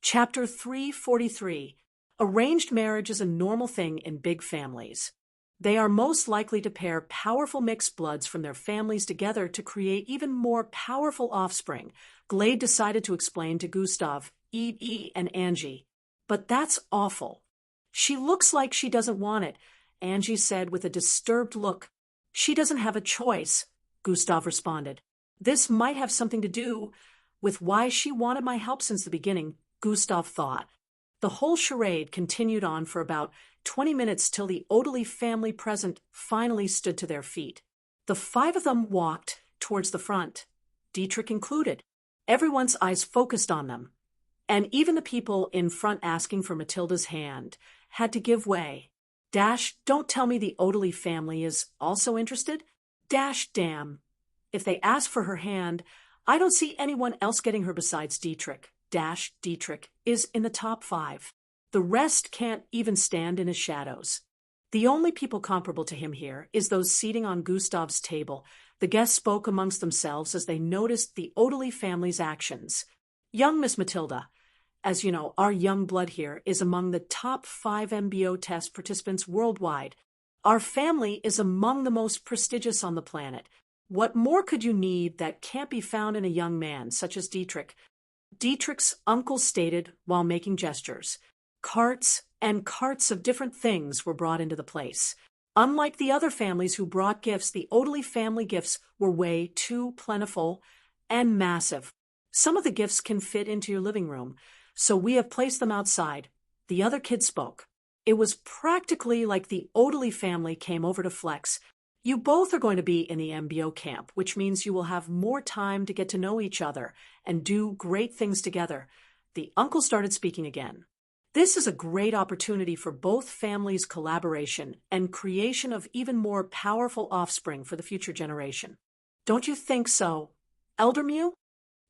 Chapter 343. Arranged marriage is a normal thing in big families. They are most likely to pair powerful mixed bloods from their families together to create even more powerful offspring, Glade decided to explain to Gustav, E, and Angie. But that's awful. She looks like she doesn't want it, Angie said with a disturbed look. She doesn't have a choice, Gustav responded. This might have something to do with why she wanted my help since the beginning, Gustav thought. The whole charade continued on for about 20 minutes till the Odeley family present finally stood to their feet. The five of them walked towards the front, Dietrich included. Everyone's eyes focused on them, and even the people in front asking for Matilda's hand had to give way. Don't tell me the Odeley family is also interested? Damn. If they ask for her hand, I don't see anyone else getting her besides Dietrich. Dietrich is in the top 5. The rest can't even stand in his shadows. The only people comparable to him here is those seating on Gustav's table. The guests spoke amongst themselves as they noticed the Odeley family's actions. Young Miss Matilda, as you know, our young blood here is among the top 5 MBO test participants worldwide. Our family is among the most prestigious on the planet. What more could you need that can't be found in a young man such as Dietrich? Dietrich's uncle stated while making gestures. Carts and carts of different things were brought into the place. Unlike the other families who brought gifts, the Odeley family gifts were way too plentiful and massive. Some of the gifts can fit into your living room, so we have placed them outside. The other kid spoke. It was practically like the Odeley family came over to flex. You both are going to be in the MBO camp, which means you will have more time to get to know each other and do great things together. The uncle started speaking again. This is a great opportunity for both families' collaboration and creation of even more powerful offspring for the future generation. Don't you think so, Elder Mew?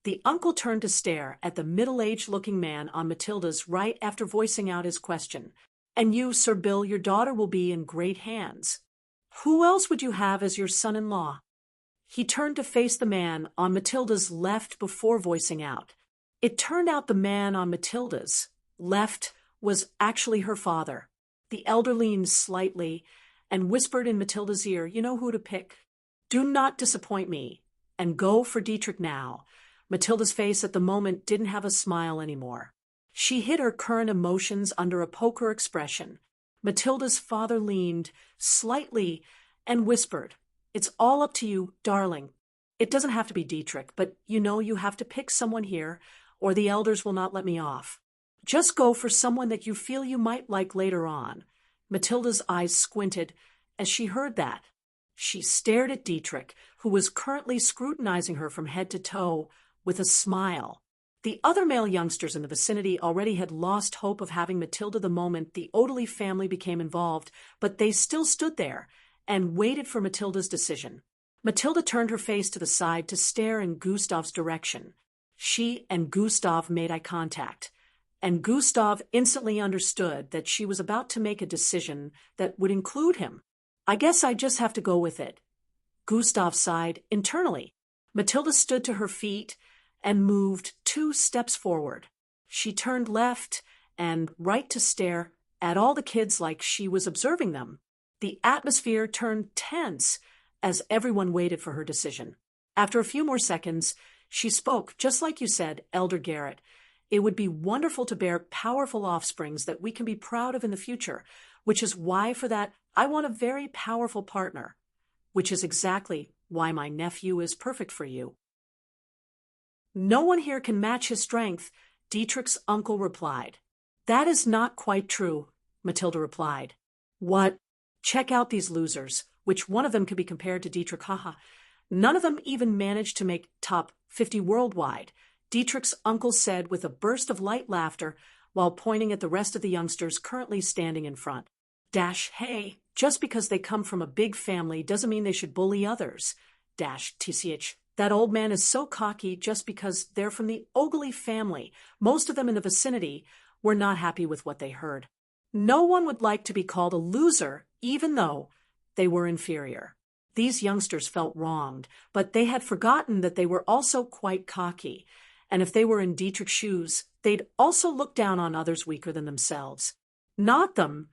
The uncle turned to stare at the middle-aged-looking man on Matilda's right after voicing out his question. And you, Sir Bill, your daughter will be in great hands. Who else would you have as your son-in-law? He turned to face the man on Matilda's left before voicing out. It turned out the man on Matilda's left was actually her father. The elder leaned slightly and whispered in Matilda's ear, "You know who to pick. Do not disappoint me, and go for Dietrich now." Matilda's face at the moment didn't have a smile anymore. She hid her current emotions under a poker expression. Matilda's father leaned slightly and whispered, "It's all up to you, darling. It doesn't have to be Dietrich, but you know you have to pick someone here, or the elders will not let me off. Just go for someone that you feel you might like later on." Matilda's eyes squinted as she heard that. She stared at Dietrich, who was currently scrutinizing her from head to toe, with a smile. The other male youngsters in the vicinity already had lost hope of having Matilda the moment the Odeley family became involved, but they still stood there and waited for Matilda's decision. Matilda turned her face to the side to stare in Gustav's direction. She and Gustav made eye contact, and Gustav instantly understood that she was about to make a decision that would include him. "I guess I just have to go with it." Gustav sighed internally. Matilda stood to her feet and moved 2 steps forward. She turned left and right to stare at all the kids like she was observing them. The atmosphere turned tense as everyone waited for her decision. After a few more seconds, she spoke, "Just like you said, Elder Garrett. It would be wonderful to bear powerful offsprings that we can be proud of in the future, which is why for that I want a very powerful partner, which is exactly why my nephew is perfect for you." "No one here can match his strength," Dietrich's uncle replied. "That is not quite true," Matilda replied. "What? Check out these losers. Which one of them could be compared to Dietrich? Haha. None of them even managed to make top 50 worldwide," Dietrich's uncle said with a burst of light laughter while pointing at the rest of the youngsters currently standing in front. Hey, just because they come from a big family doesn't mean they should bully others. Tch. That old man is so cocky just because they're from the Odeley family. Most of them in the vicinity were not happy with what they heard. No one would like to be called a loser, even though they were inferior. These youngsters felt wronged, but they had forgotten that they were also quite cocky, and if they were in Dietrich's shoes, they'd also look down on others weaker than themselves. Not them,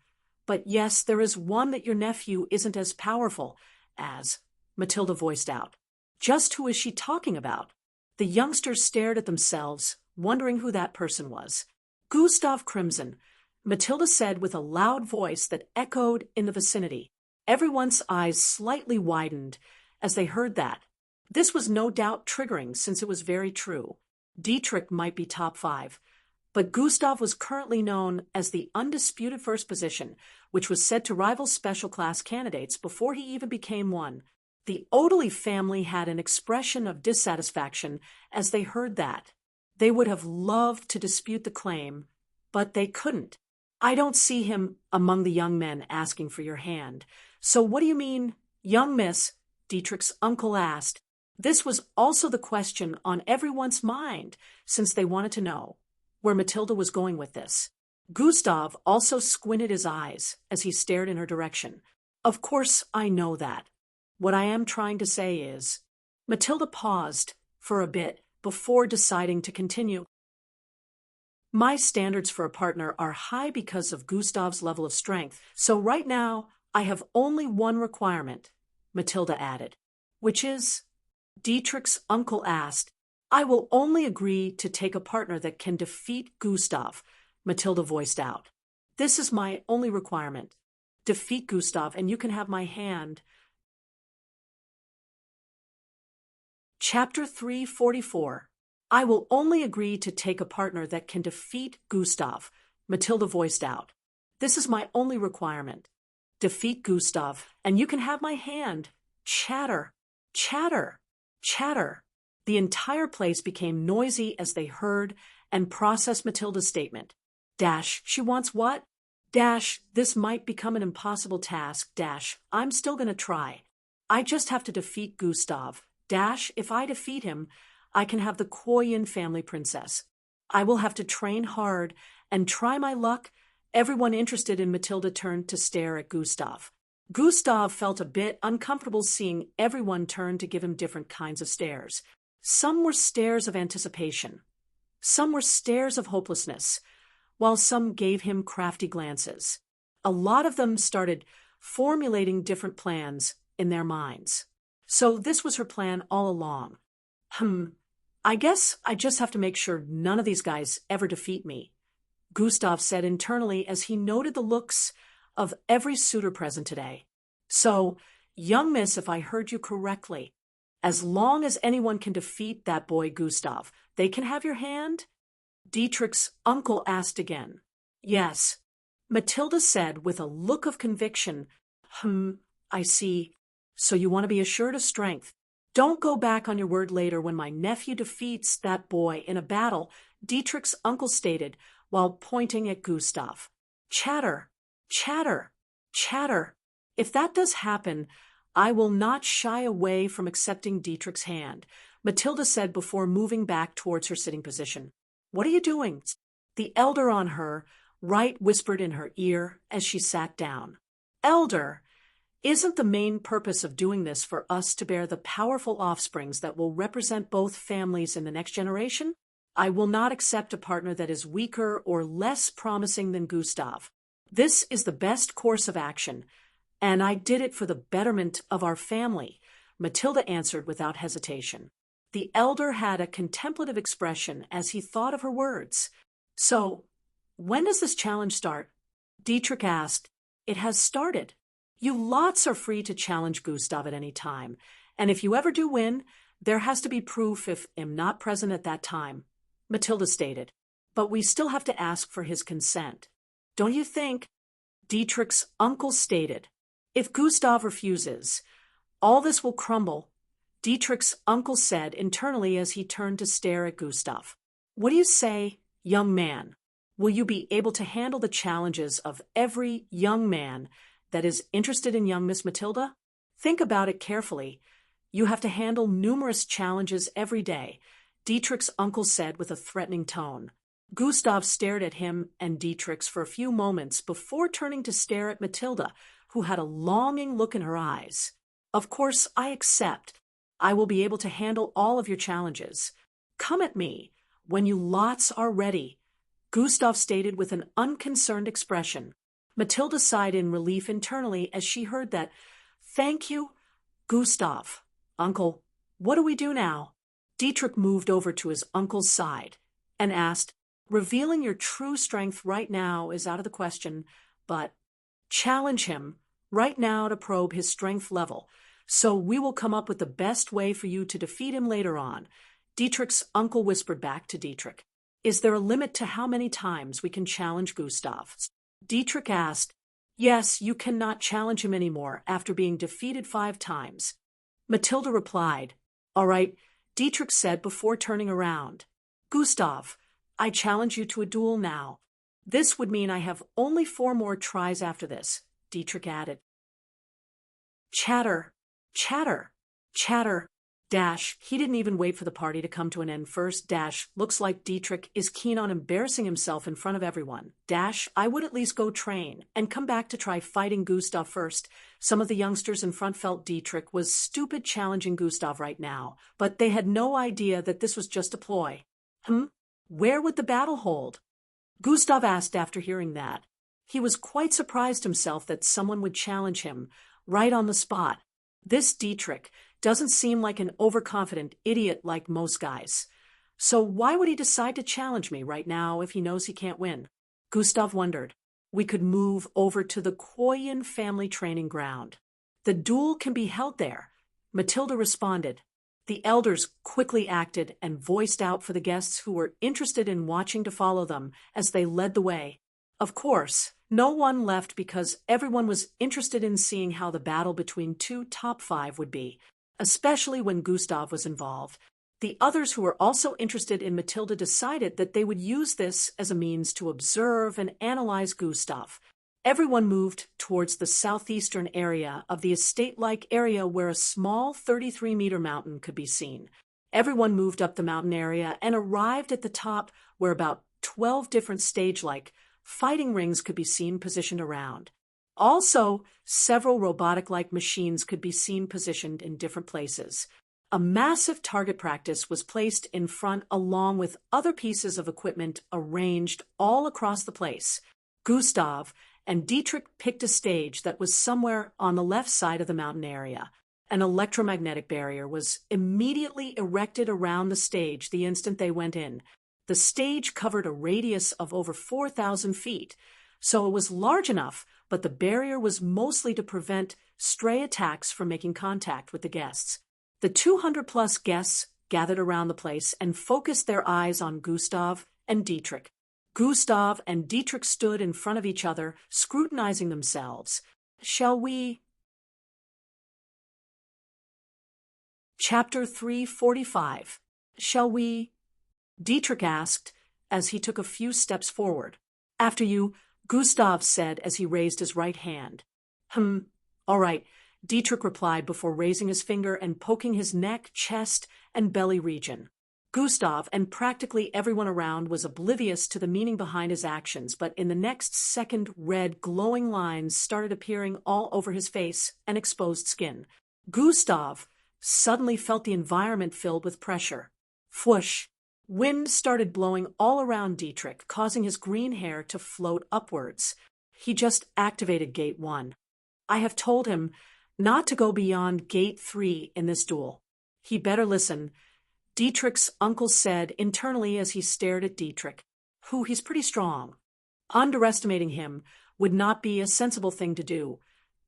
but yes, there is one that your nephew isn't as powerful as, Matilda voiced out. Just who is she talking about? The youngsters stared at themselves, wondering who that person was. Gustav Crimson, Matilda said with a loud voice that echoed in the vicinity. Everyone's eyes slightly widened as they heard that. This was no doubt triggering, since it was very true. Dietrich might be top 5, but Gustav was currently known as the undisputed first position, which was said to rival special class candidates before he even became one. The Odely family had an expression of dissatisfaction as they heard that. They would have loved to dispute the claim, but they couldn't. I don't see him among the young men asking for your hand. So what do you mean, young miss? Dietrich's uncle asked. This was also the question on everyone's mind, since they wanted to know where Matilda was going with this. Gustav also squinted his eyes as he stared in her direction. Of course, I know that. What I am trying to say is... Matilda paused for a bit before deciding to continue. My standards for a partner are high because of Gustav's level of strength, so right now I have only one requirement, Matilda added. Which is? Dietrich's uncle asked. I will only agree to take a partner that can defeat Gustav, Matilda voiced out. This is my only requirement. Defeat Gustav and you can have my hand. Chapter 344. I will only agree to take a partner that can defeat Gustav, Matilda voiced out. This is my only requirement. Defeat Gustav, and you can have my hand. Chatter, chatter, chatter. The entire place became noisy as they heard and processed Matilda's statement. Dash, she wants what? Dash, this might become an impossible task. Dash, I'm still gonna try. I just have to defeat Gustav. Dash, if I defeat him, I can have the Koyan family princess. I will have to train hard and try my luck. Everyone interested in Matilda turned to stare at Gustav. Gustav felt a bit uncomfortable seeing everyone turn to give him different kinds of stares. Some were stares of anticipation. Some were stares of hopelessness, while some gave him crafty glances. A lot of them started formulating different plans in their minds. So this was her plan all along. I guess I just have to make sure none of these guys ever defeat me, Gustav said internally as he noted the looks of every suitor present today. So, young miss, if I heard you correctly, as long as anyone can defeat that boy Gustav, they can have your hand? Dietrich's uncle asked again. Yes, Matilda said with a look of conviction. I see. So you want to be assured of strength. Don't go back on your word later when my nephew defeats that boy in a battle, Dietrich's uncle stated while pointing at Gustav. Chatter, chatter, chatter. If that does happen, I will not shy away from accepting Dietrich's hand, Matilda said before moving back towards her sitting position. What are you doing? The elder on her right whispered in her ear as she sat down. Elder, isn't the main purpose of doing this for us to bear the powerful offsprings that will represent both families in the next generation? I will not accept a partner that is weaker or less promising than Gustav. This is the best course of action, and I did it for the betterment of our family, Matilda answered without hesitation. The elder had a contemplative expression as he thought of her words. So, when does this challenge start? Dietrich asked. It has started. You lots are free to challenge Gustav at any time, and if you ever do win, there has to be proof if I'm not present at that time, Matilda stated. But we still have to ask for his consent. Don't you think? Dietrich's uncle stated. If Gustav refuses, all this will crumble, Dietrich's uncle said internally as he turned to stare at Gustav. What do you say, young man? Will you be able to handle the challenges of every young man that is interested in young Miss Matilda? Think about it carefully. You have to handle numerous challenges every day, Dietrich's uncle said with a threatening tone. Gustav stared at him and Dietrich's for a few moments before turning to stare at Matilda, who had a longing look in her eyes. Of course, I accept. I will be able to handle all of your challenges. Come at me. When you lots are ready, Gustav stated with an unconcerned expression. Matilda sighed in relief internally as she heard that. Thank you, Gustav. Uncle, what do we do now? Dietrich moved over to his uncle's side and asked, revealing your true strength right now is out of the question, but challenge him right now to probe his strength level, so we will come up with the best way for you to defeat him later on. Dietrich's uncle whispered back to Dietrich, is there a limit to how many times we can challenge Gustav? Dietrich asked, yes, you cannot challenge him anymore after being defeated 5 times. Matilda replied, all right, Dietrich said before turning around. Gustav, I challenge you to a duel now. This would mean I have only 4 more tries after this, Dietrich added. Chatter, chatter, chatter. Dash, he didn't even wait for the party to come to an end first. Dash, looks like Dietrich is keen on embarrassing himself in front of everyone. Dash, I would at least go train and come back to try fighting Gustav first. Some of the youngsters in front felt Dietrich was stupid challenging Gustav right now, but they had no idea that this was just a ploy. Where would the battle hold? Gustav asked after hearing that. He was quite surprised himself that someone would challenge him right on the spot. This Dietrich doesn't seem like an overconfident idiot like most guys. So why would he decide to challenge me right now if he knows he can't win? Gustav wondered. We could move over to the Koyen family training ground. The duel can be held there. Matilda responded. The elders quickly acted and voiced out for the guests who were interested in watching to follow them as they led the way. Of course, no one left because everyone was interested in seeing how the battle between 2 top 5 would be, especially when Gustav was involved. The others who were also interested in Matilda decided that they would use this as a means to observe and analyze Gustav. Everyone moved towards the southeastern area of the estate-like area where a small 33-meter mountain could be seen. Everyone moved up the mountain area and arrived at the top where about 12 different stage-like fighting rings could be seen positioned around. Also, several robotic-like machines could be seen positioned in different places. A massive target practice was placed in front along with other pieces of equipment arranged all across the place. Gustav and Dietrich picked a stage that was somewhere on the left side of the mountain area. An electromagnetic barrier was immediately erected around the stage the instant they went in. The stage covered a radius of over 4,000 feet, so it was large enough, but the barrier was mostly to prevent stray attacks from making contact with the guests. The 200-plus guests gathered around the place and focused their eyes on Gustav and Dietrich. Gustav and Dietrich stood in front of each other, scrutinizing themselves. Shall we? Chapter 345. Shall we? Dietrich asked as he took a few steps forward. After you, Gustav said as he raised his right hand. All right, Dietrich replied before raising his finger and poking his neck, chest, and belly region. Gustav and practically everyone around was oblivious to the meaning behind his actions, but in the next second, red, glowing lines started appearing all over his face and exposed skin. Gustav suddenly felt the environment filled with pressure. Whoosh! Wind started blowing all around Dietrich, causing his green hair to float upwards. He just activated Gate 1. I have told him not to go beyond Gate 3 in this duel. He better listen, Dietrich's uncle said internally as he stared at Dietrich. He's pretty strong. Underestimating him would not be a sensible thing to do,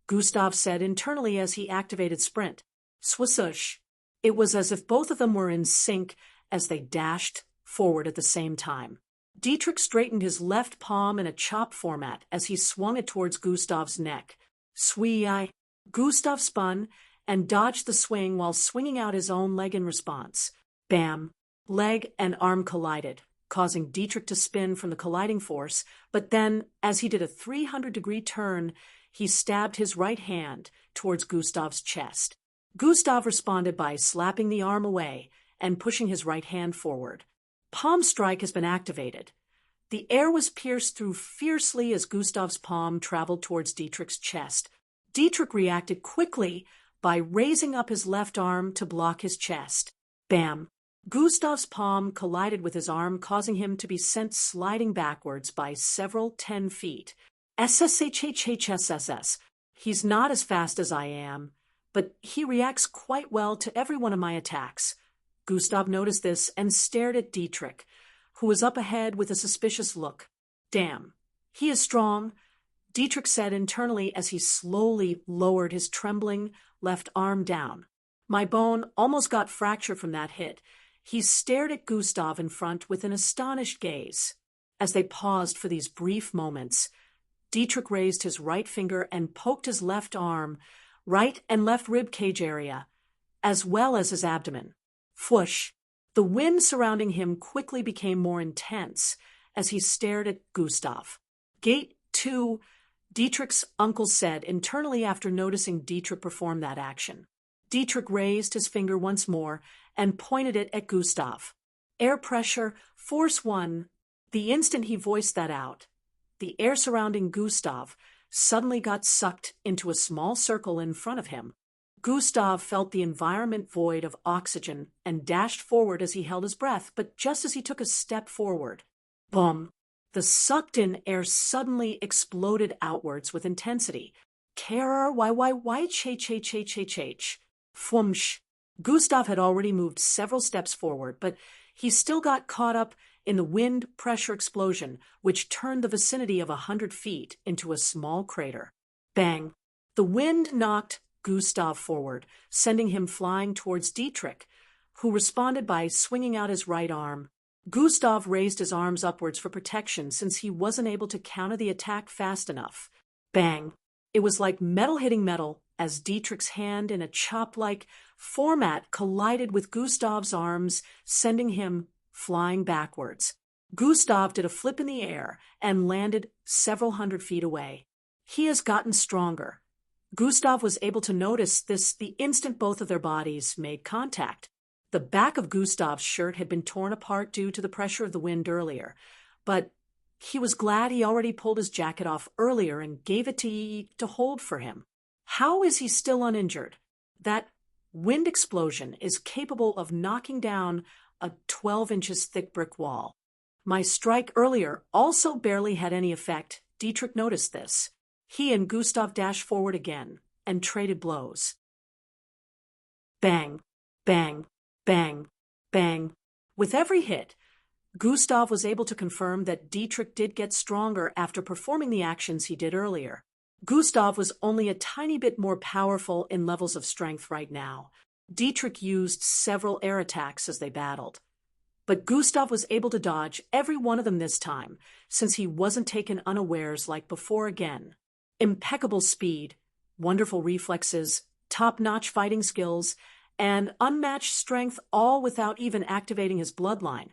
Gustav said internally as he activated Sprint. Swoosh! It was as if both of them were in sync as they dashed forward at the same time. Dietrich straightened his left palm in a chop format as he swung it towards Gustav's neck. Swee-I! Gustav spun and dodged the swing while swinging out his own leg in response. Bam! Leg and arm collided, causing Dietrich to spin from the colliding force, but then, as he did a 300-degree turn, he stabbed his right hand towards Gustav's chest. Gustav responded by slapping the arm away and pushing his right hand forward. Palm strike has been activated. The air was pierced through fiercely as Gustav's palm traveled towards Dietrich's chest. Dietrich reacted quickly by raising up his left arm to block his chest. Bam! Gustav's palm collided with his arm, causing him to be sent sliding backwards by several 10 feet. SSHHHSSS. He's not as fast as I am, but he reacts quite well to every one of my attacks. Gustav noticed this and stared at Dietrich, who was up ahead with a suspicious look. Damn, he is strong, Dietrich said internally as he slowly lowered his trembling left arm down. My bone almost got fractured from that hit. He stared at Gustav in front with an astonished gaze. As they paused for these brief moments, Dietrich raised his right finger and poked his left arm, right and left rib cage area, as well as his abdomen. Whoosh! The wind surrounding him quickly became more intense as he stared at Gustav. Gate 2, Dietrich's uncle said internally after noticing Dietrich perform that action. Dietrich raised his finger once more and pointed it at Gustav. Air pressure, force 1. The instant he voiced that out, the air surrounding Gustav suddenly got sucked into a small circle in front of him. Gustav felt the environment void of oxygen and dashed forward as he held his breath, but just as he took a step forward, boom! The sucked-in air suddenly exploded outwards with intensity. K-R-Y-Y-Y-H-H-H-H-H-H. Fwumsh! Gustav had already moved several steps forward, but he still got caught up in the wind pressure explosion, which turned the vicinity of 100 feet into a small crater. Bang! The wind knocked Gustav forward, sending him flying towards Dietrich, who responded by swinging out his right arm. Gustav raised his arms upwards for protection since he wasn't able to counter the attack fast enough. Bang! It was like metal hitting metal as Dietrich's hand in a chop-like format collided with Gustav's arms, sending him flying backwards. Gustav did a flip in the air and landed several hundred feet away. He has gotten stronger. Gustav was able to notice this the instant both of their bodies made contact. The back of Gustav's shirt had been torn apart due to the pressure of the wind earlier, but he was glad he already pulled his jacket off earlier and gave it to hold for him. How is he still uninjured? That wind explosion is capable of knocking down a 12 inches thick brick wall. My strike earlier also barely had any effect. Dietrich noticed this. He and Gustav dashed forward again and traded blows. Bang, bang, bang, bang. With every hit, Gustav was able to confirm that Dietrich did get stronger after performing the actions he did earlier. Gustav was only a tiny bit more powerful in levels of strength right now. Dietrich used several air attacks as they battled, but Gustav was able to dodge every one of them this time, since he wasn't taken unawares like before again. Impeccable speed, wonderful reflexes, top-notch fighting skills, and unmatched strength, all without even activating his bloodline,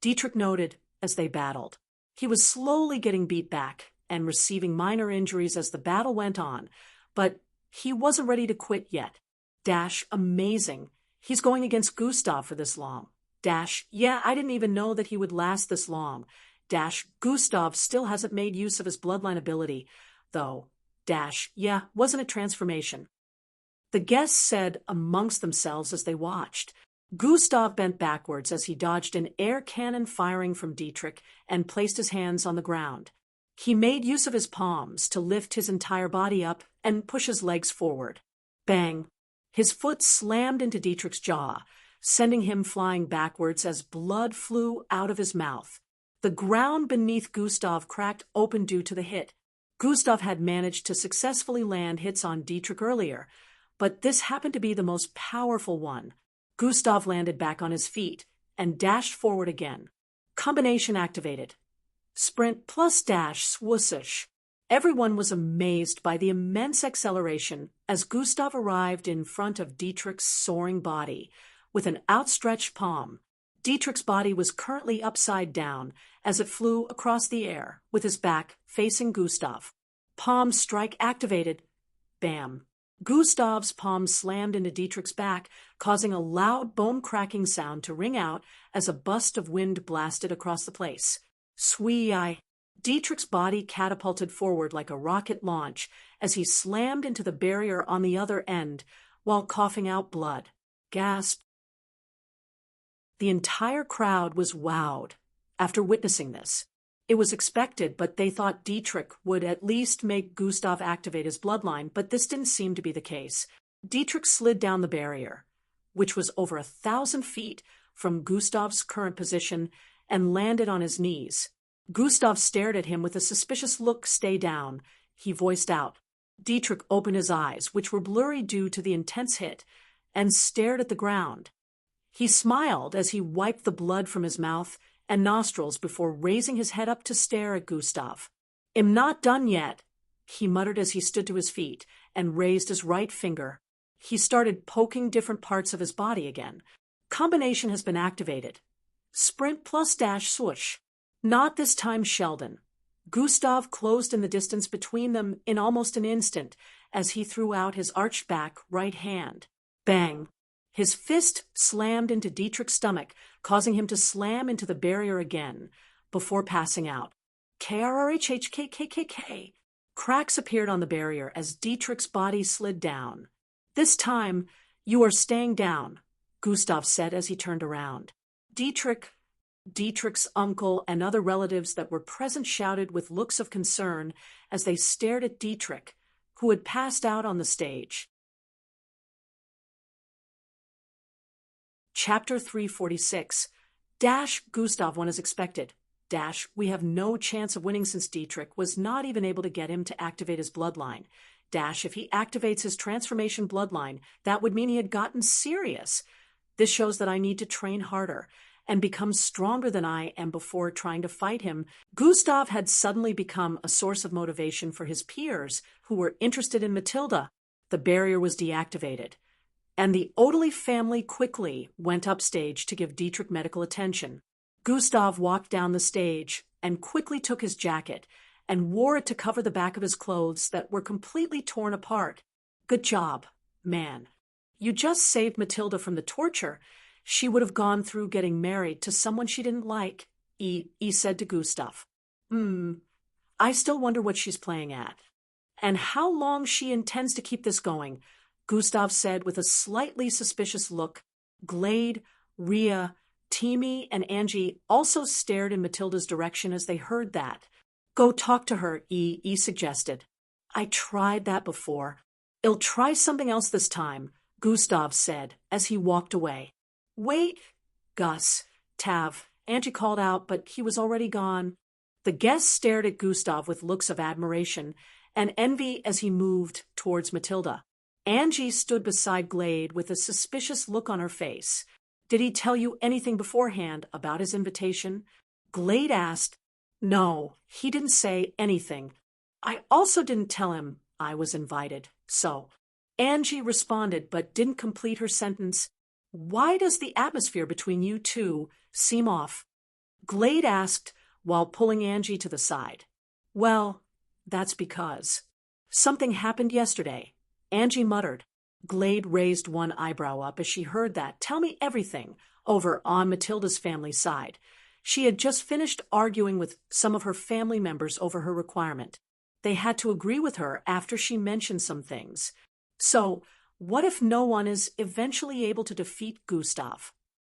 Dietrich noted as they battled. He was slowly getting beat back and receiving minor injuries as the battle went on, but he wasn't ready to quit yet. Dash, amazing. He's going against Gustav for this long. Dash, yeah, I didn't even know that he would last this long. Dash, Gustav still hasn't made use of his bloodline ability, though. Dash, yeah, wasn't a transformation. The guests said amongst themselves as they watched. Gustav bent backwards as he dodged an air cannon firing from Dietrich and placed his hands on the ground. He made use of his palms to lift his entire body up and push his legs forward. Bang! His foot slammed into Dietrich's jaw, sending him flying backwards as blood flew out of his mouth. The ground beneath Gustav cracked open due to the hit. Gustav had managed to successfully land hits on Dietrich earlier, but this happened to be the most powerful one. Gustav landed back on his feet and dashed forward again. Combination activated. Sprint plus dash swoosh. Everyone was amazed by the immense acceleration as Gustav arrived in front of Dietrich's soaring body with an outstretched palm. Dietrich's body was currently upside down as it flew across the air with his back facing Gustav. Palm strike activated. Bam. Gustav's palm slammed into Dietrich's back, causing a loud bone-cracking sound to ring out as a bust of wind blasted across the place. Swee-eye. Dietrich's body catapulted forward like a rocket launch as he slammed into the barrier on the other end while coughing out blood. Gasp. The entire crowd was wowed after witnessing this. It was expected, but they thought Dietrich would at least make Gustav activate his bloodline, but this didn't seem to be the case. Dietrich slid down the barrier, which was over 1,000 feet from Gustav's current position, and landed on his knees. Gustav stared at him with a suspicious look. "Stay down," he voiced out. Dietrich opened his eyes, which were blurry due to the intense hit, and stared at the ground. He smiled as he wiped the blood from his mouth and nostrils before raising his head up to stare at Gustav. "I'm not done yet," he muttered as he stood to his feet and raised his right finger. He started poking different parts of his body again. "Combination has been activated. Sprint plus dash swoosh." Not this time, Sheldon. Gustav closed in the distance between them in almost an instant as he threw out his arched back right hand. Bang! His fist slammed into Dietrich's stomach, causing him to slam into the barrier again before passing out. KRRHHKKKK. Cracks appeared on the barrier as Dietrich's body slid down. "This time, you are staying down," Gustav said as he turned around. Dietrich's uncle and other relatives that were present shouted with looks of concern as they stared at Dietrich, who had passed out on the stage. Chapter 346. Gustav won as expected. We have no chance of winning since Dietrich was not even able to get him to activate his bloodline. If he activates his transformation bloodline, that would mean he had gotten serious. This shows that I need to train harder and become stronger than I am before trying to fight him. Gustav had suddenly become a source of motivation for his peers who were interested in Matilda. The barrier was deactivated, and the Odeli family quickly went upstage to give Dietrich medical attention. Gustav walked down the stage and quickly took his jacket and wore it to cover the back of his clothes that were completely torn apart. "Good job, man. You just saved Matilda from the torture she would have gone through getting married to someone she didn't like," he said to Gustav. I still wonder what she's playing at. And how long she intends to keep this going," Gustav said with a slightly suspicious look. Glade, Rhea, Timmy, and Angie also stared in Matilda's direction as they heard that. "Go talk to her," he suggested. "I tried that before. I'll try something else this time," Gustav said as he walked away. "Wait, Gus, Tav," Angie called out, but he was already gone. The guests stared at Gustav with looks of admiration and envy as he moved towards Matilda. Angie stood beside Glade with a suspicious look on her face. "Did he tell you anything beforehand about his invitation?" Glade asked. "No, he didn't say anything. I also didn't tell him I was invited, so." Angie responded but didn't complete her sentence. "Why does the atmosphere between you two seem off?" Glade asked while pulling Angie to the side. "Well, that's because something happened yesterday," Angie muttered. Glade raised one eyebrow up as she heard that. "Tell me everything," over on Matilda's family side. She had just finished arguing with some of her family members over her requirement. They had to agree with her after she mentioned some things. "So, what if no one is eventually able to defeat Gustav?"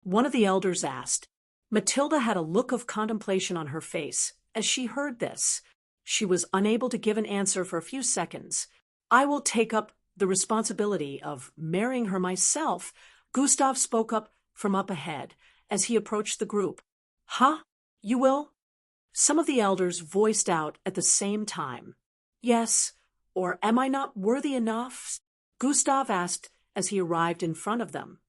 one of the elders asked. Matilda had a look of contemplation on her face as she heard this. She was unable to give an answer for a few seconds. "I will take up the responsibility of marrying her myself," Gustav spoke up from up ahead as he approached the group. "Huh? You will?" Some of the elders voiced out at the same time. "Yes, or am I not worthy enough?" Gustav asked as he arrived in front of them.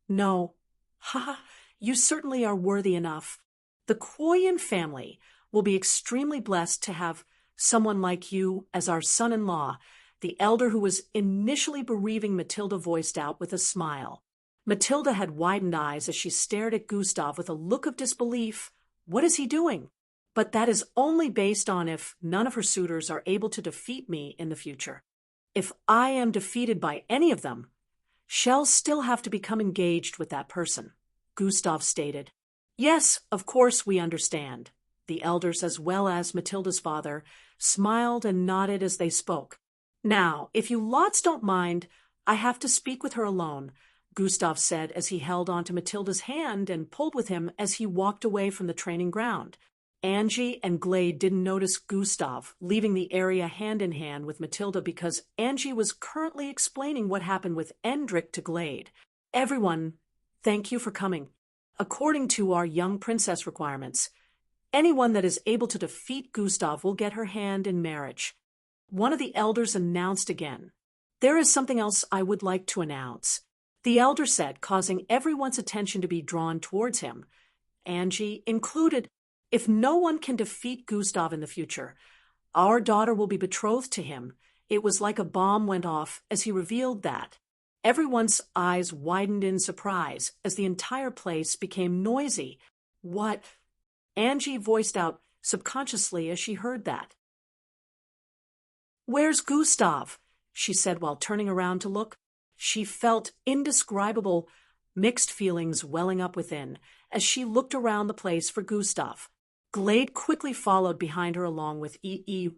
No. Ha, you certainly are worthy enough. The Quoyen family will be extremely blessed to have someone like you as our son-in-law," the elder who was initially bereaving Matilda voiced out with a smile. Matilda had widened eyes as she stared at Gustav with a look of disbelief. What is he doing? But that is only based on if none of her suitors are able to defeat me in the future. If I am defeated by any of them, she'll still have to become engaged with that person, Gustav stated. "Yes, of course we understand." The elders, as well as Matilda's father, smiled and nodded as they spoke. "Now, if you lots don't mind, I have to speak with her alone," Gustav said as he held onto Matilda's hand and pulled with him as he walked away from the training ground. Angie and Glade didn't notice Gustav leaving the area hand in hand with Matilda because Angie was currently explaining what happened with Endrick to Glade. Everyone, thank you for coming. According to our young princess requirements, anyone that is able to defeat Gustav will get her hand in marriage. One of the elders announced again. There is something else I would like to announce, the elder said, causing everyone's attention to be drawn towards him, Angie included. If no one can defeat Gustav in the future, our daughter will be betrothed to him. It was like a bomb went off as he revealed that. Everyone's eyes widened in surprise as the entire place became noisy. What? Angie voiced out subconsciously as she heard that. Where's Gustav? She said while turning around to look. She felt indescribable, mixed feelings welling up within as she looked around the place for Gustav. Glade quickly followed behind her along with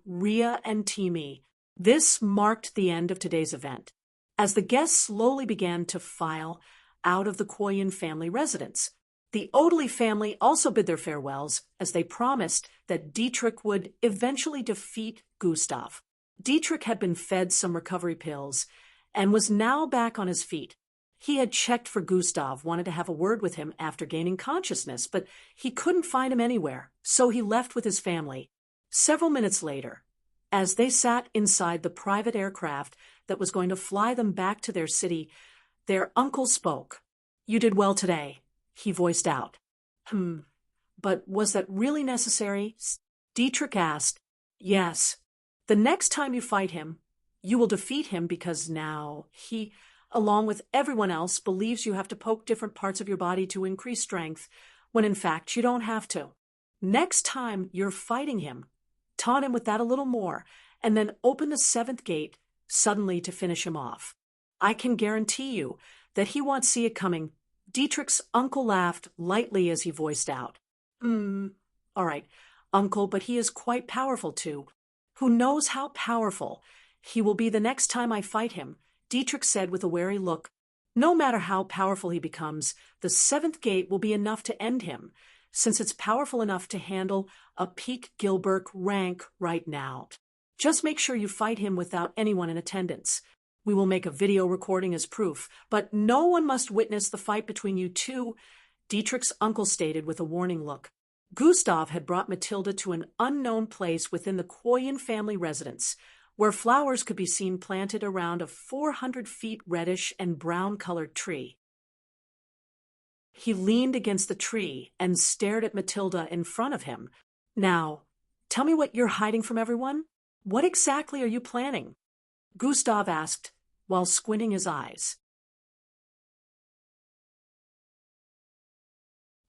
Rhea, and Timmy. This marked the end of today's event, as the guests slowly began to file out of the Koyan family residence. The Odeley family also bid their farewells, as they promised that Dietrich would eventually defeat Gustav. Dietrich had been fed some recovery pills and was now back on his feet. He had checked for Gustav, wanted to have a word with him after gaining consciousness, but he couldn't find him anywhere, so he left with his family. Several minutes later, as they sat inside the private aircraft that was going to fly them back to their city, their uncle spoke. You did well today, he voiced out. But was that really necessary? Dietrich asked. Yes. The next time you fight him, you will defeat him because now he, along with everyone else, believes you have to poke different parts of your body to increase strength, when in fact you don't have to. Next time you're fighting him, taunt him with that a little more, and then open the 7th gate suddenly to finish him off. I can guarantee you that he won't see it coming. Dietrich's uncle laughed lightly as he voiced out. All right, uncle, but he is quite powerful too. Who knows how powerful he will be the next time I fight him, Dietrich said with a wary look. No matter how powerful he becomes, the 7th gate will be enough to end him, since it's powerful enough to handle a Peak Gilbert rank right now. Just make sure you fight him without anyone in attendance. We will make a video recording as proof, but no one must witness the fight between you two, Dietrich's uncle stated with a warning look. Gustav had brought Matilda to an unknown place within the Koyan family residence, where flowers could be seen planted around a 400 feet reddish and brown-colored tree. He leaned against the tree and stared at Matilda in front of him. Now, tell me what you're hiding from everyone? What exactly are you planning? Gustav asked, while squinting his eyes.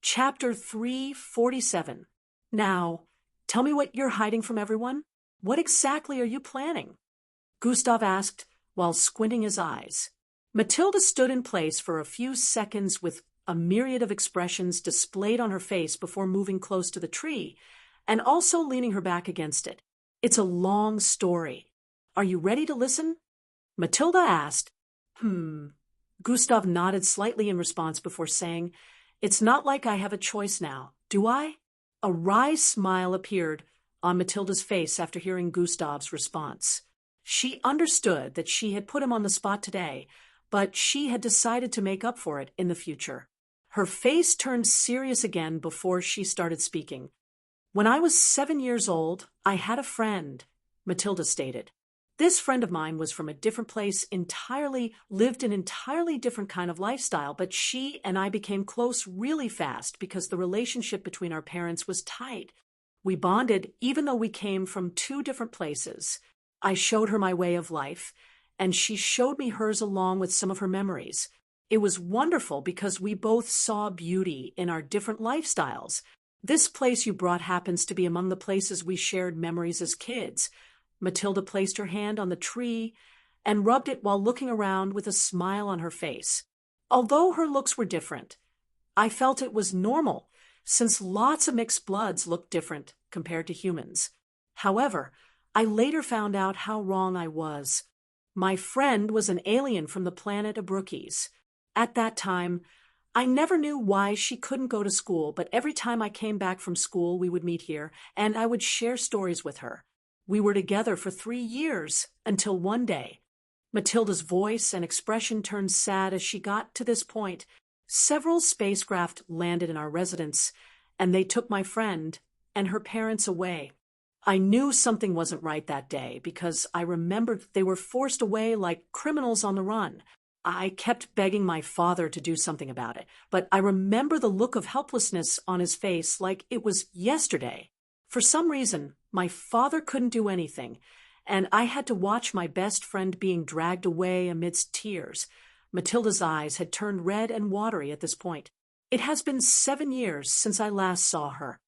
Chapter 347. Now, tell me what you're hiding from everyone? What exactly are you planning? Gustav asked, while squinting his eyes. Matilda stood in place for a few seconds with a myriad of expressions displayed on her face before moving close to the tree, and also leaning her back against it. It's a long story. Are you ready to listen? Matilda asked. Gustav nodded slightly in response before saying, It's not like I have a choice now, do I? A wry smile appeared on Matilda's face after hearing Gustav's response. She understood that she had put him on the spot today, but she had decided to make up for it in the future. Her face turned serious again before she started speaking. When I was 7 years old, I had a friend, Matilda stated. This friend of mine was from a different place entirely, lived an entirely different kind of lifestyle, but she and I became close really fast because the relationship between our parents was tight. We bonded even though we came from 2 different places. I showed her my way of life, and she showed me hers along with some of her memories. It was wonderful because we both saw beauty in our different lifestyles. This place you brought happens to be among the places we shared memories as kids. Matilda placed her hand on the tree and rubbed it while looking around with a smile on her face. Although her looks were different, I felt it was normal, since lots of mixed bloods look different compared to humans. However, I later found out how wrong I was. My friend was an alien from the planet Abrukes. At that time, I never knew why she couldn't go to school, but every time I came back from school, we would meet here, and I would share stories with her. We were together for 3 years, until one day. Matilda's voice and expression turned sad as she got to this point. Several spacecraft landed in our residence, and they took my friend and her parents away. I knew something wasn't right that day because I remembered they were forced away like criminals on the run. I kept begging my father to do something about it, but I remember the look of helplessness on his face like it was yesterday. For some reason, my father couldn't do anything, and I had to watch my best friend being dragged away amidst tears. Matilda's eyes had turned red and watery at this point. It has been 7 years since I last saw her.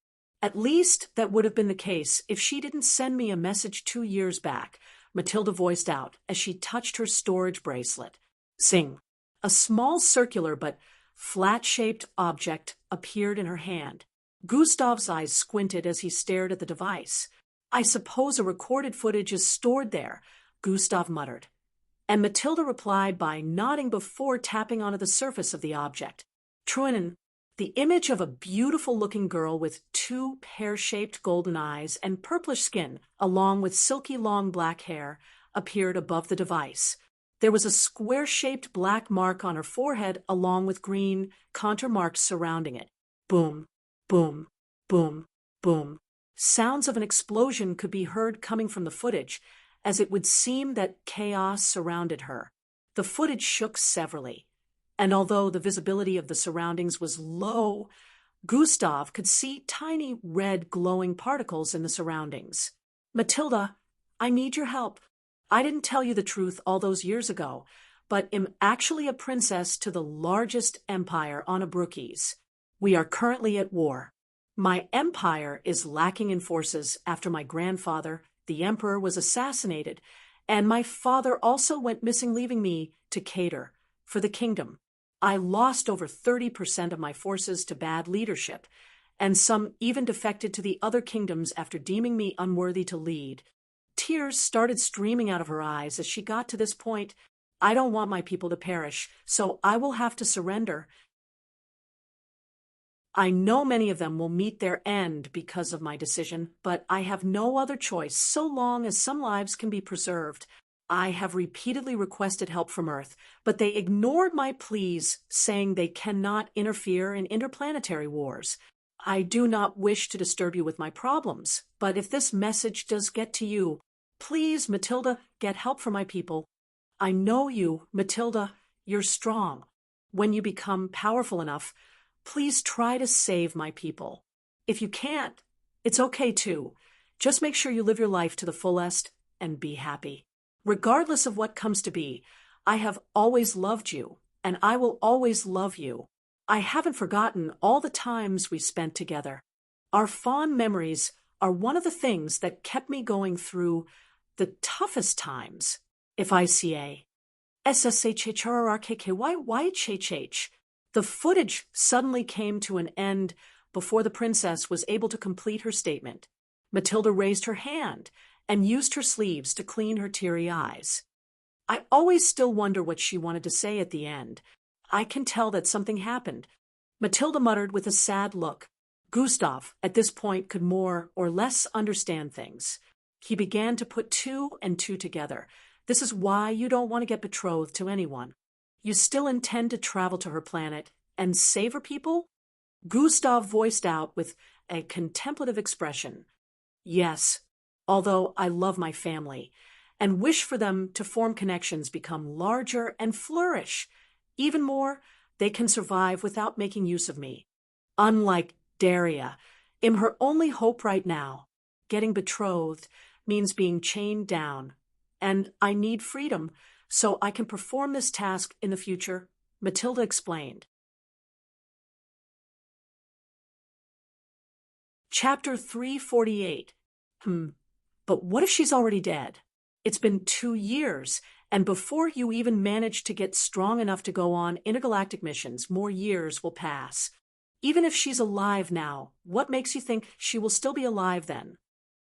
At least that would have been the case if she didn't send me a message 2 years back, Matilda voiced out as she touched her storage bracelet. Zing! A small circular but flat-shaped object appeared in her hand. Gustav's eyes squinted as he stared at the device. I suppose a recorded footage is stored there, Gustav muttered. And Matilda replied by nodding before tapping onto the surface of the object. Truinen, the image of a beautiful-looking girl with 2 pear-shaped golden eyes and purplish skin, along with silky long black hair, appeared above the device. There was a square-shaped black mark on her forehead along with green contour marks surrounding it. Boom, boom, boom, boom. Sounds of an explosion could be heard coming from the footage, as it would seem that chaos surrounded her. The footage shook severally, and although the visibility of the surroundings was low, Gustav could see tiny red glowing particles in the surroundings. Matilda, I need your help. I didn't tell you the truth all those years ago, but am actually a princess to the largest empire on Abrukes. We are currently at war. My empire is lacking in forces after my grandfather, the emperor, was assassinated, and my father also went missing, leaving me to cater for the kingdom. I lost over 30% of my forces to bad leadership, and some even defected to the other kingdoms after deeming me unworthy to lead. Tears started streaming out of her eyes as she got to this point. I don't want my people to perish, so I will have to surrender. I know many of them will meet their end because of my decision, but I have no other choice so long as some lives can be preserved. I have repeatedly requested help from Earth, but they ignored my pleas, saying they cannot interfere in interplanetary wars. I do not wish to disturb you with my problems, but if this message does get to you, please, Matilda, get help for my people. I know you, Matilda. You're strong. When you become powerful enough, please try to save my people. If you can't, it's okay too. Just make sure you live your life to the fullest and be happy. Regardless of what comes to be, I have always loved you, and I will always love you. I haven't forgotten all the times we spent together. Our fond memories are one of the things that kept me going through the toughest times. If ICA. SSHHRRKKYYHH. The footage suddenly came to an end before the princess was able to complete her statement. Matilda raised her hand and used her sleeves to clean her teary eyes. I always still wonder what she wanted to say at the end. I can tell that something happened. Matilda muttered with a sad look. Gustav, at this point, could more or less understand things. He began to put 2 and 2 together. This is why you don't want to get betrothed to anyone. You still intend to travel to her planet and save her people? Gustav voiced out with a contemplative expression. Yes, although I love my family and wish for them to form connections, become larger, and flourish. Even more, they can survive without making use of me. Unlike Daria, I'm her only hope right now. Getting betrothed means being chained down, and I need freedom so I can perform this task in the future, Matilda explained. Chapter 348. But what if she's already dead? It's been 2 years, and before you even manage to get strong enough to go on intergalactic missions, more years will pass. Even if she's alive now, what makes you think she will still be alive then?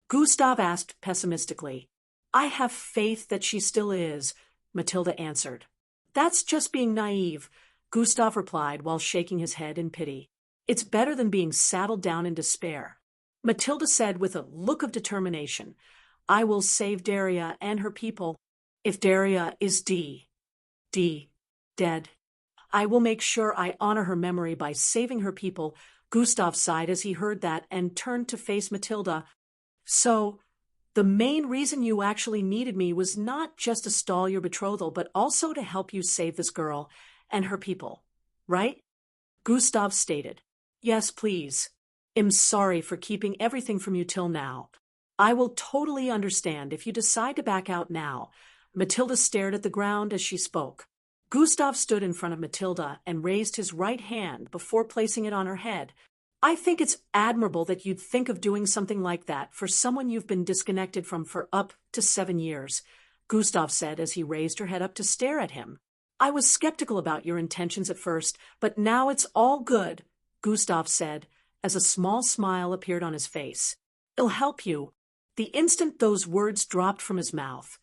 Gustav asked pessimistically. I have faith that she still is, Matilda answered. That's just being naive. Gustav replied while shaking his head in pity. It's better than being saddled down in despair. Matilda said with a look of determination, I will save Daria and her people. If Daria is dead, I will make sure I honor her memory by saving her people. Gustav sighed as he heard that and turned to face Matilda. So, the main reason you actually needed me was not just to stall your betrothal, but also to help you save this girl and her people, right? Gustav stated. Yes, please. I'm sorry for keeping everything from you till now. I will totally understand if you decide to back out now. Matilda stared at the ground as she spoke. Gustav stood in front of Matilda and raised his right hand before placing it on her head. I think it's admirable that you'd think of doing something like that for someone you've been disconnected from for up to 7 years, Gustav said as he raised her head up to stare at him. I was skeptical about your intentions at first, but now it's all good, Gustav said, as a small smile appeared on his face. It'll help you. The instant those words dropped from his mouth,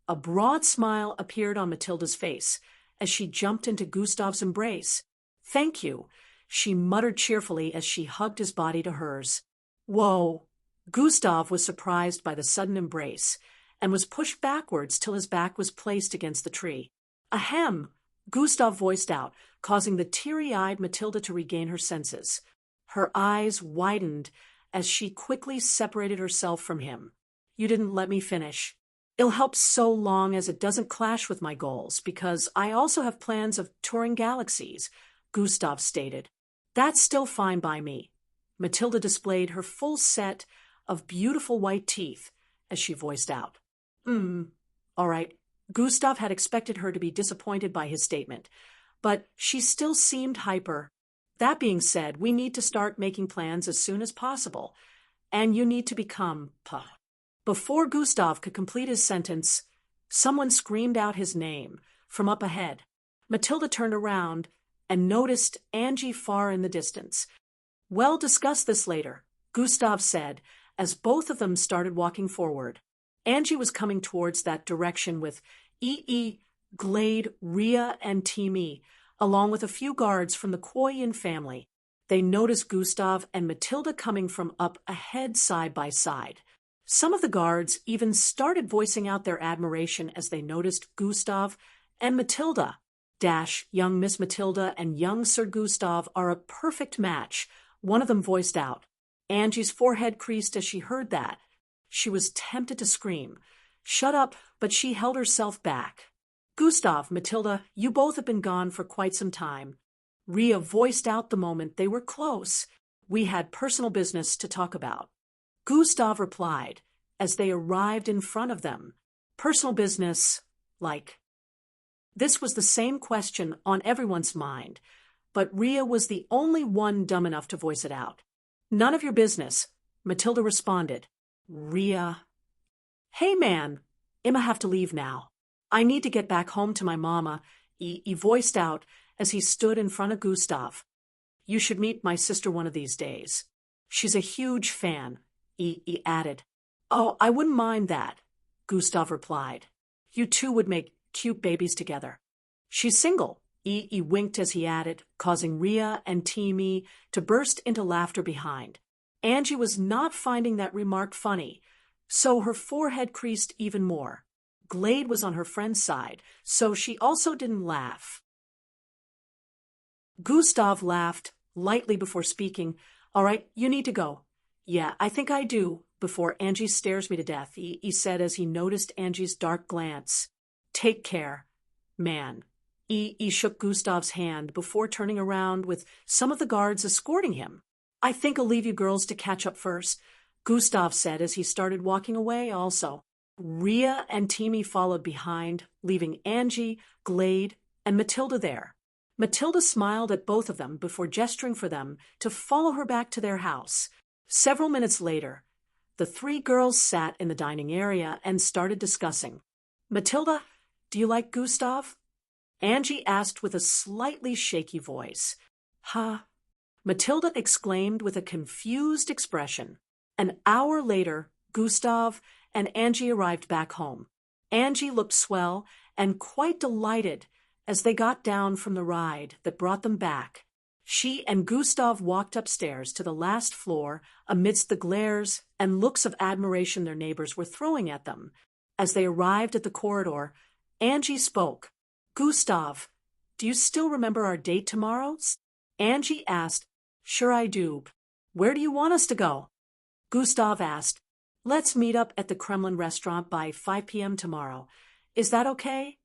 a broad smile appeared on Matilda's face as she jumped into Gustav's embrace. Thank you, she muttered cheerfully as she hugged his body to hers. Whoa! Gustav was surprised by the sudden embrace and was pushed backwards till his back was placed against the tree. Ahem! Gustav voiced out, causing the teary-eyed Matilda to regain her senses. Her eyes widened as she quickly separated herself from him. You didn't let me finish. It'll help so long as it doesn't clash with my goals, because I also have plans of touring galaxies, Gustav stated. That's still fine by me. Matilda displayed her full set of beautiful white teeth as she voiced out. All right. Gustav had expected her to be disappointed by his statement, but she still seemed hyper. That being said, we need to start making plans as soon as possible, and you need to become Before Gustav could complete his sentence, someone screamed out his name from up ahead. Matilda turned around and noticed Angie far in the distance. We'll discuss this later, Gustav said, as both of them started walking forward. Angie was coming towards that direction with Glade, Rhea, and Timmy, along with a few guards from the Koyan family. They noticed Gustav and Matilda coming from up ahead side by side. Some of the guards even started voicing out their admiration as they noticed Gustav and Matilda. Young Miss Matilda and young Sir Gustav are a perfect match, one of them voiced out. Angie's forehead creased as she heard that. She was tempted to scream. Shut up, but she held herself back. Gustav, Matilda, you both have been gone for quite some time. Rhea voiced out the moment they were close. We had personal business to talk about. Gustav replied as they arrived in front of them. Personal business, like. This was the same question on everyone's mind, but Rhea was the only one dumb enough to voice it out. None of your business, Matilda responded. Rhea. Hey man, I'ma have to leave now. I need to get back home to my mama, he voiced out as he stood in front of Gustav. You should meet my sister one of these days. She's a huge fan, he added. Oh, I wouldn't mind that, Gustav replied. You two would make cute babies together. She's single, he winked as he added, causing Rhea and Timmy to burst into laughter behind. Angie was not finding that remark funny, so her forehead creased even more. Glade was on her friend's side, so she also didn't laugh. Gustav laughed lightly before speaking. All right, you need to go. Yeah, I think I do, before Angie stares me to death, he said as he noticed Angie's dark glance. Take care, man. He shook Gustav's hand before turning around with some of the guards escorting him. I think I'll leave you girls to catch up first, Gustav said as he started walking away also. Rhea and Timmy followed behind, leaving Angie, Glade, and Matilda there. Matilda smiled at both of them before gesturing for them to follow her back to their house. Several minutes later, the three girls sat in the dining area and started discussing. Matilda, do you like Gustav? Angie asked with a slightly shaky voice. Huh? Matilda exclaimed with a confused expression. An hour later, Gustav and Angie arrived back home. Angie looked swell and quite delighted As they got down from the ride that brought them back, she and Gustav walked upstairs to the last floor amidst the glares and looks of admiration their neighbors were throwing at them. As they arrived at the corridor, Angie spoke. "Gustav, do you still remember our date tomorrow?" Angie asked. "Sure I do. Where do you want us to go?" Gustav asked. "Let's meet up at the Kremlin restaurant by 5 p.m. tomorrow. Is that okay?"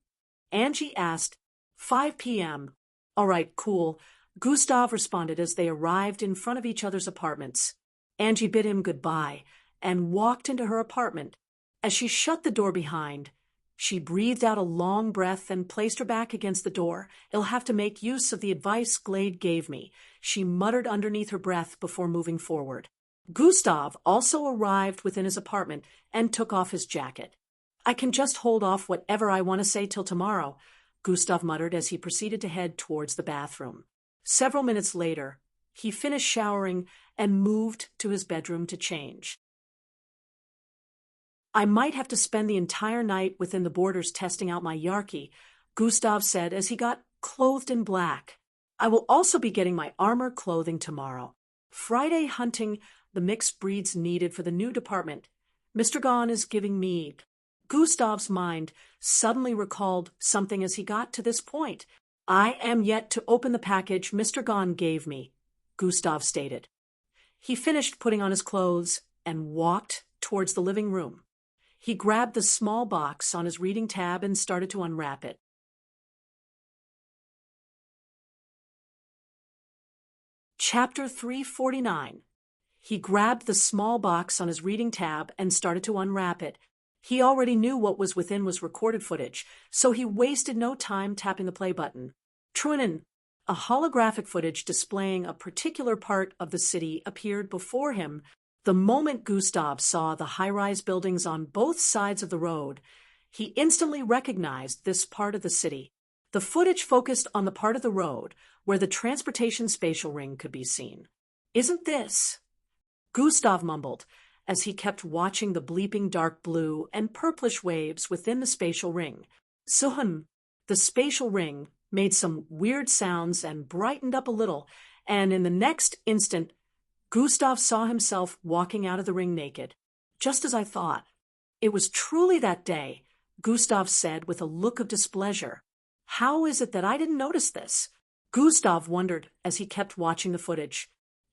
Angie asked. 5 p.m. "All right, cool," Gustav responded as they arrived in front of each other's apartments. Angie bid him goodbye and walked into her apartment. As she shut the door behind, she breathed out a long breath and placed her back against the door. "I'll have to make use of the advice Glade gave me," she muttered underneath her breath before moving forward. Gustav also arrived within his apartment and took off his jacket. "I can just hold off whatever I want to say till tomorrow," Gustav muttered as he proceeded to head towards the bathroom. Several minutes later, he finished showering and moved to his bedroom to change. "I might have to spend the entire night within the borders testing out my Yarki," Gustav said as he got clothed in black. "I will also be getting my armor clothing tomorrow. Friday hunting the mixed breeds needed for the new department. Mr. Gahn is giving me." Gustav's mind suddenly recalled something as he got to this point. "I am yet to open the package Mr. Gahn gave me," Gustav stated. He finished putting on his clothes and walked towards the living room. He grabbed the small box on his reading tab and started to unwrap it. Chapter 349. He grabbed the small box on his reading tab and started to unwrap it. He already knew what was within was recorded footage, so he wasted no time tapping the play button. Truinen, a holographic footage displaying a particular part of the city, appeared before him. The moment Gustav saw the high-rise buildings on both sides of the road, he instantly recognized this part of the city. The footage focused on the part of the road where the transportation spatial ring could be seen. "Isn't this?" Gustav mumbled as he kept watching the bleeping dark blue and purplish waves within the spatial ring. Suhan, the spatial ring, made some weird sounds and brightened up a little, and in the next instant, Gustav saw himself walking out of the ring naked. "Just as I thought. It was truly that day," Gustav said with a look of displeasure. "How is it that I didn't notice this?" Gustav wondered as he kept watching the footage.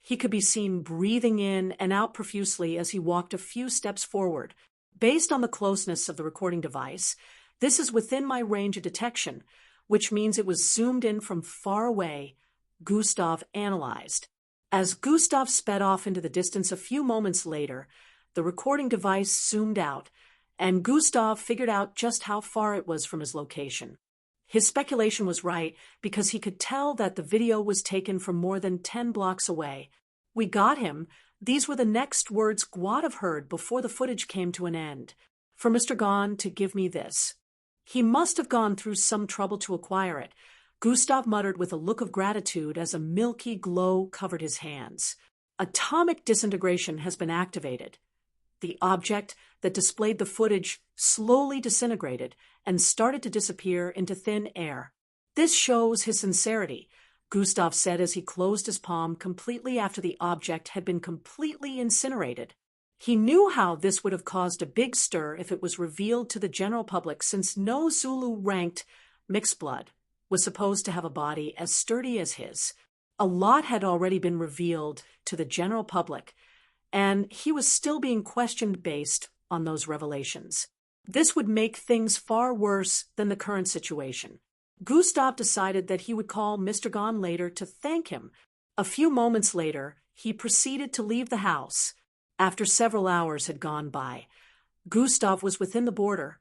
He could be seen breathing in and out profusely as he walked a few steps forward. "Based on the closeness of the recording device, this is within my range of detection, which means it was zoomed in from far away," Gustav analyzed. As Gustav sped off into the distance a few moments later, the recording device zoomed out, and Gustav figured out just how far it was from his location. His speculation was right because he could tell that the video was taken from more than 10 blocks away. "We got him." These were the next words Gustav heard before the footage came to an end. "For Mr. Gahn to give me this. He must have gone through some trouble to acquire it," Gustav muttered with a look of gratitude as a milky glow covered his hands. "Atomic disintegration has been activated." The object that displayed the footage slowly disintegrated and started to disappear into thin air. "This shows his sincerity," Gustav said as he closed his palm completely after the object had been completely incinerated. He knew how this would have caused a big stir if it was revealed to the general public, since no Zulu-ranked mixed blood was supposed to have a body as sturdy as his. A lot had already been revealed to the general public, and he was still being questioned based on those revelations. This would make things far worse than the current situation. Gustav decided that he would call Mr. Gahn later to thank him. A few moments later, he proceeded to leave the house. After several hours had gone by, Gustav was within the border,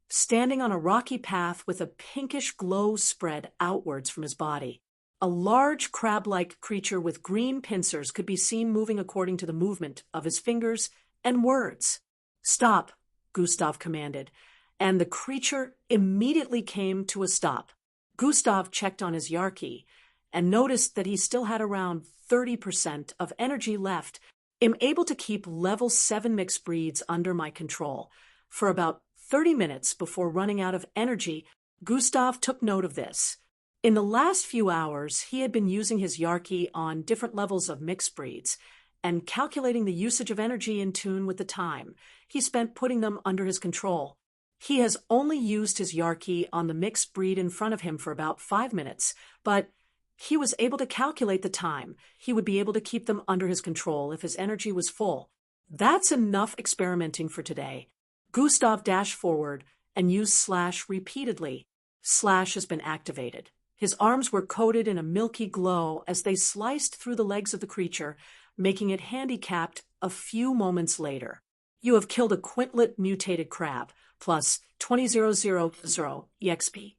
standing on a rocky path with a pinkish glow spread outwards from his body. A large crab-like creature with green pincers could be seen moving according to the movement of his fingers and words. "Stop," Gustav commanded, and the creature immediately came to a stop. Gustav checked on his Yarki and noticed that he still had around 30% of energy left. "I'm able to keep level 7 mixed breeds under my control for about 30 minutes before running out of energy." Gustav took note of this. In the last few hours, he had been using his Yarki on different levels of mixed breeds and calculating the usage of energy in tune with the time he spent putting them under his control. He has only used his Yarki on the mixed breed in front of him for about 5 minutes, but he was able to calculate the time he would be able to keep them under his control if his energy was full. That's enough experimenting for today. Gustav dashed forward and used Slash repeatedly. Slash has been activated. His arms were coated in a milky glow as they sliced through the legs of the creature, making it handicapped a few moments later. You have killed a quintlet mutated crab, plus 20,000 EXP.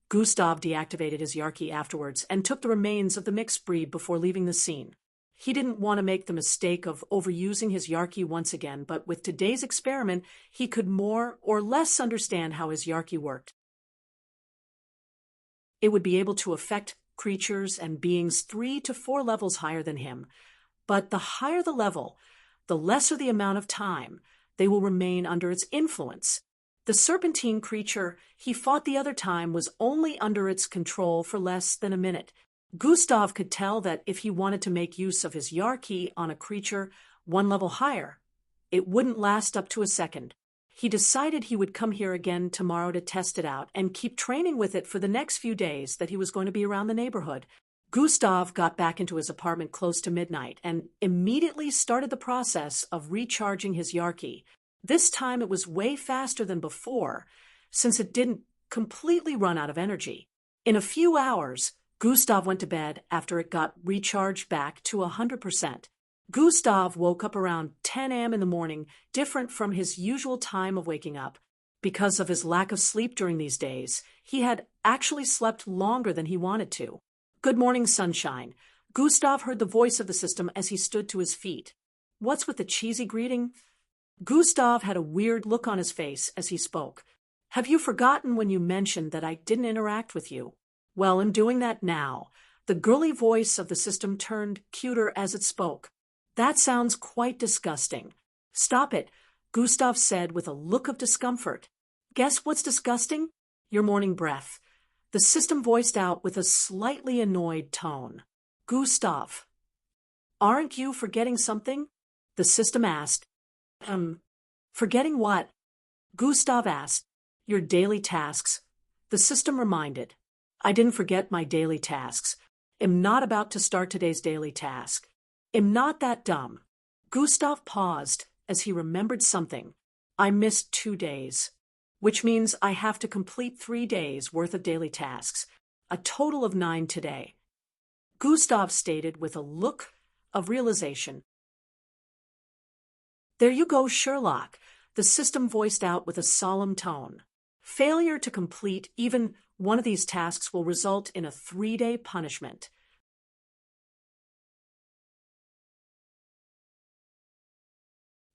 Gustav deactivated his Yarki afterwards and took the remains of the mixed breed before leaving the scene. He didn't want to make the mistake of overusing his Yarki once again, but with today's experiment, he could more or less understand how his Yarki worked. It would be able to affect creatures and beings 3 to 4 levels higher than him. But the higher the level, the lesser the amount of time they will remain under its influence. The serpentine creature he fought the other time was only under its control for less than a minute. Gustav could tell that if he wanted to make use of his Yarki on a creature 1 level higher, it wouldn't last up to a second. He decided he would come here again tomorrow to test it out and keep training with it for the next few days that he was going to be around the neighborhood. Gustav got back into his apartment close to midnight and immediately started the process of recharging his Yarki. This time it was way faster than before, since it didn't completely run out of energy. In a few hours, Gustav went to bed after it got recharged back to 100%. Gustav woke up around 10 a.m. in the morning, different from his usual time of waking up. Because of his lack of sleep during these days, he had actually slept longer than he wanted to. "Good morning, sunshine." Gustav heard the voice of the system as he stood to his feet. "What's with the cheesy greeting?" Gustav had a weird look on his face as he spoke. "Have you forgotten when you mentioned that I didn't interact with you? Well, I'm doing that now." The girly voice of the system turned cuter as it spoke. "That sounds quite disgusting." "Stop it," Gustav said with a look of discomfort. "Guess what's disgusting? Your morning breath." The system voiced out with a slightly annoyed tone. "Gustav, aren't you forgetting something?" the system asked. Forgetting what?" Gustav asked. "Your daily tasks." The system reminded. "I didn't forget my daily tasks. I'm not about to start today's daily task. I'm not that dumb." Gustav paused as he remembered something. "I missed 2 days, which means I have to complete 3 days worth of daily tasks, a total of 9 today," Gustav stated with a look of realization. "There you go, Sherlock," the system voiced out with a solemn tone. "Failure to complete even one of these tasks will result in a 3-day punishment."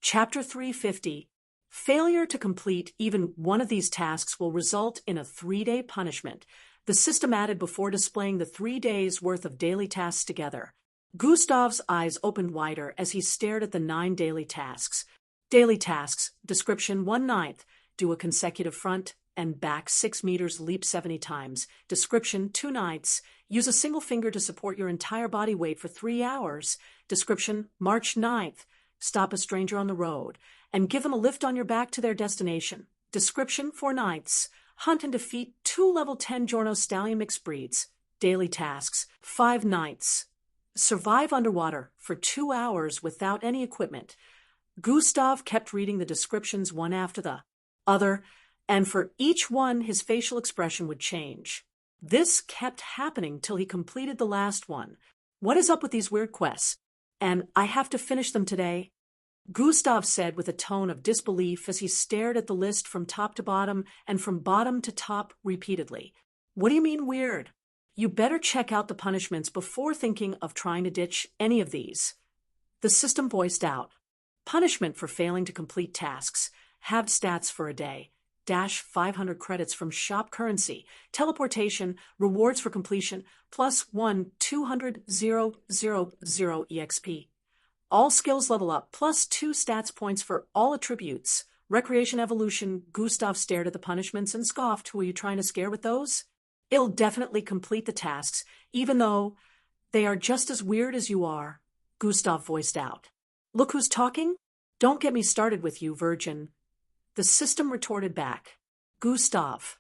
Chapter 350. Failure to complete even one of these tasks will result in a 3-day punishment, the system added before displaying the 3 days' worth of daily tasks together. Gustav's eyes opened wider as he stared at the 9 daily tasks. Daily tasks. Description: 1/9. Do a consecutive front and back 6 meters, leap 70 times. Description: 2/9. Use a single finger to support your entire body weight for 3 hours. Description: March 9th. Stop a stranger on the road and give them a lift on your back to their destination. Description: 4/9. Hunt and defeat 2 level 10 Jorno Stallion mixed breeds. Daily tasks: 5/9. Survive underwater for 2 hours without any equipment. Gustav kept reading the descriptions one after the other, and for each one his facial expression would change. This kept happening till he completed the last one. "What is up with these weird quests? And I have to finish them today?" Gustav said with a tone of disbelief as he stared at the list from top to bottom and from bottom to top repeatedly. "What do you mean weird? You better check out the punishments before thinking of trying to ditch any of these." The system voiced out. Punishment for failing to complete tasks. Halved stats for a day. Dash 500 credits from shop currency. Teleportation. Rewards for completion. Plus 1 200,000 EXP. All skills level up. Plus 2 stats points for all attributes. Recreation evolution, Gustav stared at the punishments and scoffed. Who are you trying to scare with those? It'll definitely complete the tasks, even though they are just as weird as you are, Gustav voiced out. Look who's talking? Don't get me started with you, virgin. The system retorted back. Gustav.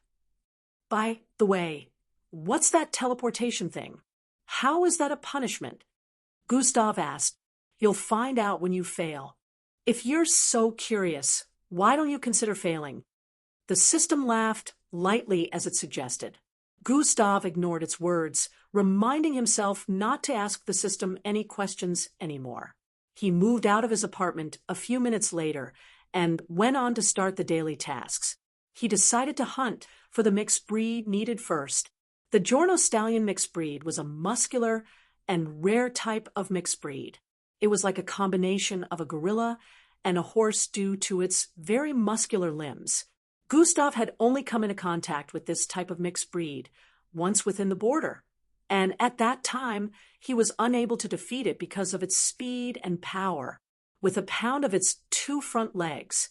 By the way, what's that teleportation thing? How is that a punishment? Gustav asked. You'll find out when you fail. If you're so curious, why don't you consider failing? The system laughed lightly as it suggested. Gustav ignored its words, reminding himself not to ask the system any questions anymore. He moved out of his apartment a few minutes later and went on to start the daily tasks. He decided to hunt for the mixed breed needed first. The Giorno Stallion mixed breed was a muscular and rare type of mixed breed. It was like a combination of a gorilla and a horse due to its very muscular limbs. Gustav had only come into contact with this type of mixed breed once within the border, and at that time he was unable to defeat it because of its speed and power. With a pound of its 2 front legs,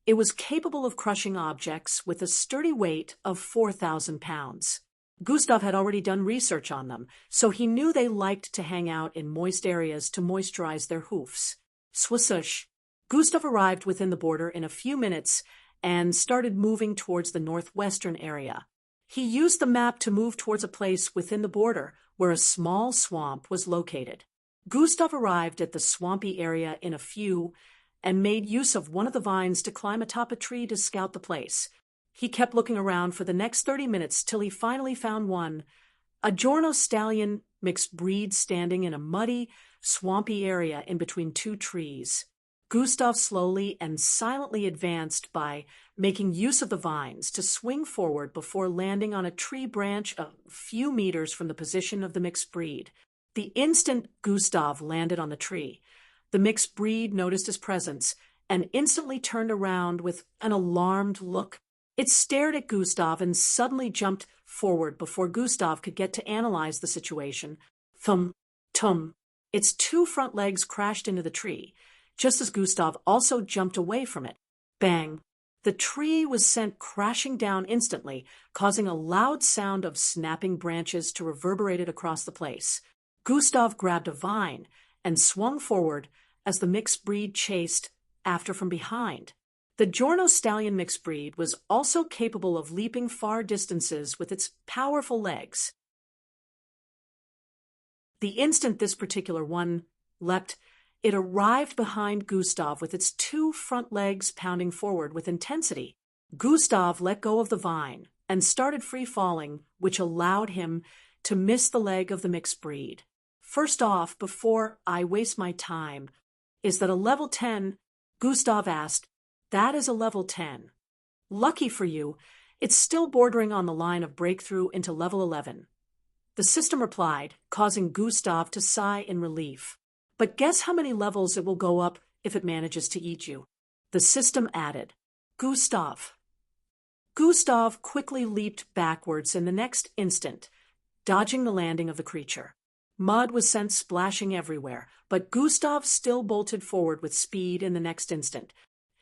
it was capable of crushing objects with a sturdy weight of 4,000 pounds. Gustav had already done research on them, so he knew they liked to hang out in moist areas to moisturize their hoofs. Swasush! Gustav arrived within the border in a few minutes and started moving towards the northwestern area. He used the map to move towards a place within the border where a small swamp was located. Gustav arrived at the swampy area in a few and made use of one of the vines to climb atop a tree to scout the place. He kept looking around for the next 30 minutes till he finally found one, a Giorno Stallion mixed breed standing in a muddy, swampy area in between 2 trees. Gustav slowly and silently advanced by making use of the vines to swing forward before landing on a tree branch a few meters from the position of the mixed breed. The instant Gustav landed on the tree, the mixed breed noticed his presence and instantly turned around with an alarmed look. It stared at Gustav and suddenly jumped forward before Gustav could get to analyze the situation. Thum, tum. Its 2 front legs crashed into the tree, just as Gustav also jumped away from it. Bang! The tree was sent crashing down instantly, causing a loud sound of snapping branches to reverberate across the place. Gustav grabbed a vine and swung forward as the mixed breed chased after from behind. The Giorno Stallion mixed breed was also capable of leaping far distances with its powerful legs. The instant this particular one leapt, it arrived behind Gustav with its 2 front legs pounding forward with intensity. Gustav let go of the vine and started free-falling, which allowed him to miss the leg of the mixed breed. First off, before I waste my time, is that a level 10? Gustav asked. That is a level 10. Lucky for you, it's still bordering on the line of breakthrough into level 11. The system replied, causing Gustav to sigh in relief. But guess how many levels it will go up if it manages to eat you? The system added. Gustav. Gustav quickly leaped backwards in the next instant, dodging the landing of the creature. Mud was sent splashing everywhere, but Gustav still bolted forward with speed in the next instant.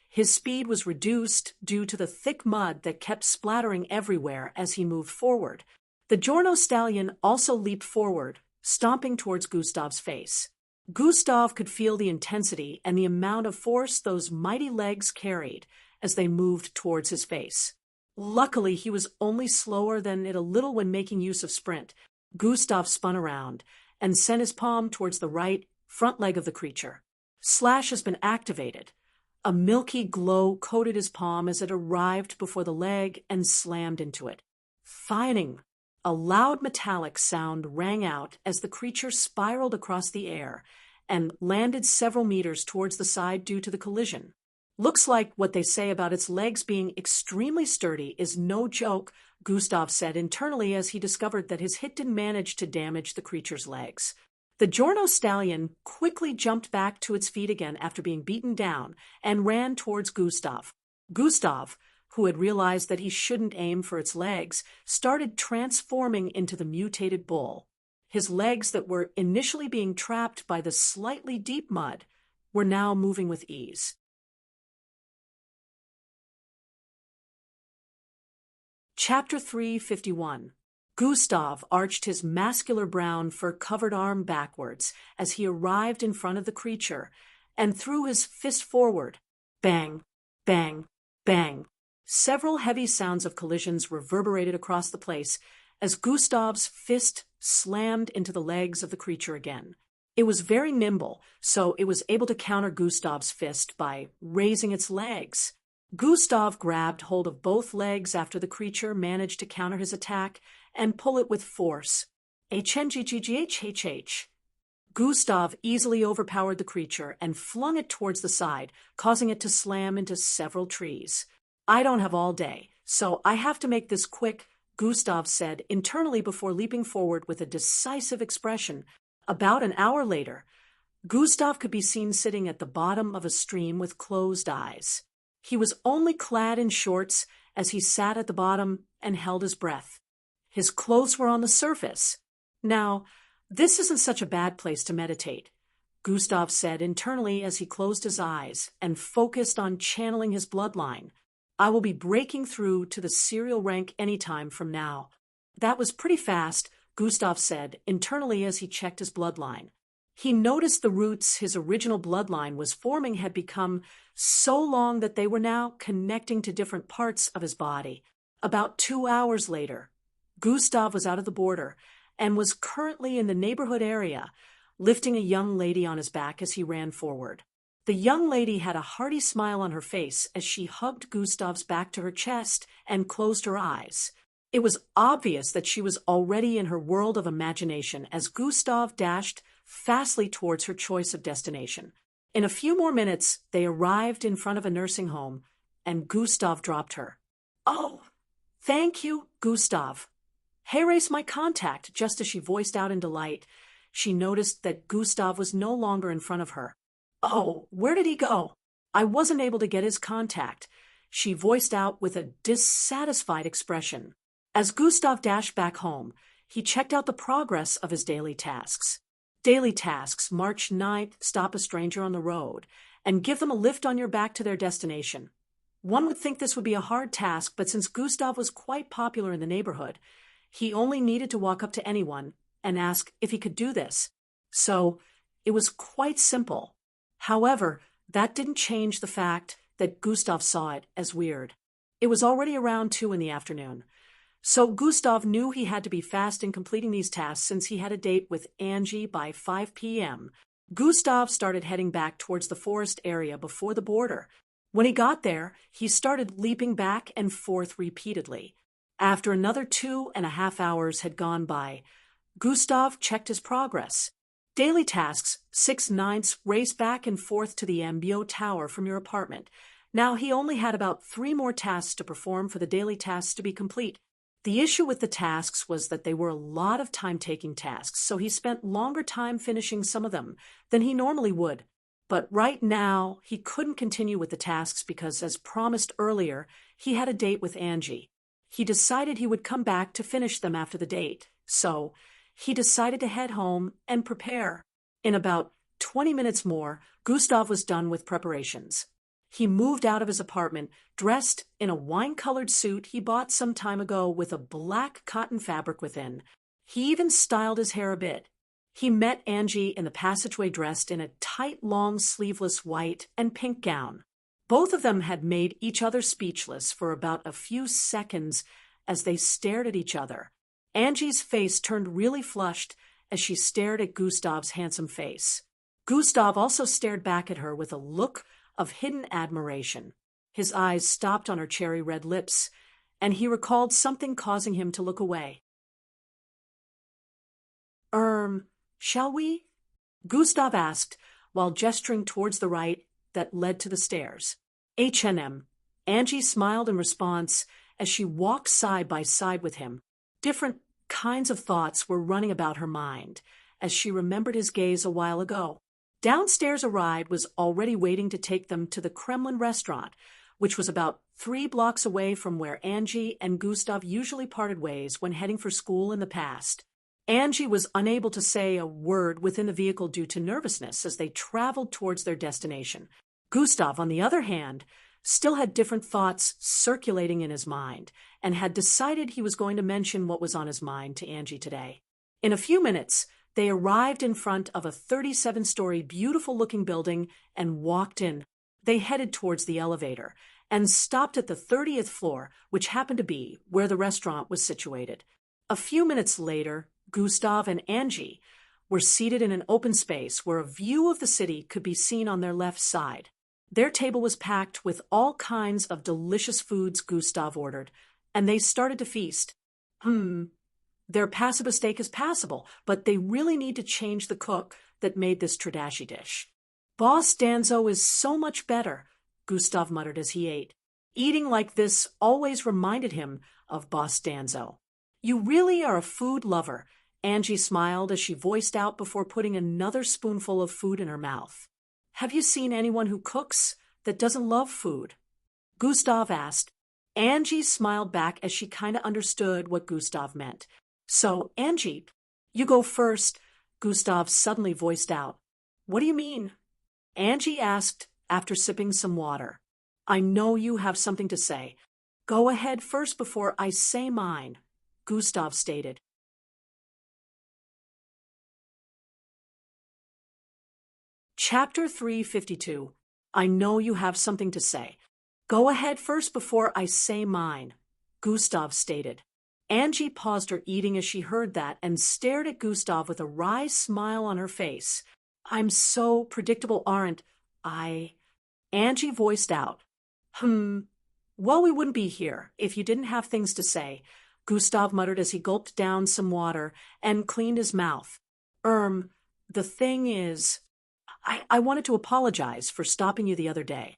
His speed was reduced due to the thick mud that kept splattering everywhere as he moved forward. The Giorno Stallion also leaped forward, stomping towards Gustav's face. Gustav could feel the intensity and the amount of force those mighty legs carried as they moved towards his face. Luckily, he was only slower than it a little when making use of sprint. Gustav spun around and sent his palm towards the right front leg of the creature. Slash has been activated. A milky glow coated his palm as it arrived before the leg and slammed into it. Fining! A loud metallic sound rang out as the creature spiraled across the air and landed several meters towards the side due to the collision. Looks like what they say about its legs being extremely sturdy is no joke, Gustav said internally as he discovered that his hit didn't manage to damage the creature's legs. The Giorno Stallion quickly jumped back to its feet again after being beaten down and ran towards Gustav. Gustav, who had realized that he shouldn't aim for its legs, started transforming into the mutated bull. His legs that were initially being trapped by the slightly deep mud were now moving with ease. Chapter 351. Gustav arched his muscular brown fur-covered arm backwards as he arrived in front of the creature and threw his fist forward. Bang, bang, bang. Several heavy sounds of collisions reverberated across the place as Gustav's fist slammed into the legs of the creature again. It was very nimble, so it was able to counter Gustav's fist by raising its legs. Gustav grabbed hold of both legs after the creature managed to counter his attack and pull it with force. HNGGGHHH. Gustav easily overpowered the creature and flung it towards the side, causing it to slam into several trees. I don't have all day, so I have to make this quick, Gustav said internally before leaping forward with a decisive expression. About an hour later, Gustav could be seen sitting at the bottom of a stream with closed eyes. He was only clad in shorts as he sat at the bottom and held his breath. His clothes were on the surface. Now, this isn't such a bad place to meditate, Gustav said internally as he closed his eyes and focused on channeling his bloodline. I will be breaking through to the serial rank any time from now. That was pretty fast, Gustav said internally as he checked his bloodline. He noticed the roots his original bloodline was forming had become so long that they were now connecting to different parts of his body. About 2 hours later, Gustav was out of the border and was currently in the neighborhood area, lifting a young lady on his back as he ran forward. The young lady had a hearty smile on her face as she hugged Gustav's back to her chest and closed her eyes. It was obvious that she was already in her world of imagination as Gustav dashed fastly towards her choice of destination. In a few more minutes, they arrived in front of a nursing home, and Gustav dropped her. Oh, thank you, Gustav. Here is my contact. Just as she voiced out in delight, she noticed that Gustav was no longer in front of her. Oh, where did he go? I wasn't able to get his contact, she voiced out with a dissatisfied expression. As Gustav dashed back home, he checked out the progress of his daily tasks. Daily tasks: March 9th, stop a stranger on the road and give them a lift on your back to their destination. One would think this would be a hard task, but since Gustav was quite popular in the neighborhood, he only needed to walk up to anyone and ask if he could do this. So it was quite simple. However, that didn't change the fact that Gustav saw it as weird. It was already around 2 in the afternoon. So Gustav knew he had to be fast in completing these tasks since he had a date with Angie by 5 p.m. Gustav started heading back towards the forest area before the border. When he got there, he started leaping back and forth repeatedly. After another 2.5 hours had gone by, Gustav checked his progress. Daily tasks: 6/9 race back and forth to the MBO tower from your apartment. Now he only had about 3 more tasks to perform for the daily tasks to be complete. The issue with the tasks was that they were a lot of time-taking tasks, so he spent longer time finishing some of them than he normally would. But right now, he couldn't continue with the tasks because, as promised earlier, he had a date with Angie. He decided he would come back to finish them after the date, so he decided to head home and prepare. In about 20 minutes more, Gustav was done with preparations. He moved out of his apartment, dressed in a wine-colored suit he bought some time ago with a black cotton fabric within. He even styled his hair a bit. He met Angie in the passageway dressed in a tight, long, sleeveless white and pink gown. Both of them had made each other speechless for about a few seconds as they stared at each other. Angie's face turned really flushed as she stared at Gustav's handsome face. Gustav also stared back at her with a look of hidden admiration. His eyes stopped on her cherry-red lips, and he recalled something causing him to look away. Shall we?" Gustav asked, while gesturing towards the right that led to the stairs. H&M. Angie smiled in response as she walked side by side with him. Different kinds of thoughts were running about her mind as she remembered his gaze a while ago. Downstairs, a ride was already waiting to take them to the Kremlin restaurant, which was about 3 blocks away from where Angie and Gustav usually parted ways when heading for school in the past. Angie was unable to say a word within the vehicle due to nervousness as they traveled towards their destination. Gustav, on the other hand, still had different thoughts circulating in his mind, and had decided he was going to mention what was on his mind to Angie today. In a few minutes, they arrived in front of a 37-story beautiful-looking building and walked in. They headed towards the elevator and stopped at the 30th floor, which happened to be where the restaurant was situated. A few minutes later, Gustav and Angie were seated in an open space where a view of the city could be seen on their left side. Their table was packed with all kinds of delicious foods Gustav ordered, and they started to feast. Their passable steak is passable, but they really need to change the cook that made this trashy dish. Boss Danzo is so much better, Gustav muttered as he ate. Eating like this always reminded him of Boss Danzo. You really are a food lover, Angie smiled as she voiced out before putting another spoonful of food in her mouth. Have you seen anyone who cooks that doesn't love food? Gustav asked. Angie smiled back as she kind of understood what Gustav meant. So, Angie, you go first, Gustav suddenly voiced out. What do you mean? Angie asked after sipping some water. I know you have something to say. Go ahead first before I say mine, Gustav stated. Chapter 352. I know you have something to say. Go ahead first before I say mine, Gustav stated. Angie paused her eating as she heard that and stared at Gustav with a wry smile on her face. I'm so predictable, aren't I? Angie voiced out. Well, we wouldn't be here if you didn't have things to say, Gustav muttered as he gulped down some water and cleaned his mouth. The thing is, I wanted to apologize for stopping you the other day.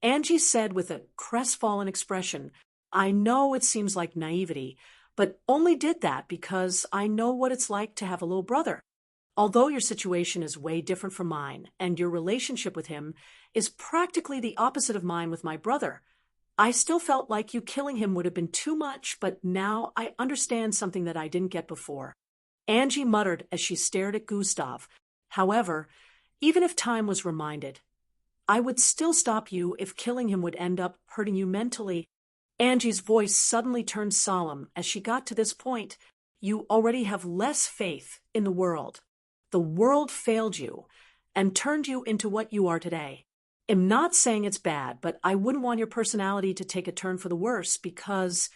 Angie said with a crestfallen expression, I know it seems like naivety, but only did that because I know what it's like to have a little brother. Although your situation is way different from mine, and your relationship with him is practically the opposite of mine with my brother, I still felt like you killing him would have been too much, but now I understand something that I didn't get before. Angie muttered as she stared at Gustav. However, even if time was reminded, I would still stop you if killing him would end up hurting you mentally. Angie's voice suddenly turned solemn as she got to this point. You already have less faith in the world. The world failed you and turned you into what you are today. I'm not saying it's bad, but I wouldn't want your personality to take a turn for the worse because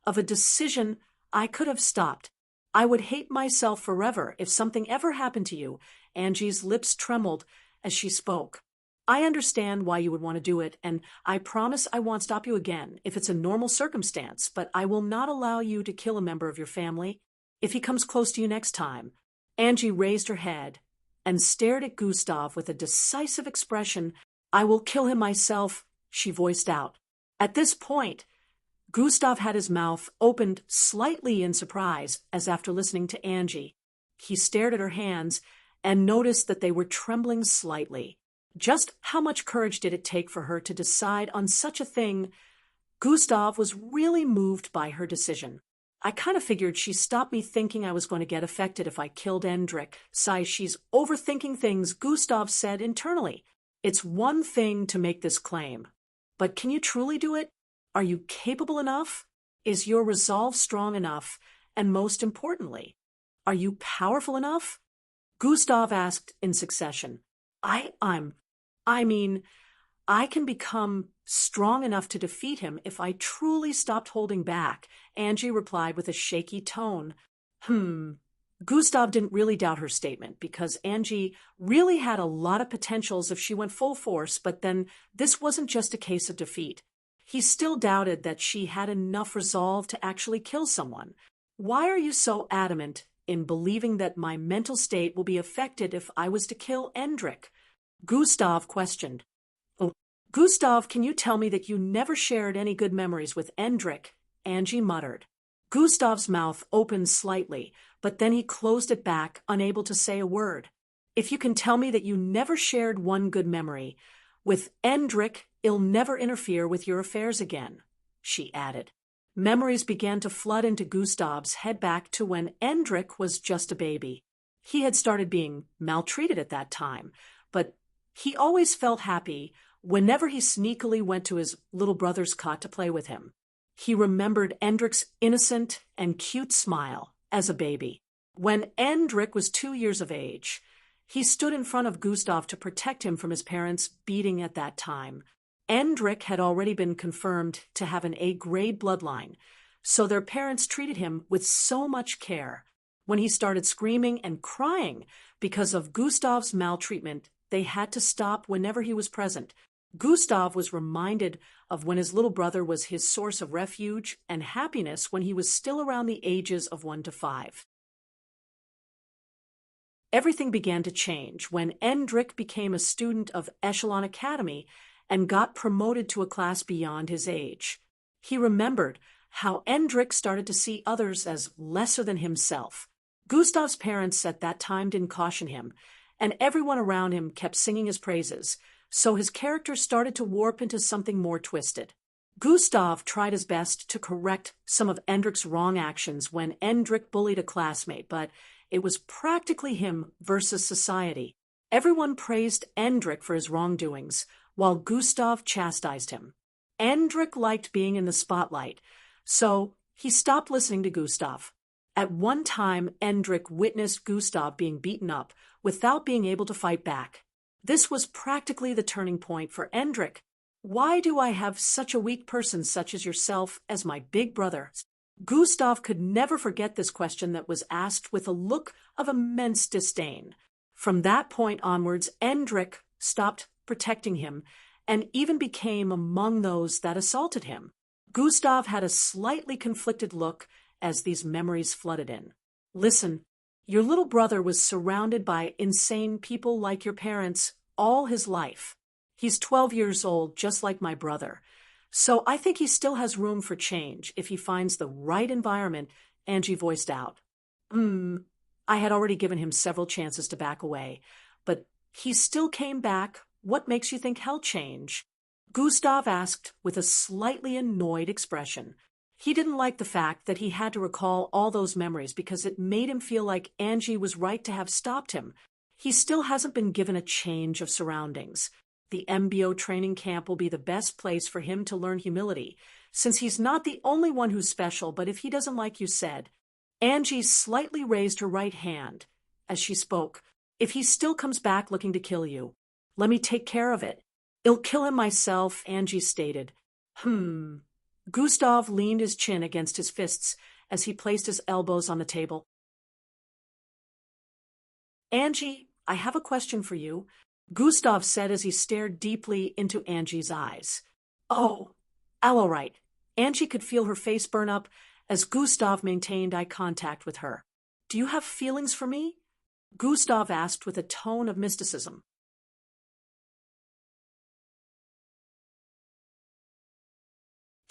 of a decision I could have stopped. I would hate myself forever if something ever happened to you. Angie's lips trembled as she spoke. I understand why you would want to do it, and I promise I won't stop you again if it's a normal circumstance, but I will not allow you to kill a member of your family if he comes close to you next time. Angie raised her head and stared at Gustav with a decisive expression. I will kill him myself, she voiced out. At this point, Gustav had his mouth opened slightly in surprise as after listening to Angie, he stared at her hands and noticed that they were trembling slightly. Just how much courage did it take for her to decide on such a thing? Gustav was really moved by her decision. I kind of figured she stopped me thinking I was going to get affected if I killed Endrick. Sigh, she's overthinking things, Gustav said internally. It's one thing to make this claim, but can you truly do it? Are you capable enough? Is your resolve strong enough? And most importantly, are you powerful enough? Gustav asked in succession. I can become strong enough to defeat him if I truly stopped holding back, Angie replied with a shaky tone. Gustav didn't really doubt her statement because Angie really had a lot of potentials if she went full force, but then this wasn't just a case of defeat. He still doubted that she had enough resolve to actually kill someone. Why are you so adamant in believing that my mental state will be affected if I was to kill Endrick? Gustav questioned. Oh, Gustav, can you tell me that you never shared any good memories with Endrick? Angie muttered. Gustav's mouth opened slightly, but then he closed it back, unable to say a word. If you can tell me that you never shared one good memory with Endrick, he'll never interfere with your affairs again, she added. Memories began to flood into Gustav's head back to when Endrick was just a baby. He had started being maltreated at that time, but he always felt happy whenever he sneakily went to his little brother's cot to play with him. He remembered Endrik's innocent and cute smile as a baby. When Endrik was 2 years of age, he stood in front of Gustav to protect him from his parents' beating at that time. Endrik had already been confirmed to have an A-grade bloodline, so their parents treated him with so much care. When he started screaming and crying because of Gustav's maltreatment, they had to stop whenever he was present. Gustav was reminded of when his little brother was his source of refuge and happiness when he was still around the ages of 1 to 5. Everything began to change when Endrik became a student of Echelon Academy and got promoted to a class beyond his age. He remembered how Endrik started to see others as lesser than himself. Gustav's parents at that time didn't caution him, and everyone around him kept singing his praises, so his character started to warp into something more twisted. Gustav tried his best to correct some of Endrik's wrong actions when Endrik bullied a classmate, but it was practically him versus society. Everyone praised Endrik for his wrongdoings, while Gustav chastised him. Endrik liked being in the spotlight, so he stopped listening to Gustav. At one time, Endrik witnessed Gustav being beaten up without being able to fight back. This was practically the turning point for Endrik. Why do I have such a weak person such as yourself as my big brother? Gustav could never forget this question that was asked with a look of immense disdain. From that point onwards, Endrik stopped protecting him and even became among those that assaulted him. Gustav had a slightly conflicted look as these memories flooded in. Listen, your little brother was surrounded by insane people like your parents all his life. He's 12 years old, just like my brother. So I think he still has room for change if he finds the right environment, Angie voiced out. I had already given him several chances to back away, but he still came back. What makes you think he'll change? Gustav asked with a slightly annoyed expression. He didn't like the fact that he had to recall all those memories because it made him feel like Angie was right to have stopped him. He still hasn't been given a change of surroundings. The MBO training camp will be the best place for him to learn humility, since he's not the only one who's special, but if he doesn't like you said. Angie slightly raised her right hand as she spoke. If he still comes back looking to kill you, let me take care of it. I'll kill him myself, Angie stated. Gustav leaned his chin against his fists as he placed his elbows on the table. Angie, I have a question for you, Gustav said as he stared deeply into Angie's eyes. Oh, all right. Angie could feel her face burn up as Gustav maintained eye contact with her. Do you have feelings for me? Gustav asked with a tone of mysticism.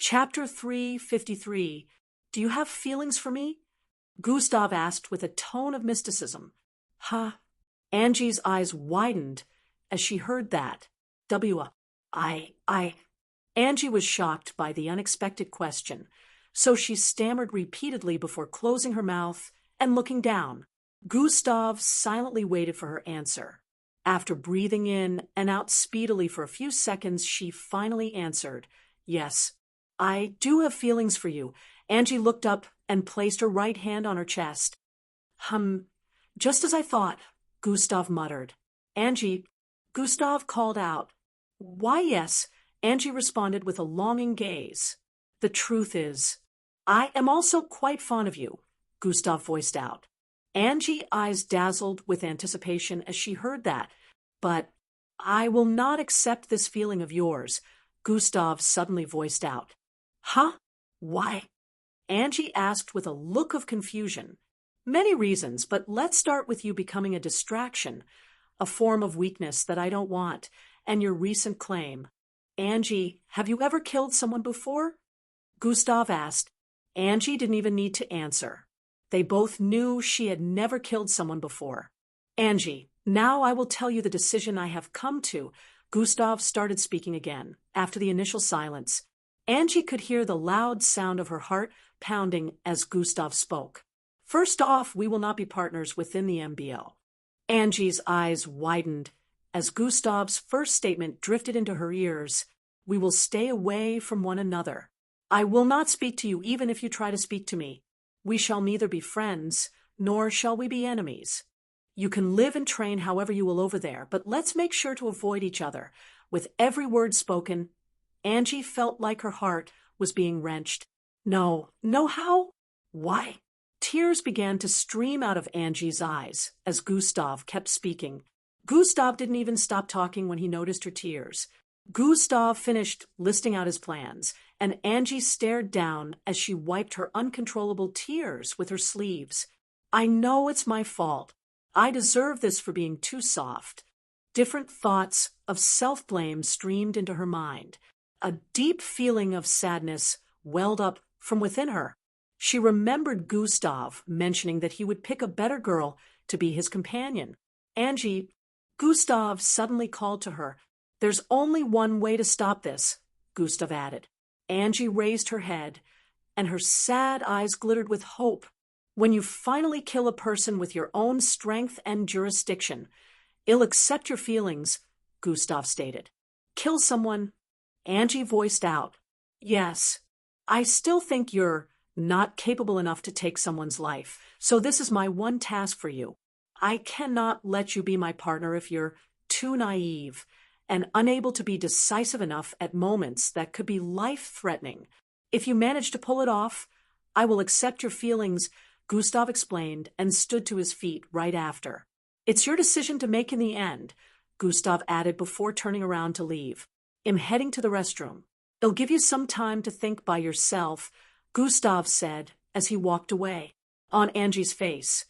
Chapter 353. Do you have feelings for me? Gustav asked with a tone of mysticism. Huh? Angie's eyes widened as she heard that. Angie was shocked by the unexpected question, so she stammered repeatedly before closing her mouth and looking down. Gustav silently waited for her answer. After breathing in and out speedily for a few seconds, she finally answered, Yes, I do have feelings for you. Angie looked up and placed her right hand on her chest. Just as I thought, Gustav muttered. Angie, Gustav called out. Why, yes, Angie responded with a longing gaze. The truth is, I am also quite fond of you, Gustav voiced out. Angie's eyes dazzled with anticipation as she heard that. But I will not accept this feeling of yours, Gustav suddenly voiced out. Huh? Why? Angie asked with a look of confusion. Many reasons, but let's start with you becoming a distraction, a form of weakness that I don't want, and your recent claim. Angie, have you ever killed someone before? Gustav asked. Angie didn't even need to answer. They both knew she had never killed someone before. Angie, now I will tell you the decision I have come to. Gustav started speaking again, after the initial silence. Angie could hear the loud sound of her heart pounding as Gustav spoke. First off, we will not be partners within the MBO. Angie's eyes widened as Gustav's first statement drifted into her ears. We will stay away from one another. I will not speak to you even if you try to speak to me. We shall neither be friends, nor shall we be enemies. You can live and train however you will over there, but let's make sure to avoid each other. With every word spoken, Angie felt like her heart was being wrenched. No, how? Why? Tears began to stream out of Angie's eyes as Gustav kept speaking. Gustav didn't even stop talking when he noticed her tears. Gustav finished listing out his plans, and Angie stared down as she wiped her uncontrollable tears with her sleeves. I know it's my fault. I deserve this for being too soft. Different thoughts of self-blame streamed into her mind. A deep feeling of sadness welled up from within her. She remembered Gustav mentioning that he would pick a better girl to be his companion. Angie, Gustav suddenly called to her. There's only one way to stop this, Gustav added. Angie raised her head, and her sad eyes glittered with hope. When you finally kill a person with your own strength and jurisdiction, it'll accept your feelings, Gustav stated. Kill someone, Angie voiced out. Yes, I still think you're not capable enough to take someone's life, so this is my one task for you. I cannot let you be my partner if you're too naive and unable to be decisive enough at moments that could be life-threatening. If you manage to pull it off, I will accept your feelings, Gustav explained and stood to his feet right after. It's your decision to make in the end, Gustav added before turning around to leave. I'm heading to the restroom. It'll give you some time to think by yourself, Gustav said as he walked away. On Angie's face,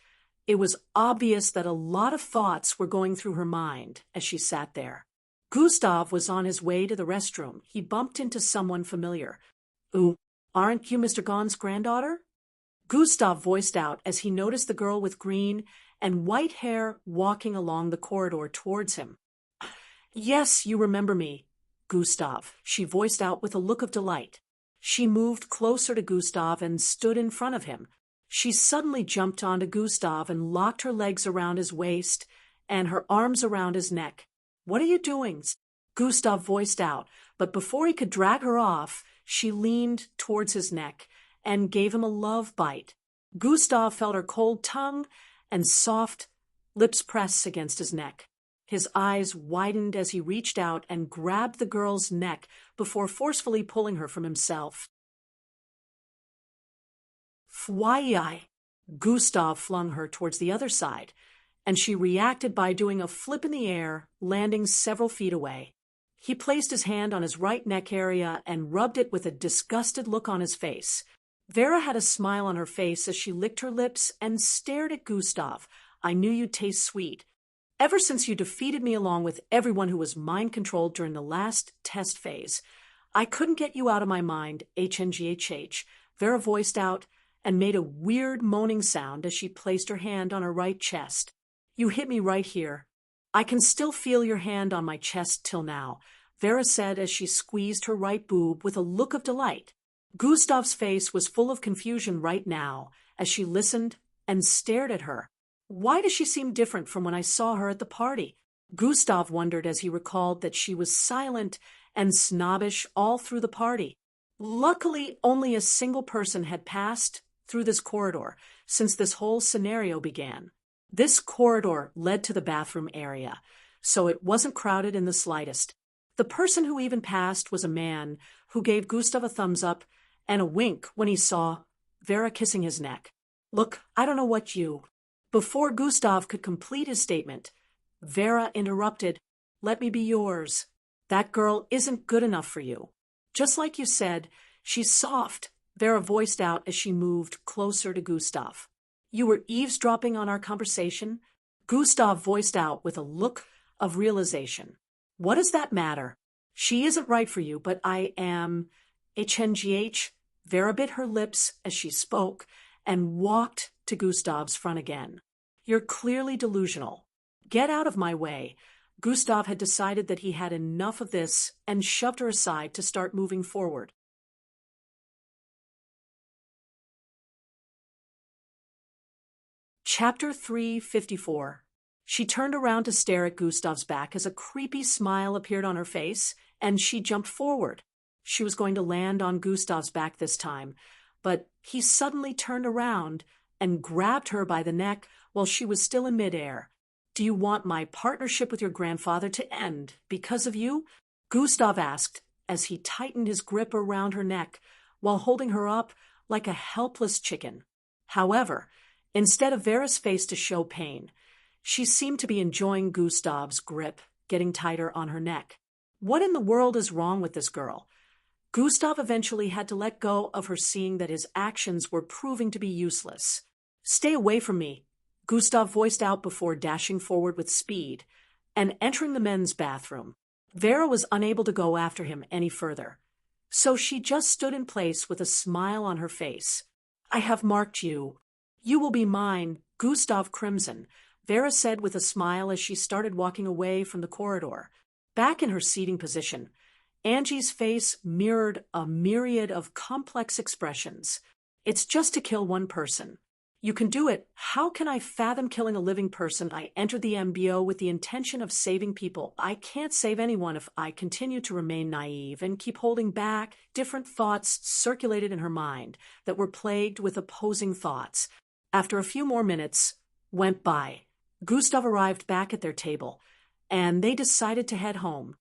it was obvious that a lot of thoughts were going through her mind as she sat there. Gustav was on his way to the restroom. He bumped into someone familiar. Ooh, aren't you Mr. Gahn's granddaughter? Gustav voiced out as he noticed the girl with green and white hair walking along the corridor towards him. Yes, you remember me, Gustav, she voiced out with a look of delight. She moved closer to Gustav and stood in front of him. She suddenly jumped onto Gustav and locked her legs around his waist and her arms around his neck. What are you doing? Gustav voiced out, but before he could drag her off, she leaned towards his neck and gave him a love bite. Gustav felt her cold tongue and soft lips press against his neck. His eyes widened as he reached out and grabbed the girl's neck before forcefully pulling her from himself. Fwai! Gustav flung her towards the other side, and she reacted by doing a flip in the air, landing several feet away. He placed his hand on his right neck area and rubbed it with a disgusted look on his face. Vera had a smile on her face as she licked her lips and stared at Gustav. I knew you'd taste sweet. Ever since you defeated me along with everyone who was mind-controlled during the last test phase, I couldn't get you out of my mind, HNGHH, Vera voiced out and made a weird moaning sound as she placed her hand on her right chest. You hit me right here. I can still feel your hand on my chest till now, Vera said as she squeezed her right boob with a look of delight. Gustav's face was full of confusion right now as she listened and stared at her. Why does she seem different from when I saw her at the party? Gustav wondered as he recalled that she was silent and snobbish all through the party. Luckily, only a single person had passed through this corridor since this whole scenario began. This corridor led to the bathroom area, so it wasn't crowded in the slightest. The person who even passed was a man who gave Gustav a thumbs up and a wink when he saw Vera kissing his neck. Look, I don't know what you... Before Gustav could complete his statement, Vera interrupted. Let me be yours. That girl isn't good enough for you. Just like you said, she's soft, Vera voiced out as she moved closer to Gustav. You were eavesdropping on our conversation? Gustav voiced out with a look of realization. What does that matter? She isn't right for you, but I am... HNGH, Vera bit her lips as she spoke and walked to Gustav's front again. You're clearly delusional. Get out of my way. Gustav had decided that he had enough of this and shoved her aside to start moving forward. Chapter 354. She turned around to stare at Gustav's back as a creepy smile appeared on her face, and she jumped forward. She was going to land on Gustav's back this time, but he suddenly turned around and grabbed her by the neck while she was still in midair. "Do you want my partnership with your grandfather to end because of you?" Gustav asked as he tightened his grip around her neck while holding her up like a helpless chicken. However, instead of Vera's face to show pain, she seemed to be enjoying Gustav's grip getting tighter on her neck. What in the world is wrong with this girl? Gustav eventually had to let go of her, seeing that his actions were proving to be useless. "Stay away from me," Gustav voiced out before dashing forward with speed and entering the men's bathroom. Vera was unable to go after him any further, so she just stood in place with a smile on her face. "I have marked you. You will be mine, Gustav Crimson," Vera said with a smile as she started walking away from the corridor. Back in her seating position, Angie's face mirrored a myriad of complex expressions. "It's just to kill one person. You can do it. How can I fathom killing a living person? I entered the MBO with the intention of saving people. I can't save anyone if I continue to remain naive and keep holding back." Different thoughts circulated in her mind that were plagued with opposing thoughts. After a few more minutes went by, Gustav arrived back at their table, and they decided to head home.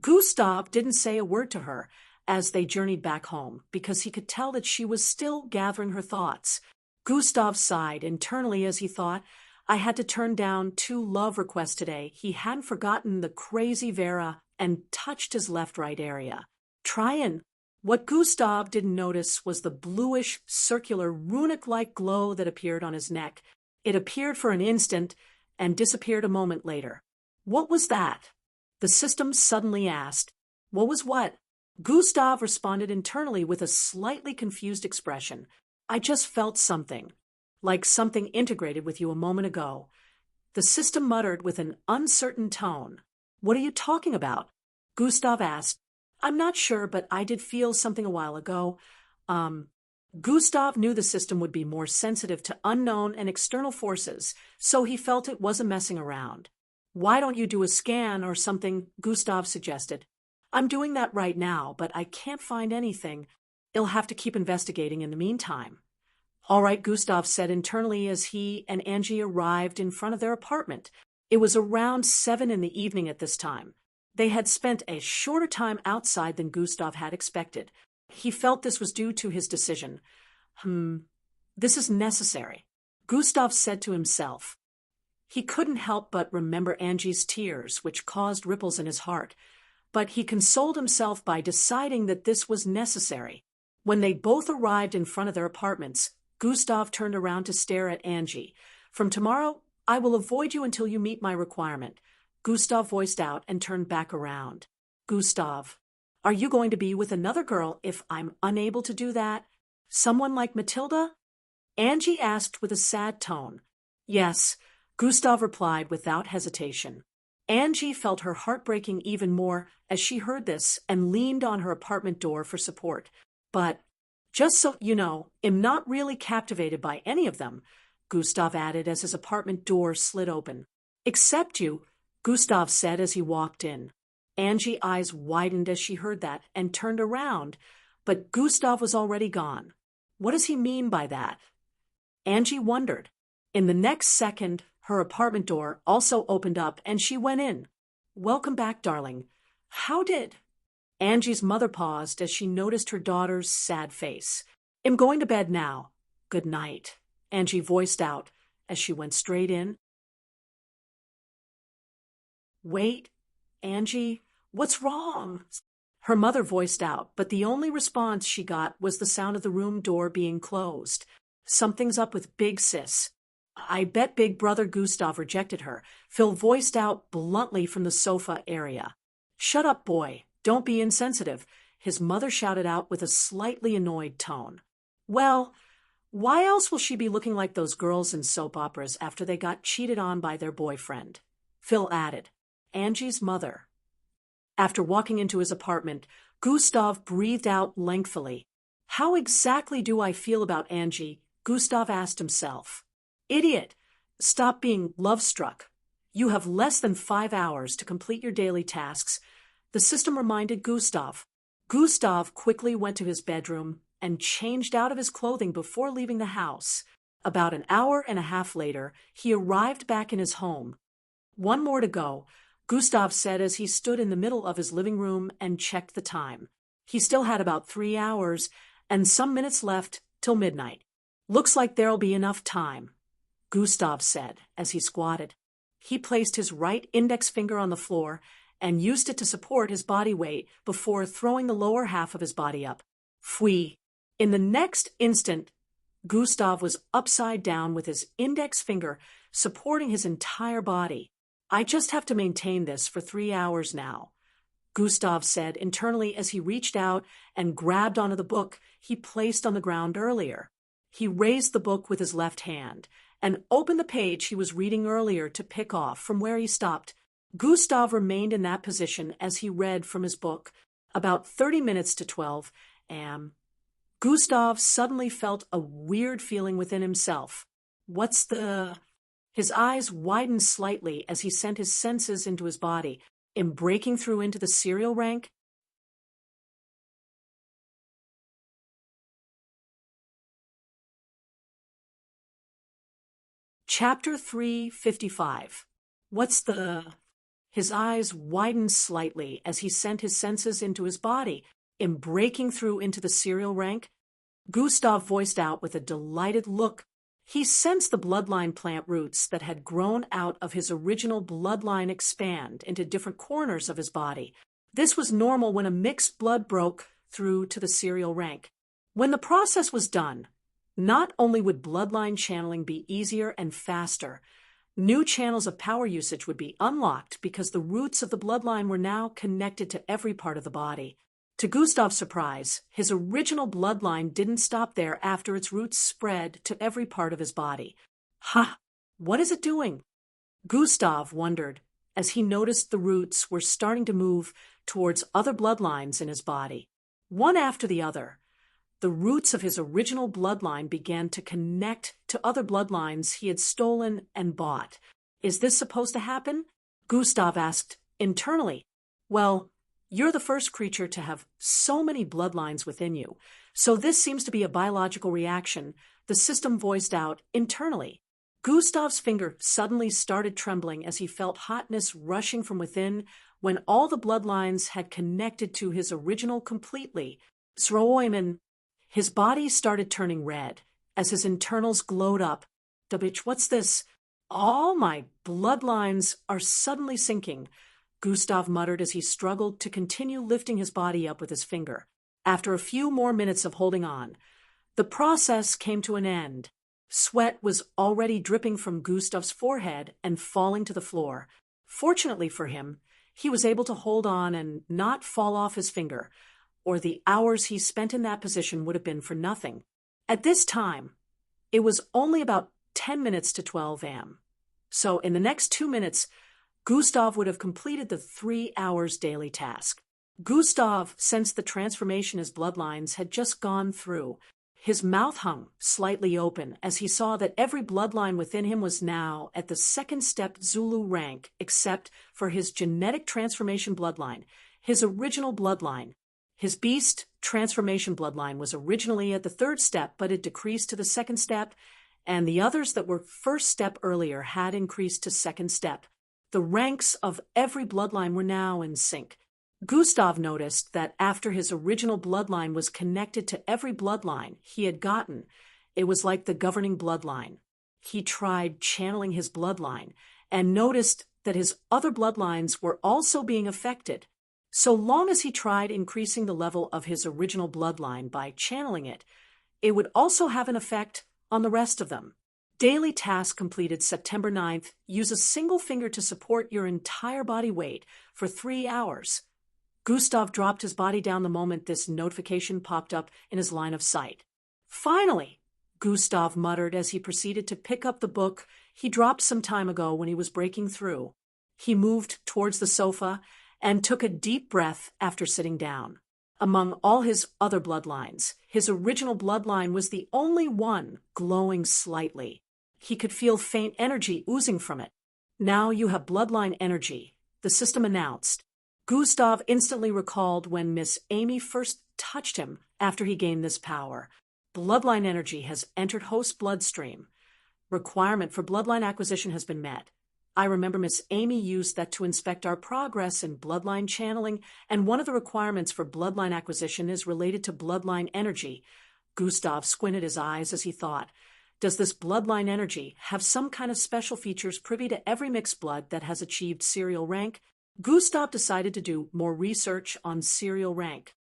Gustav didn't say a word to her as they journeyed back home because he could tell that she was still gathering her thoughts. Gustav sighed internally as he thought, "I had to turn down 2 love requests today." He hadn't forgotten the crazy Vera and touched his left-right area. "Tryon." What Gustav didn't notice was the bluish, circular, runic-like glow that appeared on his neck. It appeared for an instant and disappeared a moment later. "What was that?" the system suddenly asked. "What was what?" Gustav responded internally with a slightly confused expression. "I just felt something, like something integrated with you a moment ago." The system muttered with an uncertain tone. "What are you talking about?" Gustav asked. "I'm not sure, but I did feel something a while ago." Gustav knew the system would be more sensitive to unknown and external forces, so he felt it wasn't messing around. "Why don't you do a scan or something?" Gustav suggested. "I'm doing that right now, but I can't find anything. You'll have to keep investigating in the meantime." "All right," Gustav said internally as he and Angie arrived in front of their apartment. It was around 7 in the evening at this time. They had spent a shorter time outside than Gustav had expected. He felt this was due to his decision. This is necessary," Gustav said to himself. He couldn't help but remember Angie's tears, which caused ripples in his heart, but he consoled himself by deciding that this was necessary. When they both arrived in front of their apartments, Gustav turned around to stare at Angie. "From tomorrow, I will avoid you until you meet my requirement," Gustav voiced out and turned back around. "Gustav, are you going to be with another girl if I'm unable to do that? Someone like Matilda?" Angie asked with a sad tone. "Yes," Gustav replied without hesitation. Angie felt her heart breaking even more as she heard this and leaned on her apartment door for support. "But, just so you know, I'm not really captivated by any of them," Gustav added as his apartment door slid open. "Except you," Gustav said as he walked in. Angie's eyes widened as she heard that and turned around, but Gustav was already gone. What does he mean by that? Angie wondered. In the next second, her apartment door also opened up and she went in. "Welcome back, darling. How did—" Angie's mother paused as she noticed her daughter's sad face. "I'm going to bed now. Good night," Angie voiced out as she went straight in. "Wait, Angie, what's wrong?" her mother voiced out, but the only response she got was the sound of the room door being closed. "Something's up with Big Sis. I bet Big Brother Gustav rejected her," Phil voiced out bluntly from the sofa area. "Shut up, boy. Don't be insensitive," his mother shouted out with a slightly annoyed tone. "Well, why else will she be looking like those girls in soap operas after they got cheated on by their boyfriend?" Phil added. Angie's mother. After walking into his apartment, Gustav breathed out lengthily. "How exactly do I feel about Angie?" Gustav asked himself. "Idiot! Stop being love-struck. You have less than 5 hours to complete your daily tasks, the system reminded Gustav. Gustav quickly went to his bedroom and changed out of his clothing before leaving the house. About an hour and a half later, he arrived back in his home. "One more to go," Gustav said as he stood in the middle of his living room and checked the time. He still had about 3 hours and some minutes left till midnight. "Looks like there'll be enough time," Gustav said as he squatted. He placed his right index finger on the floor and used it to support his body weight before throwing the lower half of his body up. Phui! In the next instant, Gustav was upside down with his index finger supporting his entire body. "I just have to maintain this for 3 hours now," Gustav said internally as he reached out and grabbed onto the book he placed on the ground earlier. He raised the book with his left hand and opened the page he was reading earlier to pick off from where he stopped. Gustav remained in that position as he read from his book. About 30 minutes to 12 a.m. Gustav suddenly felt a weird feeling within himself. "What's the—" His eyes widened slightly as he sent his senses into his body. In breaking through into the serial rank, Chapter 355. What's the— His eyes widened slightly as he sent his senses into his body. In breaking through into the serial rank, Gustav voiced out with a delighted look. He sensed the bloodline plant roots that had grown out of his original bloodline expand into different corners of his body. This was normal when a mixed blood broke through to the serial rank. When the process was done, not only would bloodline channeling be easier and faster, new channels of power usage would be unlocked because the roots of the bloodline were now connected to every part of the body. To Gustav's surprise, his original bloodline didn't stop there after its roots spread to every part of his body. "Ha! What is it doing?" Gustav wondered as he noticed the roots were starting to move towards other bloodlines in his body. One after the other, the roots of his original bloodline began to connect to other bloodlines he had stolen and bought. "Is this supposed to happen?" Gustav asked internally. "Well, you're the first creature to have so many bloodlines within you, so this seems to be a biological reaction," the system voiced out internally. Gustav's finger suddenly started trembling as he felt hotness rushing from within when all the bloodlines had connected to his original completely. Sroiman. His body started turning red as his internals glowed up. "Bitch, what's this? All my bloodlines are suddenly sinking," Gustav muttered as he struggled to continue lifting his body up with his finger. After a few more minutes of holding on, the process came to an end. Sweat was already dripping from Gustav's forehead and falling to the floor. Fortunately for him, he was able to hold on and not fall off his finger, or the hours he spent in that position would have been for nothing. At this time, it was only about 10 minutes to 12 a.m. So in the next 2 minutes, Gustav would have completed the 3 hours daily task. Gustav sensed the transformation his bloodlines had just gone through. His mouth hung slightly open as he saw that every bloodline within him was now at the second step Zulu rank except for his genetic transformation bloodline, his original bloodline. His beast transformation bloodline was originally at the third step, but it decreased to the second step, and the others that were first step earlier had increased to second step. The ranks of every bloodline were now in sync. Gustav noticed that after his original bloodline was connected to every bloodline he had gotten, it was like the governing bloodline. He tried channeling his bloodline and noticed that his other bloodlines were also being affected. So long as he tried increasing the level of his original bloodline by channeling it, it would also have an effect on the rest of them. Daily task completed September 9th. Use a single finger to support your entire body weight for 3 hours. Gustav dropped his body down the moment this notification popped up in his line of sight. "Finally," Gustav muttered as he proceeded to pick up the book he dropped some time ago when he was breaking through. He moved towards the sofa and took a deep breath after sitting down. Among all his other bloodlines, his original bloodline was the only one glowing slightly. He could feel faint energy oozing from it. Now you have bloodline energy, the system announced. Gustav instantly recalled when Miss Amy first touched him after he gained this power. Bloodline energy has entered host bloodstream. Requirement for bloodline acquisition has been met. I remember Miss Amy used that to inspect our progress in bloodline channeling, and one of the requirements for bloodline acquisition is related to bloodline energy. Gustav squinted his eyes as he thought, does this bloodline energy have some kind of special features privy to every mixed blood that has achieved serial rank? Gustav decided to do more research on serial rank.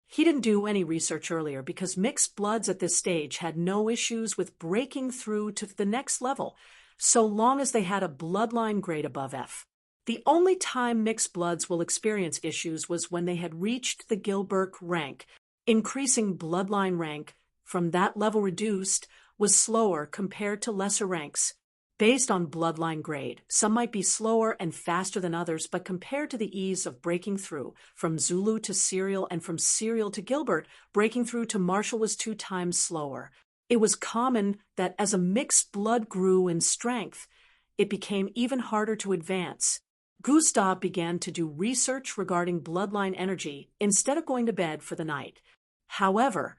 He didn't do any research earlier because mixed bloods at this stage had no issues with breaking through to the next level, so long as they had a bloodline grade above F. The only time mixed bloods will experience issues was when they had reached the Gilbert rank. Increasing bloodline rank from that level reduced was slower compared to lesser ranks. Based on bloodline grade, some might be slower and faster than others, but compared to the ease of breaking through, from Zulu to Serial and from Serial to Gilbert, breaking through to Marshall was 2 times slower. It was common that as a mixed blood grew in strength, it became even harder to advance. Gustav began to do research regarding bloodline energy instead of going to bed for the night. However,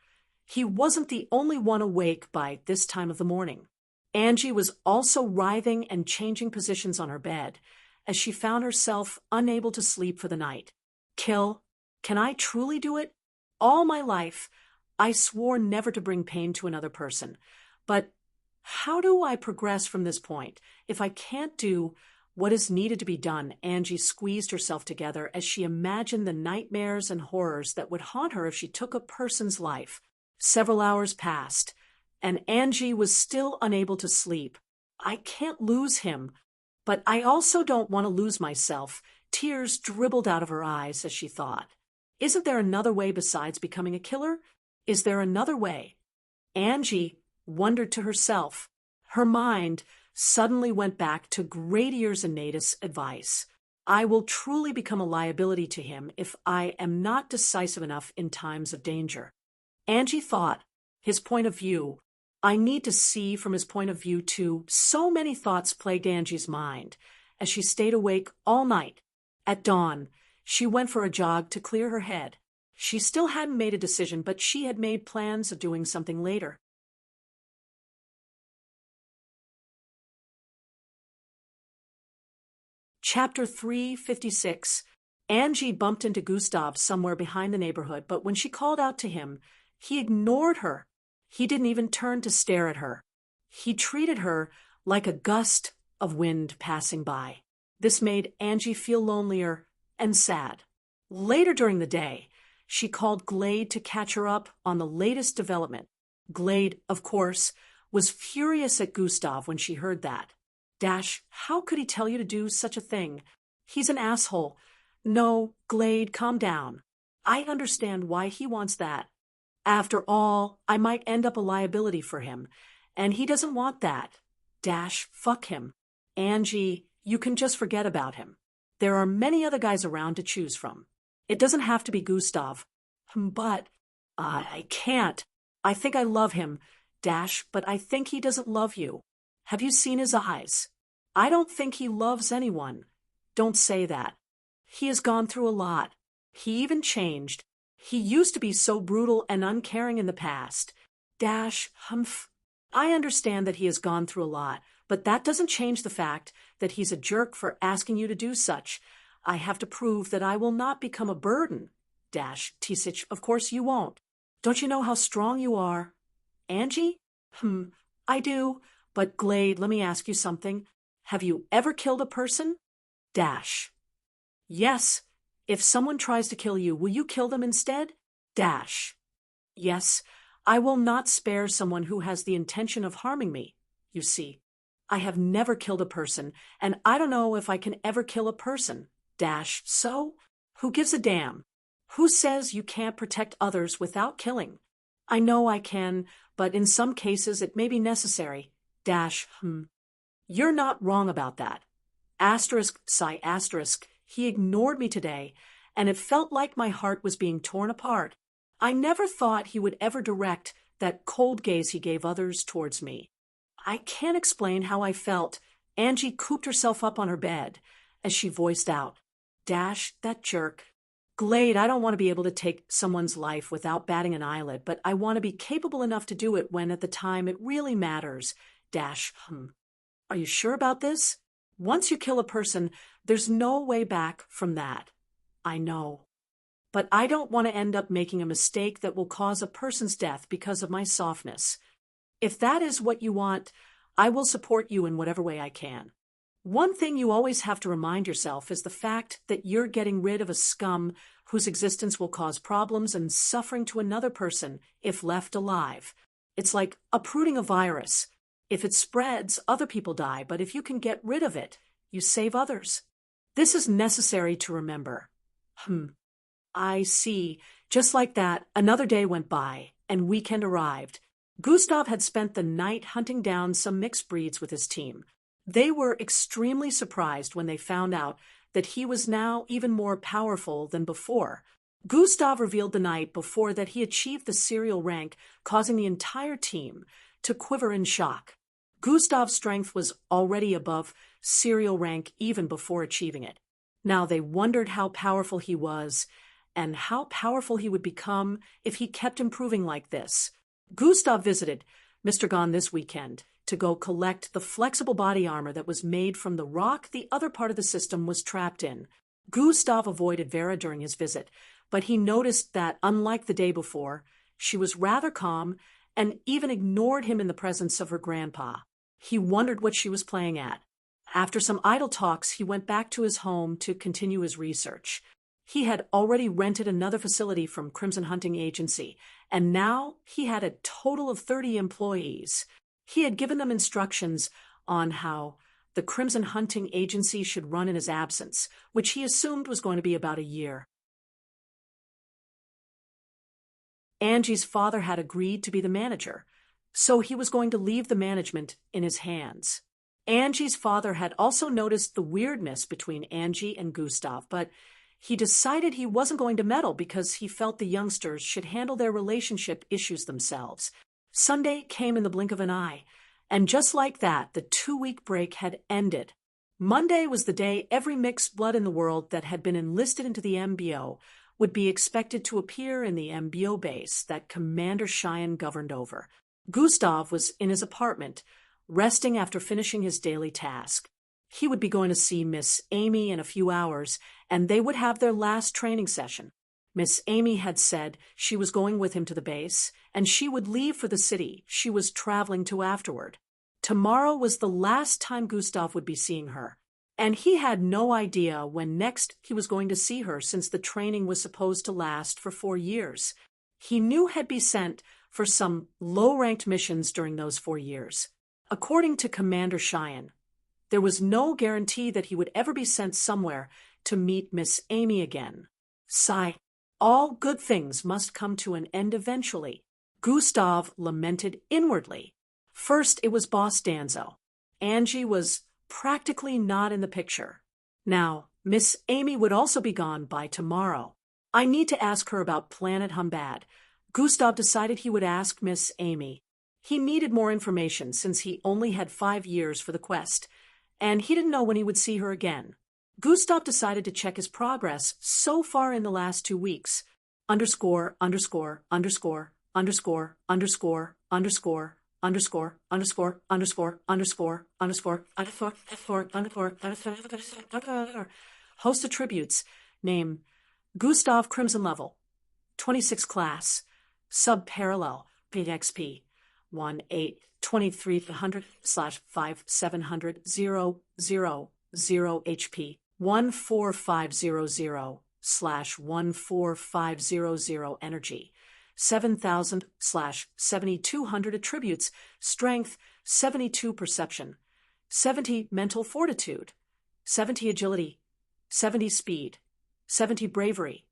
he wasn't the only one awake by this time of the morning. Angie was also writhing and changing positions on her bed as she found herself unable to sleep for the night. Kill? Can I truly do it? All my life, I swore never to bring pain to another person. But how do I progress from this point if I can't do what is needed to be done? Angie squeezed herself together as she imagined the nightmares and horrors that would haunt her if she took a person's life. Several hours passed, and Angie was still unable to sleep. I can't lose him, but I also don't want to lose myself. Tears dribbled out of her eyes as she thought. Isn't there another way besides becoming a killer? Is there another way? Angie wondered to herself. Her mind suddenly went back to Gradier's and Natus' advice. I will truly become a liability to him if I am not decisive enough in times of danger. Angie thought, his point of view. I need to see from his point of view too. So many thoughts plagued Angie's mind as she stayed awake all night. At dawn, she went for a jog to clear her head. She still hadn't made a decision, but she had made plans of doing something later. Chapter 356. Angie bumped into Gustav somewhere behind the neighborhood, but when she called out to him, he ignored her. He didn't even turn to stare at her. He treated her like a gust of wind passing by. This made Angie feel lonelier and sad. Later during the day, she called Glade to catch her up on the latest development. Glade, of course, was furious at Gustav when she heard that. How could he tell you to do such a thing? He's an asshole. No, Glade, calm down. I understand why he wants that. After all, I might end up a liability for him, and he doesn't want that. Fuck him. Angie, you can just forget about him. There are many other guys around to choose from. It doesn't have to be Gustav. But I can't. I think I love him, but I think he doesn't love you. Have you seen his eyes? I don't think he loves anyone. Don't say that. He has gone through a lot. He even changed. He used to be so brutal and uncaring in the past. I understand that he has gone through a lot, but that doesn't change the fact that he's a jerk for asking you to do such. I have to prove that I will not become a burden. Tisich, of course you won't. Don't you know how strong you are? Angie? I do. But Glade, let me ask you something. Have you ever killed a person? Yes. If someone tries to kill you, will you kill them instead? Yes. I will not spare someone who has the intention of harming me. You see, I have never killed a person, and I don't know if I can ever kill a person. So? Who gives a damn? Who says you can't protect others without killing? I know I can, but in some cases it may be necessary. You're not wrong about that. He ignored me today, and it felt like my heart was being torn apart. I never thought he would ever direct that cold gaze he gave others towards me. I can't explain how I felt. Angie cooped herself up on her bed as she voiced out, Dash, that jerk. Glade, I don't want to be able to take someone's life without batting an eyelid, but I want to be capable enough to do it when at the time it really matters. Dash, Are you sure about this? Once you kill a person, there's no way back from that. I know. But I don't want to end up making a mistake that will cause a person's death because of my softness. If that is what you want, I will support you in whatever way I can. One thing you always have to remind yourself is the fact that you're getting rid of a scum whose existence will cause problems and suffering to another person if left alive. It's like uprooting a virus. If it spreads, other people die, but if you can get rid of it, you save others. This is necessary to remember. I see. Just like that, another day went by, and weekend arrived. Gustav had spent the night hunting down some mixed breeds with his team. They were extremely surprised when they found out that he was now even more powerful than before. Gustav revealed the night before that he achieved the serial rank, causing the entire team to quiver in shock. Gustav's strength was already above serial rank even before achieving it. Now they wondered how powerful he was and how powerful he would become if he kept improving like this. Gustav visited Mr. Gon this weekend to go collect the flexible body armor that was made from the rock the other part of the system was trapped in. Gustav avoided Vera during his visit, but he noticed that, unlike the day before, she was rather calm and even ignored him in the presence of her grandpa. He wondered what she was playing at. After some idle talks, he went back to his home to continue his research. He had already rented another facility from Crimson Hunting Agency, and now he had a total of 30 employees. He had given them instructions on how the Crimson Hunting Agency should run in his absence, which he assumed was going to be about a year. Angie's father had agreed to be the manager, so he was going to leave the management in his hands. Angie's father had also noticed the weirdness between Angie and Gustav, but he decided he wasn't going to meddle because he felt the youngsters should handle their relationship issues themselves. Sunday came in the blink of an eye, and just like that, the 2-week break had ended. Monday was the day every mixed blood in the world that had been enlisted into the MBO would be expected to appear in the MBO base that Commander Cheyenne governed over. Gustav was in his apartment, resting after finishing his daily task. He would be going to see Miss Amy in a few hours, and they would have their last training session. Miss Amy had said she was going with him to the base, and she would leave for the city she was traveling to afterward. Tomorrow was the last time Gustav would be seeing her, and he had no idea when next he was going to see her since the training was supposed to last for 4 years. He knew he'd be sent for some low-ranked missions during those 4 years. According to Commander Cheyenne, there was no guarantee that he would ever be sent somewhere to meet Miss Amy again. Sigh. All good things must come to an end eventually. Gustav lamented inwardly. First, it was Boss Danzo. Angie was practically not in the picture. Now, Miss Amy would also be gone by tomorrow. I need to ask her about Planet Humbad. Gustav decided he would ask Miss Amy. He needed more information since he only had 5 years for the quest, and he didn't know when he would see her again. Gustav decided to check his progress so far in the last 2 weeks. Underscore, underscore, underscore, underscore, underscore, underscore, underscore, underscore, underscore, underscore, underscore, underscore, underscore, underscore. Host attributes. Name: Gustav Crimson Level. 26 class. Sub-parallel. PXP. 1-8-2300/5700 HP. 14500/14500 energy. 7000/7200 attributes. Strength 72 perception. 70 mental fortitude. 70 agility. 70 speed. 70 bravery.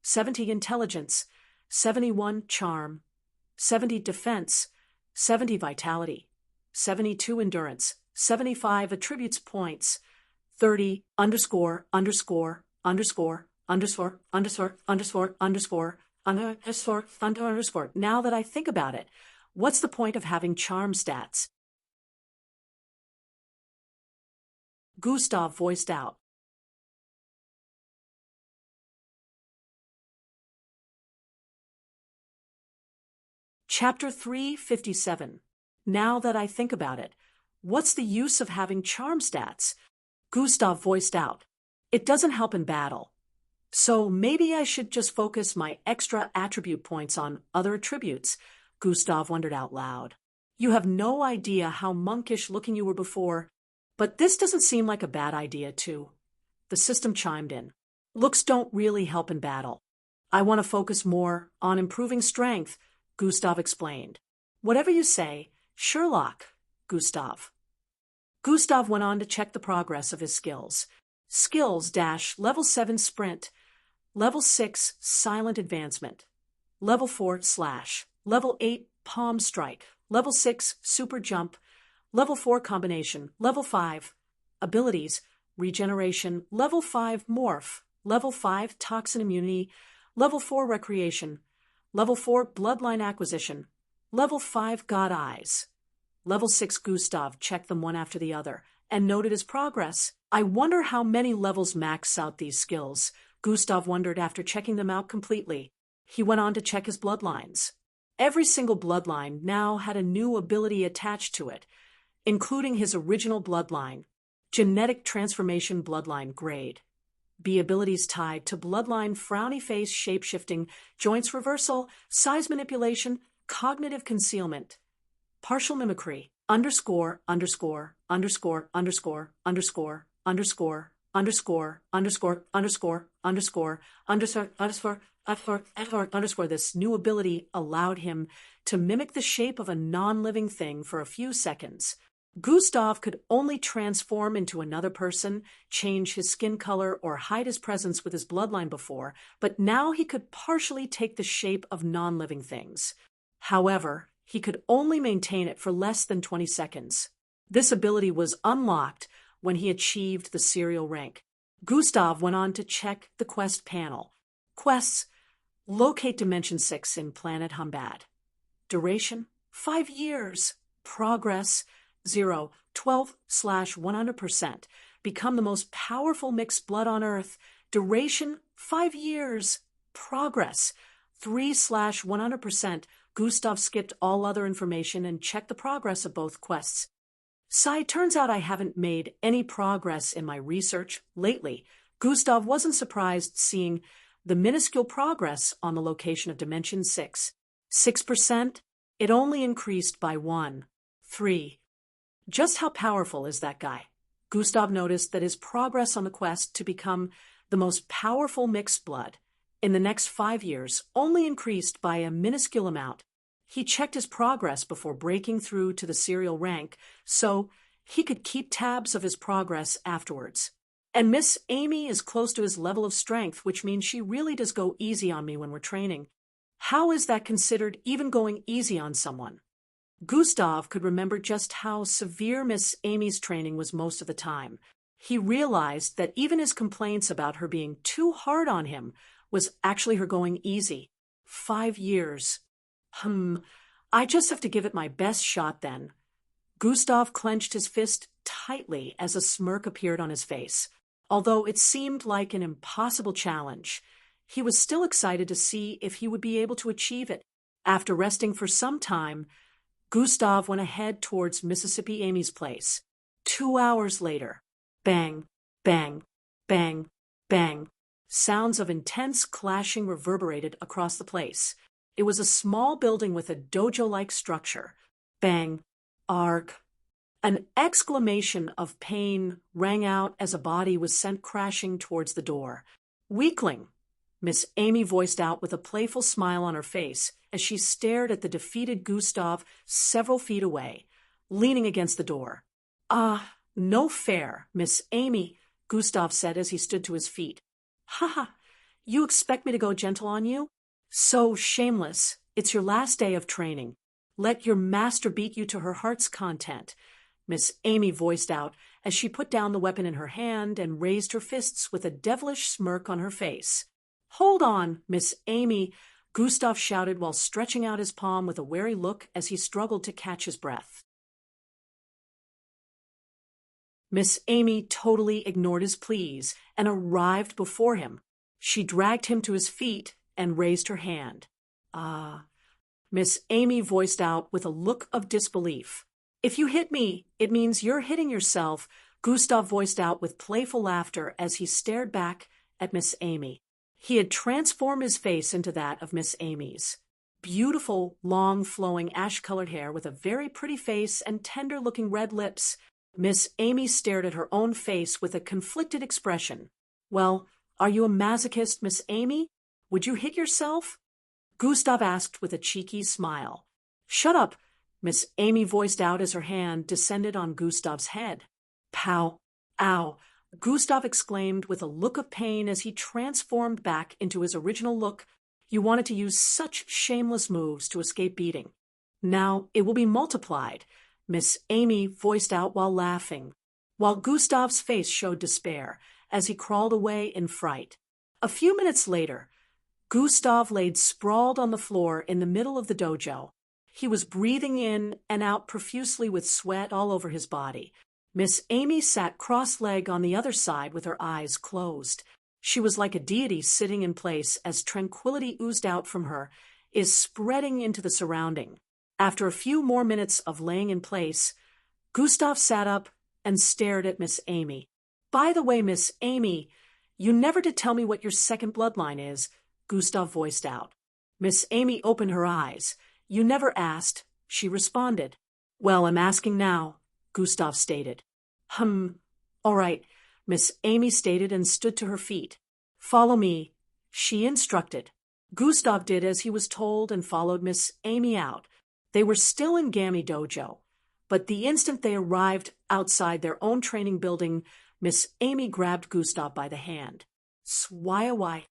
70 intelligence. 71 charm. 70 defense. 70 vitality. 72 endurance. 75 attributes points. 30 underscore underscore underscore underscore underscore underscore underscore underscore underscore. Now that I think about it, what's the point of having charm stats? Gustav voiced out. Chapter 357. Now that I think about it, what's the use of having charm stats? Gustav voiced out. It doesn't help in battle. So maybe I should just focus my extra attribute points on other attributes, Gustav wondered out loud. You have no idea how monkish looking you were before, but this doesn't seem like a bad idea too. The system chimed in. Looks don't really help in battle. I want to focus more on improving strength, Gustav explained. Whatever you say, Sherlock, Gustav. Gustav went on to check the progress of his skills. Skills - level 7 sprint, level 6 silent advancement, level 4 slash, level 8 palm strike, level 6 super jump, level 4 combination, level 5 abilities, regeneration, level 5 morph, level 5 toxin immunity, level 4 recreation, level 4 bloodline acquisition, level 5 god eyes. Level 6 Gustav checked them one after the other and noted his progress. I wonder how many levels max out these skills, Gustav wondered after checking them out completely. He went on to check his bloodlines. Every single bloodline now had a new ability attached to it, including his original bloodline, genetic transformation bloodline grade. B abilities tied to bloodline frowny face shapeshifting, joints reversal, size manipulation, cognitive concealment, partial mimicry, underscore, underscore, underscore, underscore, underscore, underscore, underscore, underscore, underscore, underscore, underscore. This new ability allowed him to mimic the shape of a non-living thing for a few seconds. Gustav could only transform into another person, change his skin color, or hide his presence with his bloodline before, but now he could partially take the shape of non-living things. However, he could only maintain it for less than 20 seconds. This ability was unlocked when he achieved the serial rank. Gustav went on to check the quest panel. Quests: locate Dimension 6 in Planet Humbad. Duration: 5 years. Progress: 0, 12/100%. Become the most powerful mixed blood on Earth. Duration: 5 years. Progress: 3/100%. Gustav skipped all other information and checked the progress of both quests. Turns out I haven't made any progress in my research lately. Gustav wasn't surprised seeing the minuscule progress on the location of Dimension 6. 6%? It only increased by 1. 3. Just how powerful is that guy? Gustav noticed that his progress on the quest to become the most powerful mixed blood in the next 5 years only increased by a minuscule amount. He checked his progress before breaking through to the serial rank so he could keep tabs of his progress afterwards. And Miss Amy is close to his level of strength, which means she really does go easy on me when we're training. How is that considered even going easy on someone? Gustav could remember just how severe Miss Amy's training was most of the time. He realized that even his complaints about her being too hard on him was actually her going easy. 5 years. I just have to give it my best shot then. Gustav clenched his fist tightly as a smirk appeared on his face. Although it seemed like an impossible challenge, he was still excited to see if he would be able to achieve it. After resting for some time, Gustav went ahead towards Mississippi Amy's place. 2 hours later, bang, bang, bang, bang. Sounds of intense clashing reverberated across the place. It was a small building with a dojo-like structure. Bang, arg. An exclamation of pain rang out as a body was sent crashing towards the door. Weakling, Miss Amy voiced out with a playful smile on her face as she stared at the defeated Gustav several feet away, leaning against the door. No fair, Miss Amy, Gustav said as he stood to his feet. Ha! You expect me to go gentle on you? So shameless. It's your last day of training. Let your master beat you to her heart's content, Miss Amy voiced out as she put down the weapon in her hand and raised her fists with a devilish smirk on her face. Hold on, Miss Amy, Gustav shouted while stretching out his palm with a wary look as he struggled to catch his breath. Miss Amy totally ignored his pleas and arrived before him. She dragged him to his feet and raised her hand. Ah, Miss Amy voiced out with a look of disbelief. If you hit me, it means you're hitting yourself, Gustav voiced out with playful laughter as he stared back at Miss Amy. He had transformed his face into that of Miss Amy's. Beautiful, long, flowing, ash-colored hair with a very pretty face and tender-looking red lips. Miss Amy stared at her own face with a conflicted expression. Well, are you a masochist, Miss Amy? Would you hit yourself? Gustav asked with a cheeky smile. Shut up, Miss Amy voiced out as her hand descended on Gustav's head. Pow! Ow! Gustav exclaimed with a look of pain as he transformed back into his original look. You wanted to use such shameless moves to escape beating. Now it will be multiplied, Miss Amy voiced out while laughing, while Gustav's face showed despair as he crawled away in fright. A few minutes later, Gustav laid sprawled on the floor in the middle of the dojo. He was breathing in and out profusely with sweat all over his body. Miss Amy sat cross-legged on the other side with her eyes closed. She was like a deity sitting in place as tranquility oozed out from her, is spreading into the surrounding. After a few more minutes of laying in place, Gustav sat up and stared at Miss Amy. By the way, Miss Amy, you never did tell me what your second bloodline is, Gustav voiced out. Miss Amy opened her eyes. You never asked, she responded. Well, I'm asking now, Gustav stated. All right, Miss Amy stated and stood to her feet. Follow me, she instructed. Gustav did as he was told and followed Miss Amy out. They were still in Gammy Dojo, but the instant they arrived outside their own training building, Miss Amy grabbed Gustav by the hand. Swai.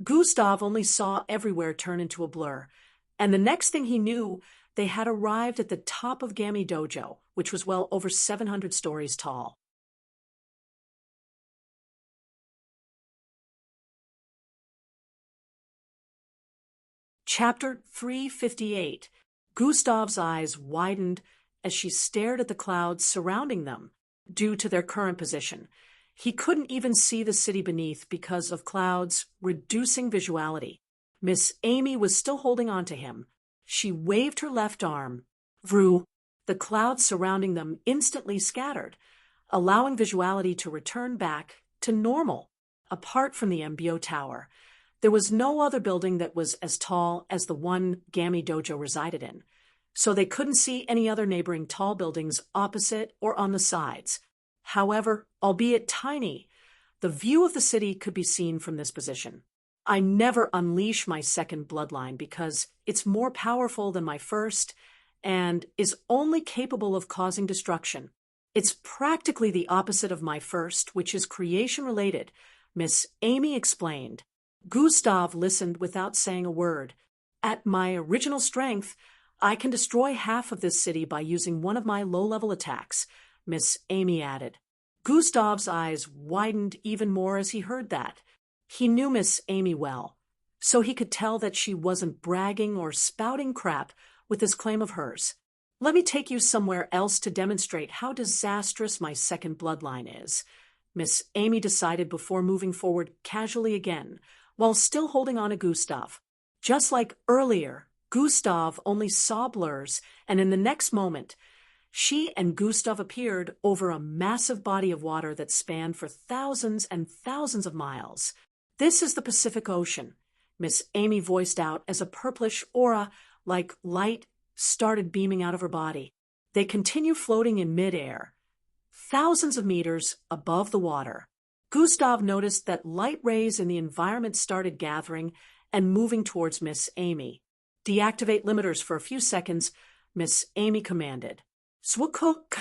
Gustav only saw everywhere turn into a blur, and the next thing he knew, they had arrived at the top of Gammy Dojo, which was well over 700 stories tall. Chapter 358. Gustav's eyes widened as she stared at the clouds surrounding them, due to their current position. He couldn't even see the city beneath because of clouds, reducing visuality. Miss Amy was still holding on to him. She waved her left arm. Vroo! The clouds surrounding them instantly scattered, allowing visuality to return back to normal. Apart from the MBO Tower, there was no other building that was as tall as the one Gammy Dojo resided in, so they couldn't see any other neighboring tall buildings opposite or on the sides. However, albeit tiny, the view of the city could be seen from this position. I never unleash my second bloodline because it's more powerful than my first and is only capable of causing destruction. It's practically the opposite of my first, which is creation-related, Miss Amy explained. Gustav listened without saying a word. At my original strength, I can destroy half of this city by using one of my low-level attacks, Miss Amy added. Gustav's eyes widened even more as he heard that. He knew Miss Amy well, so he could tell that she wasn't bragging or spouting crap with this claim of hers. Let me take you somewhere else to demonstrate how disastrous my second bloodline is, Miss Amy decided before moving forward casually again, while still holding on to Gustav. Just like earlier, Gustav only saw blurs, and in the next moment, she and Gustav appeared over a massive body of water that spanned for thousands and thousands of miles. This is the Pacific Ocean, Miss Amy voiced out as a purplish aura like light started beaming out of her body. They continue floating in midair, thousands of meters above the water. Gustav noticed that light rays in the environment started gathering and moving towards Miss Amy. Deactivate limiters for a few seconds, Miss Amy commanded. Swukuk!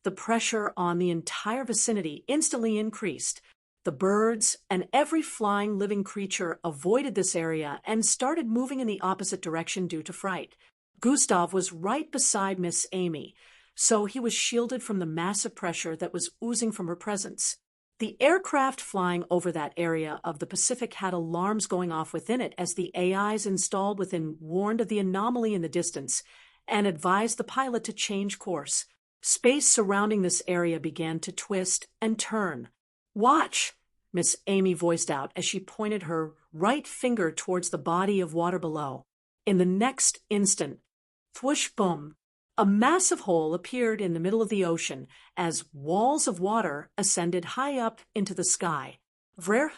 The pressure on the entire vicinity instantly increased. The birds and every flying living creature avoided this area and started moving in the opposite direction due to fright. Gustav was right beside Miss Amy, so he was shielded from the massive pressure that was oozing from her presence. The aircraft flying over that area of the Pacific had alarms going off within it as the AIs installed within warned of the anomaly in the distance and advised the pilot to change course. Space surrounding this area began to twist and turn. "Watch!" Miss Amy voiced out as she pointed her right finger towards the body of water below. In the next instant, thwoosh boom, a massive hole appeared in the middle of the ocean as walls of water ascended high up into the sky. Vrr!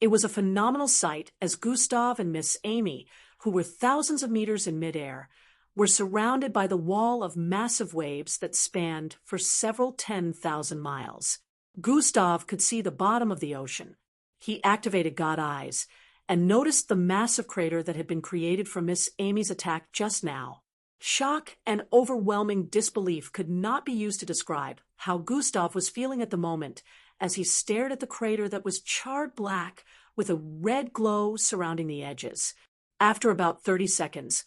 It was a phenomenal sight as Gustav and Miss Amy, who were thousands of meters in midair, were surrounded by the wall of massive waves that spanned for several 10,000 miles. Gustav could see the bottom of the ocean. He activated God Eyes and noticed the massive crater that had been created from Miss Amy's attack just now. Shock and overwhelming disbelief could not be used to describe how Gustav was feeling at the moment as he stared at the crater that was charred black with a red glow surrounding the edges. After about 30 seconds,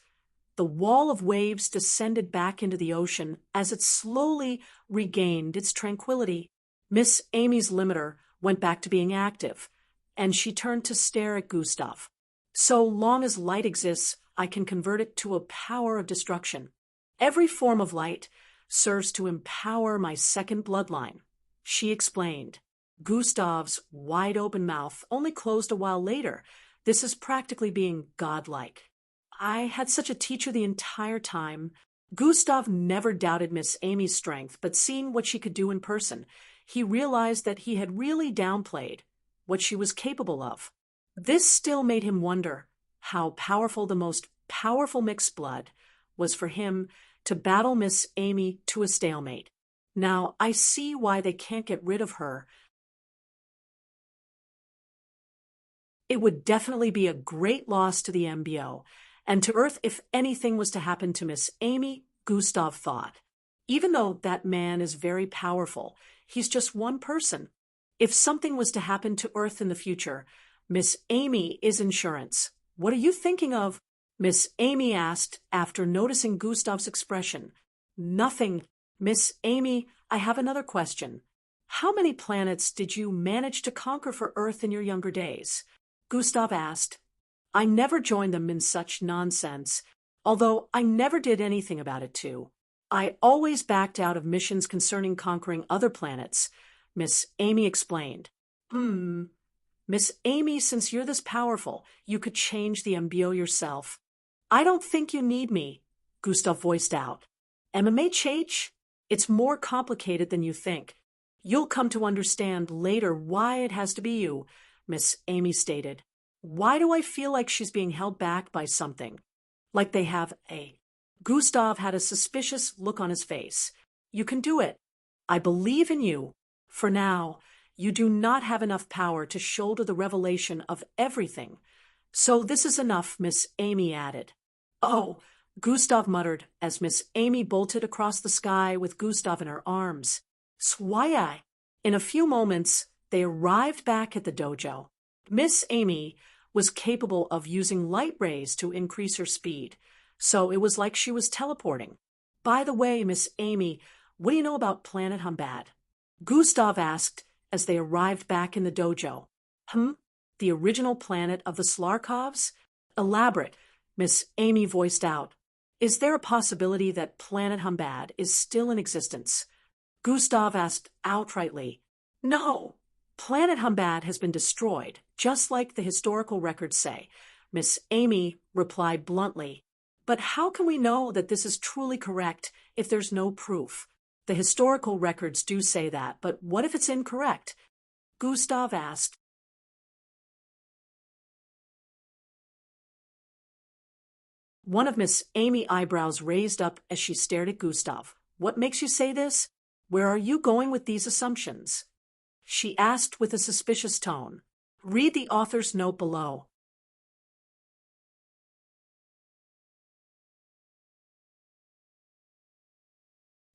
the wall of waves descended back into the ocean as it slowly regained its tranquility. Miss Amy's limiter went back to being active, and she turned to stare at Gustav. "So long as light exists, I can convert it to a power of destruction. Every form of light serves to empower my second bloodline," she explained. Gustav's wide-open mouth only closed a while later. This is practically being godlike. "I had such a teacher the entire time." Gustav never doubted Miss Amy's strength, but seeing what she could do in person, he realized that he had really downplayed what she was capable of. This still made him wonder how powerful the most powerful mixed blood was for him to battle Miss Amy to a stalemate. Now, I see why they can't get rid of her. It would definitely be a great loss to the MBO, and to Earth if anything was to happen to Miss Amy, Gustav thought. Even though that man is very powerful, he's just one person. If something was to happen to Earth in the future, Miss Amy is insurance. "What are you thinking of?" Miss Amy asked after noticing Gustav's expression. "Nothing. Miss Amy, I have another question. How many planets did you manage to conquer for Earth in your younger days?" Gustav asked. "I never joined them in such nonsense, although I never did anything about it too. I always backed out of missions concerning conquering other planets," Miss Amy explained. Miss Amy, since you're this powerful, you could change the MBO yourself." "I don't think you need me," Gustav voiced out. "MMHH? It's more complicated than you think. You'll come to understand later why it has to be you," Miss Amy stated. "Why do I feel like she's being held back by something? Like they have a..." Gustav had a suspicious look on his face. "You can do it. I believe in you. For now, you do not have enough power to shoulder the revelation of everything. So this is enough," Miss Amy added. "Oh," Gustav muttered as Miss Amy bolted across the sky with Gustav in her arms. "Swai." In a few moments, they arrived back at the dojo. Miss Amy was capable of using light rays to increase her speed, so it was like she was teleporting. "By the way, Miss Amy, what do you know about Planet Humbad?" Gustav asked as they arrived back in the dojo. The original planet of the Slarkovs?" "Elaborate," Miss Amy voiced out. "Is there a possibility that Planet Humbad is still in existence?" Gustav asked outrightly. "No, Planet Humbad has been destroyed, just like the historical records say," Miss Amy replied bluntly. "But how can we know that this is truly correct if there's no proof? The historical records do say that, but what if it's incorrect?" Gustav asked. One of Miss Amy's eyebrows raised up as she stared at Gustav. "What makes you say this? Where are you going with these assumptions?" she asked with a suspicious tone. Read the author's note below.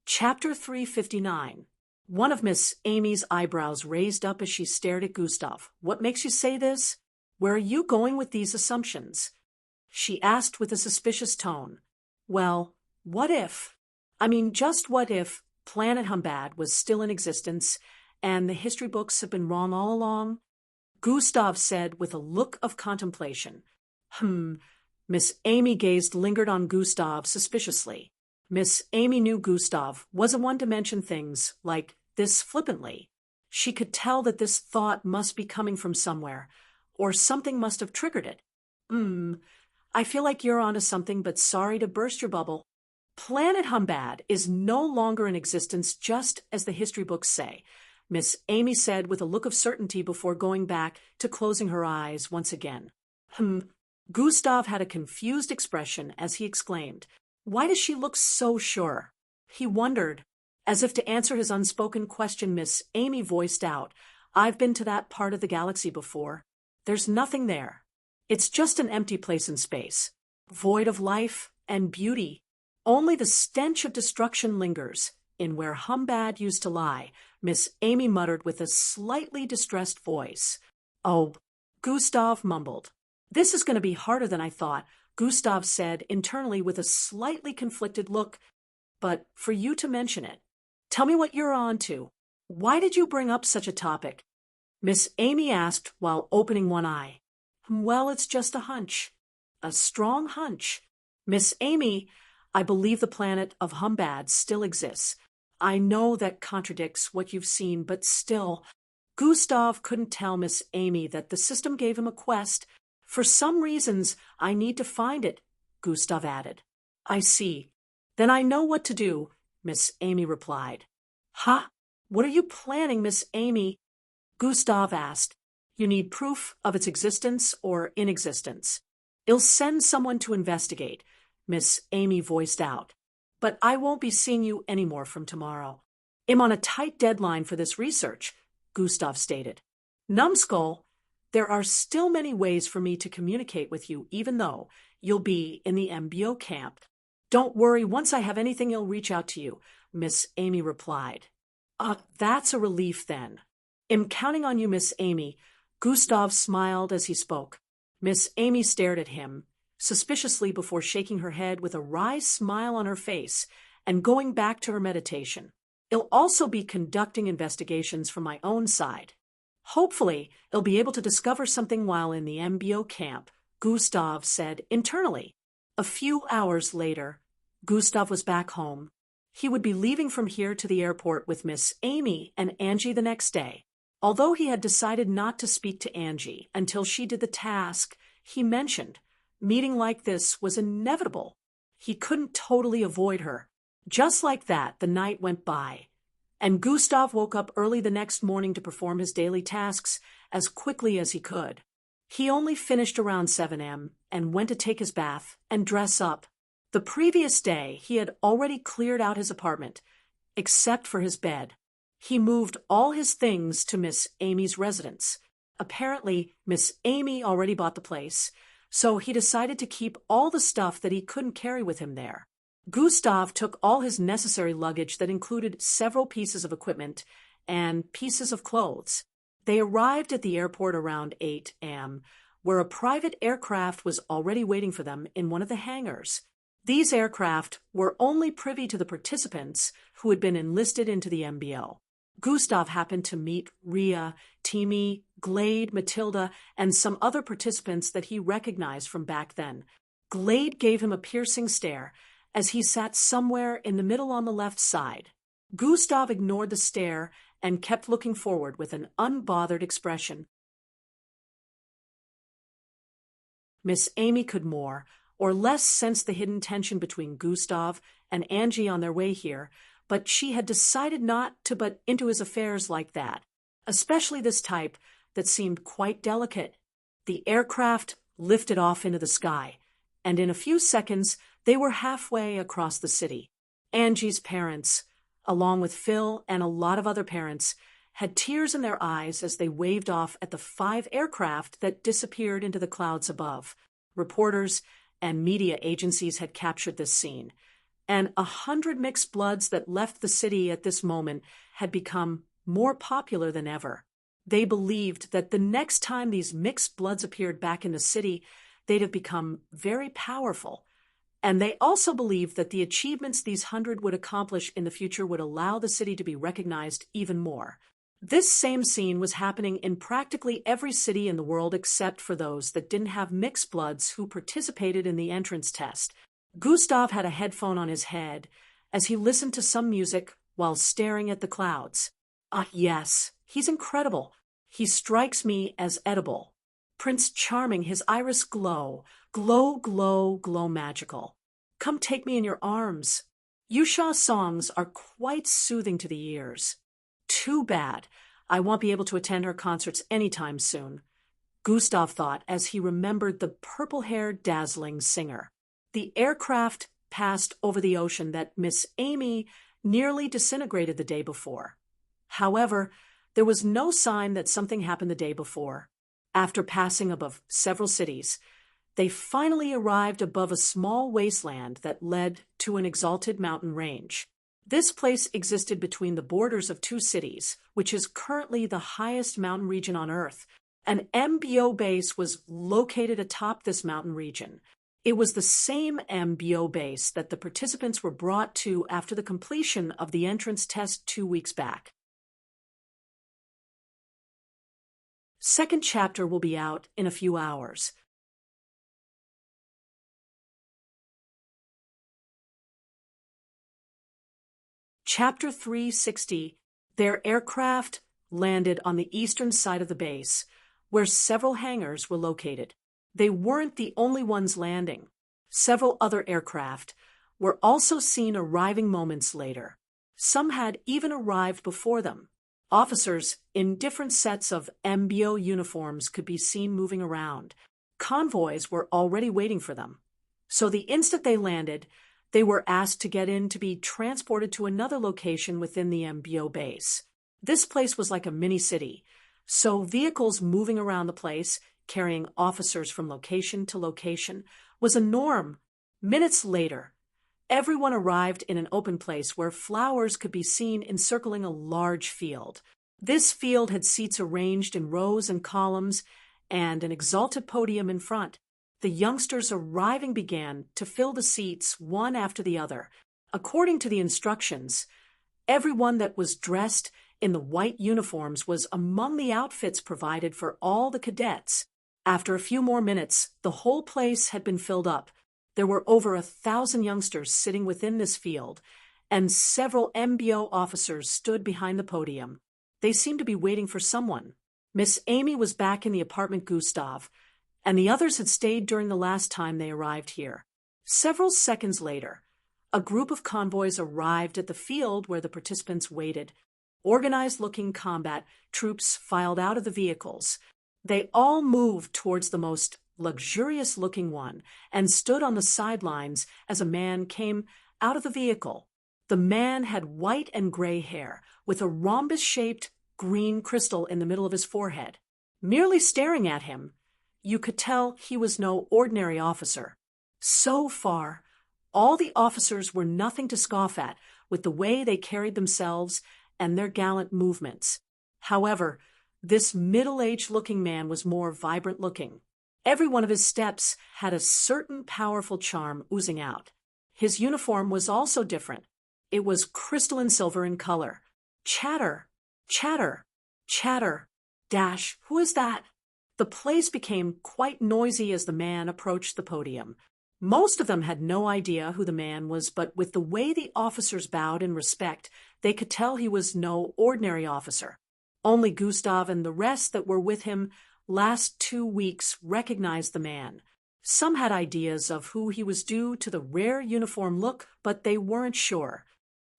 Chapter 359. One of Miss Amy's eyebrows raised up as she stared at Gustav. "What makes you say this? Where are you going with these assumptions?" she asked with a suspicious tone. "Well, what if? Just what if Planet Humbad was still in existence and the history books have been wrong all along?" Gustav said with a look of contemplation. Miss Amy lingered on Gustav suspiciously. Miss Amy knew Gustav wasn't one to mention things like this flippantly. She could tell that this thought must be coming from somewhere, or something must have triggered it. I feel like you're onto something, but sorry to burst your bubble. Planet Humbad is no longer in existence, just as the history books say, Miss Amy said with a look of certainty before going back to closing her eyes once again. Gustav had a confused expression as he exclaimed, "Why does she look so sure?" He wondered. As if to answer his unspoken question, Miss Amy voiced out, "I've been to that part of the galaxy before. There's nothing there. It's just an empty place in space, void of life and beauty. Only the stench of destruction lingers in where Humbad used to lie," Miss Amy muttered with a slightly distressed voice. "Oh," Gustav mumbled. "This is going to be harder than I thought," Gustav said internally with a slightly conflicted look. "But for you to mention it, tell me what you're on to. Why did you bring up such a topic?" Miss Amy asked while opening one eye. "Well, it's just a hunch. A strong hunch. Miss Amy, I believe the planet of Humbad still exists. I know that contradicts what you've seen, but still." Gustav couldn't tell Miss Amy that the system gave him a quest. "For some reasons, I need to find it," Gustav added. "I see. Then I know what to do," Miss Amy replied. "Huh? What are you planning, Miss Amy?" Gustav asked. "You need proof of its existence or inexistence. I'll send someone to investigate," Miss Amy voiced out. "But I won't be seeing you anymore from tomorrow. I'm on a tight deadline for this research," Gustav stated. "Numbskull, there are still many ways for me to communicate with you even though you'll be in the MBO camp. Don't worry, once I have anything I'll reach out to you," Miss Amy replied. That's a relief then. I'm counting on you, Miss Amy." Gustav smiled as he spoke. Miss Amy stared at him suspiciously before shaking her head with a wry smile on her face and going back to her meditation. "I'll also be conducting investigations from my own side. Hopefully, I'll be able to discover something while in the MBO camp," Gustav said internally. A few hours later, Gustav was back home. He would be leaving from here to the airport with Miss Amy and Angie the next day. Although he had decided not to speak to Angie until she did the task he mentioned, meeting like this was inevitable. He couldn't totally avoid her. Just like that, the night went by, and Gustav woke up early the next morning to perform his daily tasks as quickly as he could. He only finished around 7 a.m. and went to take his bath and dress up. The previous day, he had already cleared out his apartment, except for his bed. He moved all his things to Miss Amy's residence. Apparently, Miss Amy already bought the place, so he decided to keep all the stuff that he couldn't carry with him there. Gustav took all his necessary luggage that included several pieces of equipment and pieces of clothes. They arrived at the airport around 8 a.m., where a private aircraft was already waiting for them in one of the hangars. These aircraft were only privy to the participants who had been enlisted into the MBO. Gustav happened to meet Rhea, Timmy, Glade, Matilda, and some other participants that he recognized from back then. Glade gave him a piercing stare as he sat somewhere in the middle on the left side. Gustav ignored the stare and kept looking forward with an unbothered expression. Miss Amy could more or less sense the hidden tension between Gustav and Angie on their way here, but she had decided not to butt into his affairs like that, especially this type that seemed quite delicate. The aircraft lifted off into the sky, and in a few seconds they were halfway across the city. Angie's parents, along with Phil and a lot of other parents, had tears in their eyes as they waved off at the 5 aircraft that disappeared into the clouds above. Reporters and media agencies had captured this scene, and 100 mixed bloods that left the city at this moment had become more popular than ever. They believed that the next time these mixed bloods appeared back in the city, they'd have become very powerful. And they also believed that the achievements these 100 would accomplish in the future would allow the city to be recognized even more. This same scene was happening in practically every city in the world except for those that didn't have mixed bloods who participated in the entrance test. Gustav had a headphone on his head as he listened to some music while staring at the clouds. Ah, yes, he's incredible. He strikes me as edible. Prince Charming, his iris glow, glow, glow, glow magical. Come take me in your arms. Yushaw's songs are quite soothing to the ears. Too bad. I won't be able to attend her concerts anytime soon, Gustav thought as he remembered the purple-haired, dazzling singer. The aircraft passed over the ocean that Miss Amy nearly disintegrated the day before. However, there was no sign that something happened the day before. After passing above several cities, they finally arrived above a small wasteland that led to an exalted mountain range. This place existed between the borders of two cities, which is currently the highest mountain region on Earth. An MBO base was located atop this mountain region. It was the same MBO base that the participants were brought to after the completion of the entrance test 2 weeks back. Second chapter will be out in a few hours. Chapter 360. Their aircraft landed on the eastern side of the base, where several hangars were located. They weren't the only ones landing. Several other aircraft were also seen arriving moments later. Some had even arrived before them. Officers in different sets of MBO uniforms could be seen moving around. Convoys were already waiting for them. So the instant they landed, they were asked to get in to be transported to another location within the MBO base. This place was like a mini-city, so vehicles moving around the place, carrying officers from location to location, was a norm. Minutes later, everyone arrived in an open place where flowers could be seen encircling a large field. This field had seats arranged in rows and columns and an exalted podium in front. The youngsters arriving began to fill the seats one after the other. According to the instructions, everyone that was dressed in the white uniforms was among the outfits provided for all the cadets. After a few more minutes, the whole place had been filled up. There were over 1,000 youngsters sitting within this field, and several MBO officers stood behind the podium. They seemed to be waiting for someone. Miss Amy was back in the apartment Gustav, and the others had stayed during the last time they arrived here. Several seconds later, a group of convoys arrived at the field where the participants waited. Organized-looking combat troops filed out of the vehicles. They all moved towards the most luxurious-looking one and stood on the sidelines as a man came out of the vehicle. The man had white and gray hair, with a rhombus-shaped green crystal in the middle of his forehead. Merely staring at him, you could tell he was no ordinary officer. So far, all the officers were nothing to scoff at with the way they carried themselves and their gallant movements. However, this middle-aged-looking man was more vibrant-looking. Every one of his steps had a certain powerful charm oozing out. His uniform was also different. It was crystalline silver in color. Chatter, chatter, chatter. Dash, who is that? The place became quite noisy as the man approached the podium. Most of them had no idea who the man was, but with the way the officers bowed in respect, they could tell he was no ordinary officer. Only Gustav and the rest that were with him last 2 weeks recognized the man. Some had ideas of who he was due to the rare uniform look, but they weren't sure.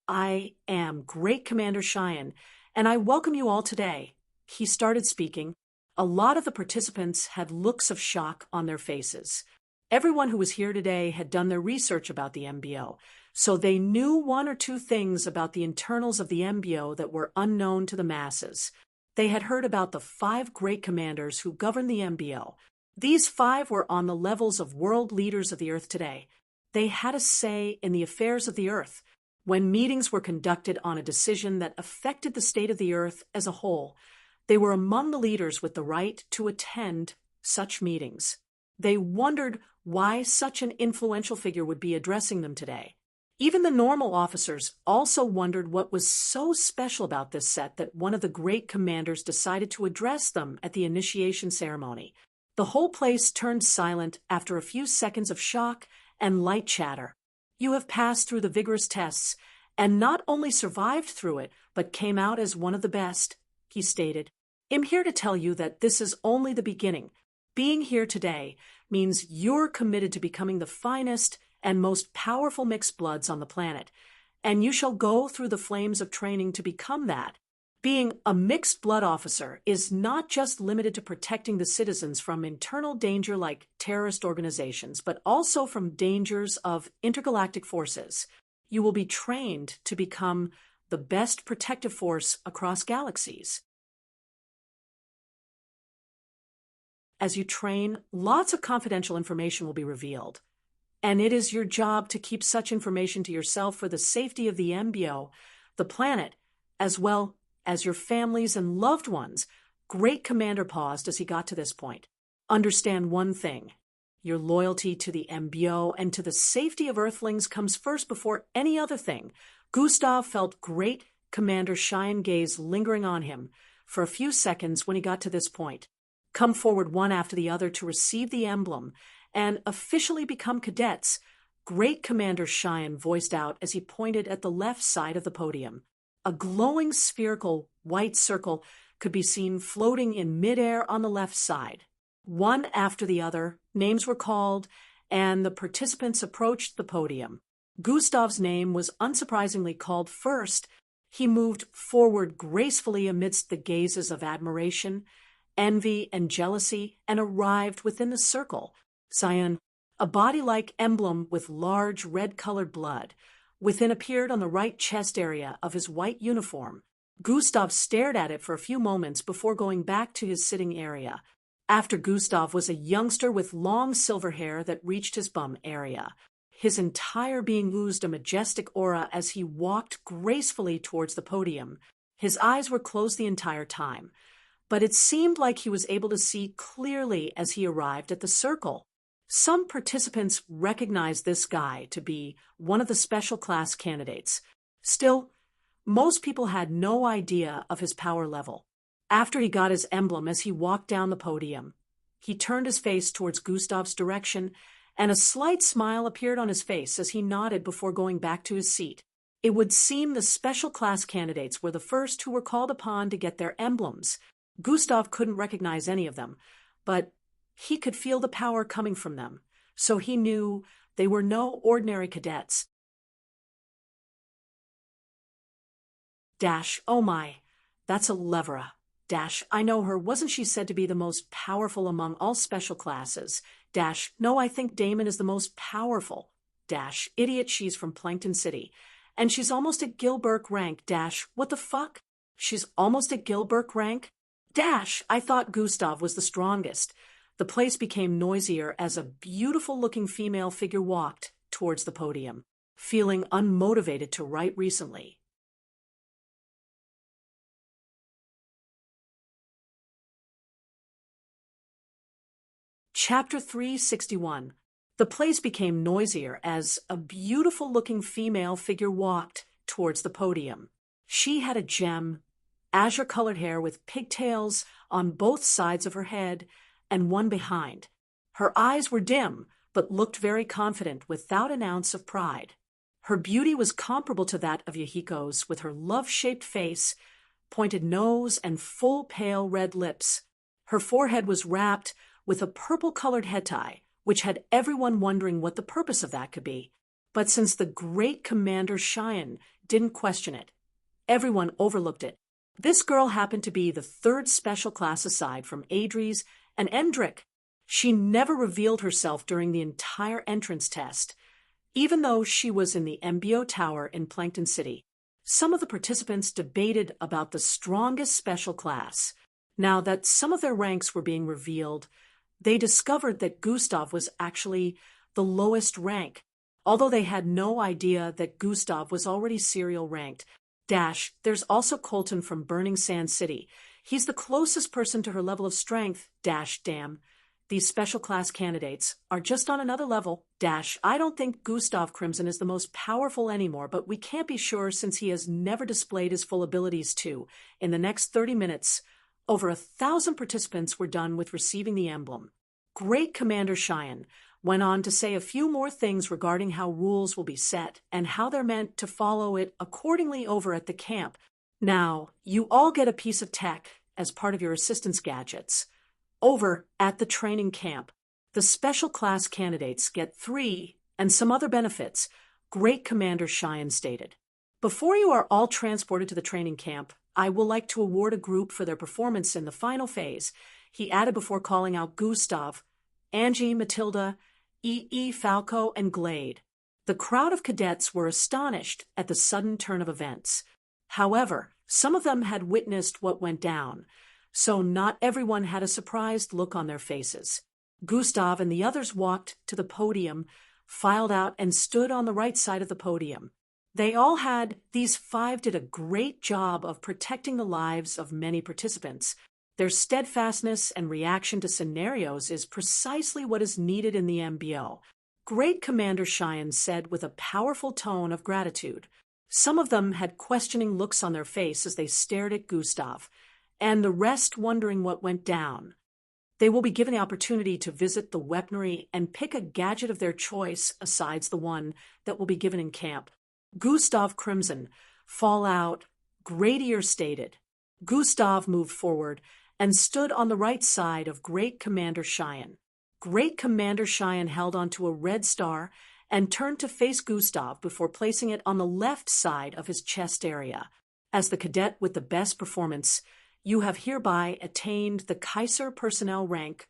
I am Great Commander Cheyenne, and I welcome you all today. He started speaking. A lot of the participants had looks of shock on their faces. Everyone who was here today had done their research about the MBO, so they knew 1 or 2 things about the internals of the MBO that were unknown to the masses. They had heard about the 5 great commanders who govern the MBO. These 5 were on the levels of world leaders of the Earth today. They had a say in the affairs of the Earth. When meetings were conducted on a decision that affected the state of the Earth as a whole, they were among the leaders with the right to attend such meetings. They wondered why such an influential figure would be addressing them today. Even the normal officers also wondered what was so special about this set that one of the great commanders decided to address them at the initiation ceremony. The whole place turned silent after a few seconds of shock and light chatter. You have passed through the vigorous tests and not only survived through it, but came out as one of the best, he stated. I'm here to tell you that this is only the beginning. Being here today means you're committed to becoming the finest and most powerful mixed bloods on the planet, and you shall go through the flames of training to become that. Being a mixed blood officer is not just limited to protecting the citizens from internal danger like terrorist organizations, but also from dangers of intergalactic forces. You will be trained to become the best protective force across galaxies. As you train, lots of confidential information will be revealed, and it is your job to keep such information to yourself for the safety of the embryo, the planet, as well as your families and loved ones. Great Commander paused as he got to this point. Understand one thing. Your loyalty to the embryo and to the safety of Earthlings comes first before any other thing. Gustav felt Great Commander Cheyenne gaze lingering on him for a few seconds when he got to this point. Come forward one after the other to receive the emblem and officially become cadets, Great Commander Cheyenne voiced out as he pointed at the left side of the podium. A glowing spherical white circle could be seen floating in midair on the left side. One after the other, names were called, and the participants approached the podium. Gustav's name was unsurprisingly called first. He moved forward gracefully amidst the gazes of admiration, envy, and jealousy, and arrived within the circle. Cyan, a body-like emblem with large red-colored blood, within appeared on the right chest area of his white uniform. Gustav stared at it for a few moments before going back to his sitting area. After Gustav was a youngster with long silver hair that reached his bum area. His entire being oozed a majestic aura as he walked gracefully towards the podium. His eyes were closed the entire time, but it seemed like he was able to see clearly as he arrived at the circle. Some participants recognized this guy to be one of the special class candidates. Still, most people had no idea of his power level. After he got his emblem as he walked down the podium, he turned his face towards Gustav's direction, and a slight smile appeared on his face as he nodded before going back to his seat. It would seem the special class candidates were the first who were called upon to get their emblems. Gustav couldn't recognize any of them, but he could feel the power coming from them, so he knew they were no ordinary cadets. Oh my, that's a Levera. I know her. Wasn't she said to be the most powerful among all special classes? No, I think Damon is the most powerful. Idiot, she's from Plankton City. And she's almost at Gilbert rank. What the fuck? She's almost at Gilbert rank? I thought Gustav was the strongest. The place became noisier as a beautiful-looking female figure walked towards the podium, feeling unmotivated to write recently. Chapter 361. The place became noisier as a beautiful-looking female figure walked towards the podium. She had a gem, azure-colored hair with pigtails on both sides of her head and one behind. Her eyes were dim, but looked very confident without an ounce of pride. Her beauty was comparable to that of Yahiko's, with her love-shaped face, pointed nose, and full pale red lips. Her forehead was wrapped with a purple-colored head tie, which had everyone wondering what the purpose of that could be. But since the Great Commander Cheyenne didn't question it, everyone overlooked it. This girl happened to be the third special class aside from Adries and Endrick. She never revealed herself during the entire entrance test, even though she was in the MBO Tower in Plankton City. Some of the participants debated about the strongest special class. Now that some of their ranks were being revealed, they discovered that Gustav was actually the lowest rank, although they had no idea that Gustav was already serial ranked. There's also Colton from Burning Sand City. He's the closest person to her level of strength. Damn. These special class candidates are just on another level. I don't think Gustav Crimson is the most powerful anymore, but we can't be sure since he has never displayed his full abilities too. In the next 30 minutes, over 1,000 participants were done with receiving the emblem. Great Commander Cheyenne went on to say a few more things regarding how rules will be set and how they're meant to follow it accordingly over at the camp. Now, you all get a piece of tech as part of your assistance gadgets. Over at the training camp, the special class candidates get 3 and some other benefits, Great Commander Cheyenne stated. Before you are all transported to the training camp, I will like to award a group for their performance in the final phase, he added before calling out Gustav, Angie, Matilda, Falco, and Glade. The crowd of cadets were astonished at the sudden turn of events. However, some of them had witnessed what went down, so not everyone had a surprised look on their faces. Gustav and the others walked to the podium, filed out, and stood on the right side of the podium. These 5 did a great job of protecting the lives of many participants. Their steadfastness and reaction to scenarios is precisely what is needed in the MBO. Great Commander Cheyenne said with a powerful tone of gratitude. Some of them had questioning looks on their face as they stared at Gustav, and the rest wondering what went down. They will be given the opportunity to visit the weaponry and pick a gadget of their choice besides the one that will be given in camp. Gustav Crimson, Fallout, Gradier stated. Gustav moved forward and stood on the right side of Great Commander Cheyenne. Great Commander Cheyenne held onto a red star and turned to face Gustav before placing it on the left side of his chest area. As the cadet with the best performance, you have hereby attained the Kaiser personnel rank.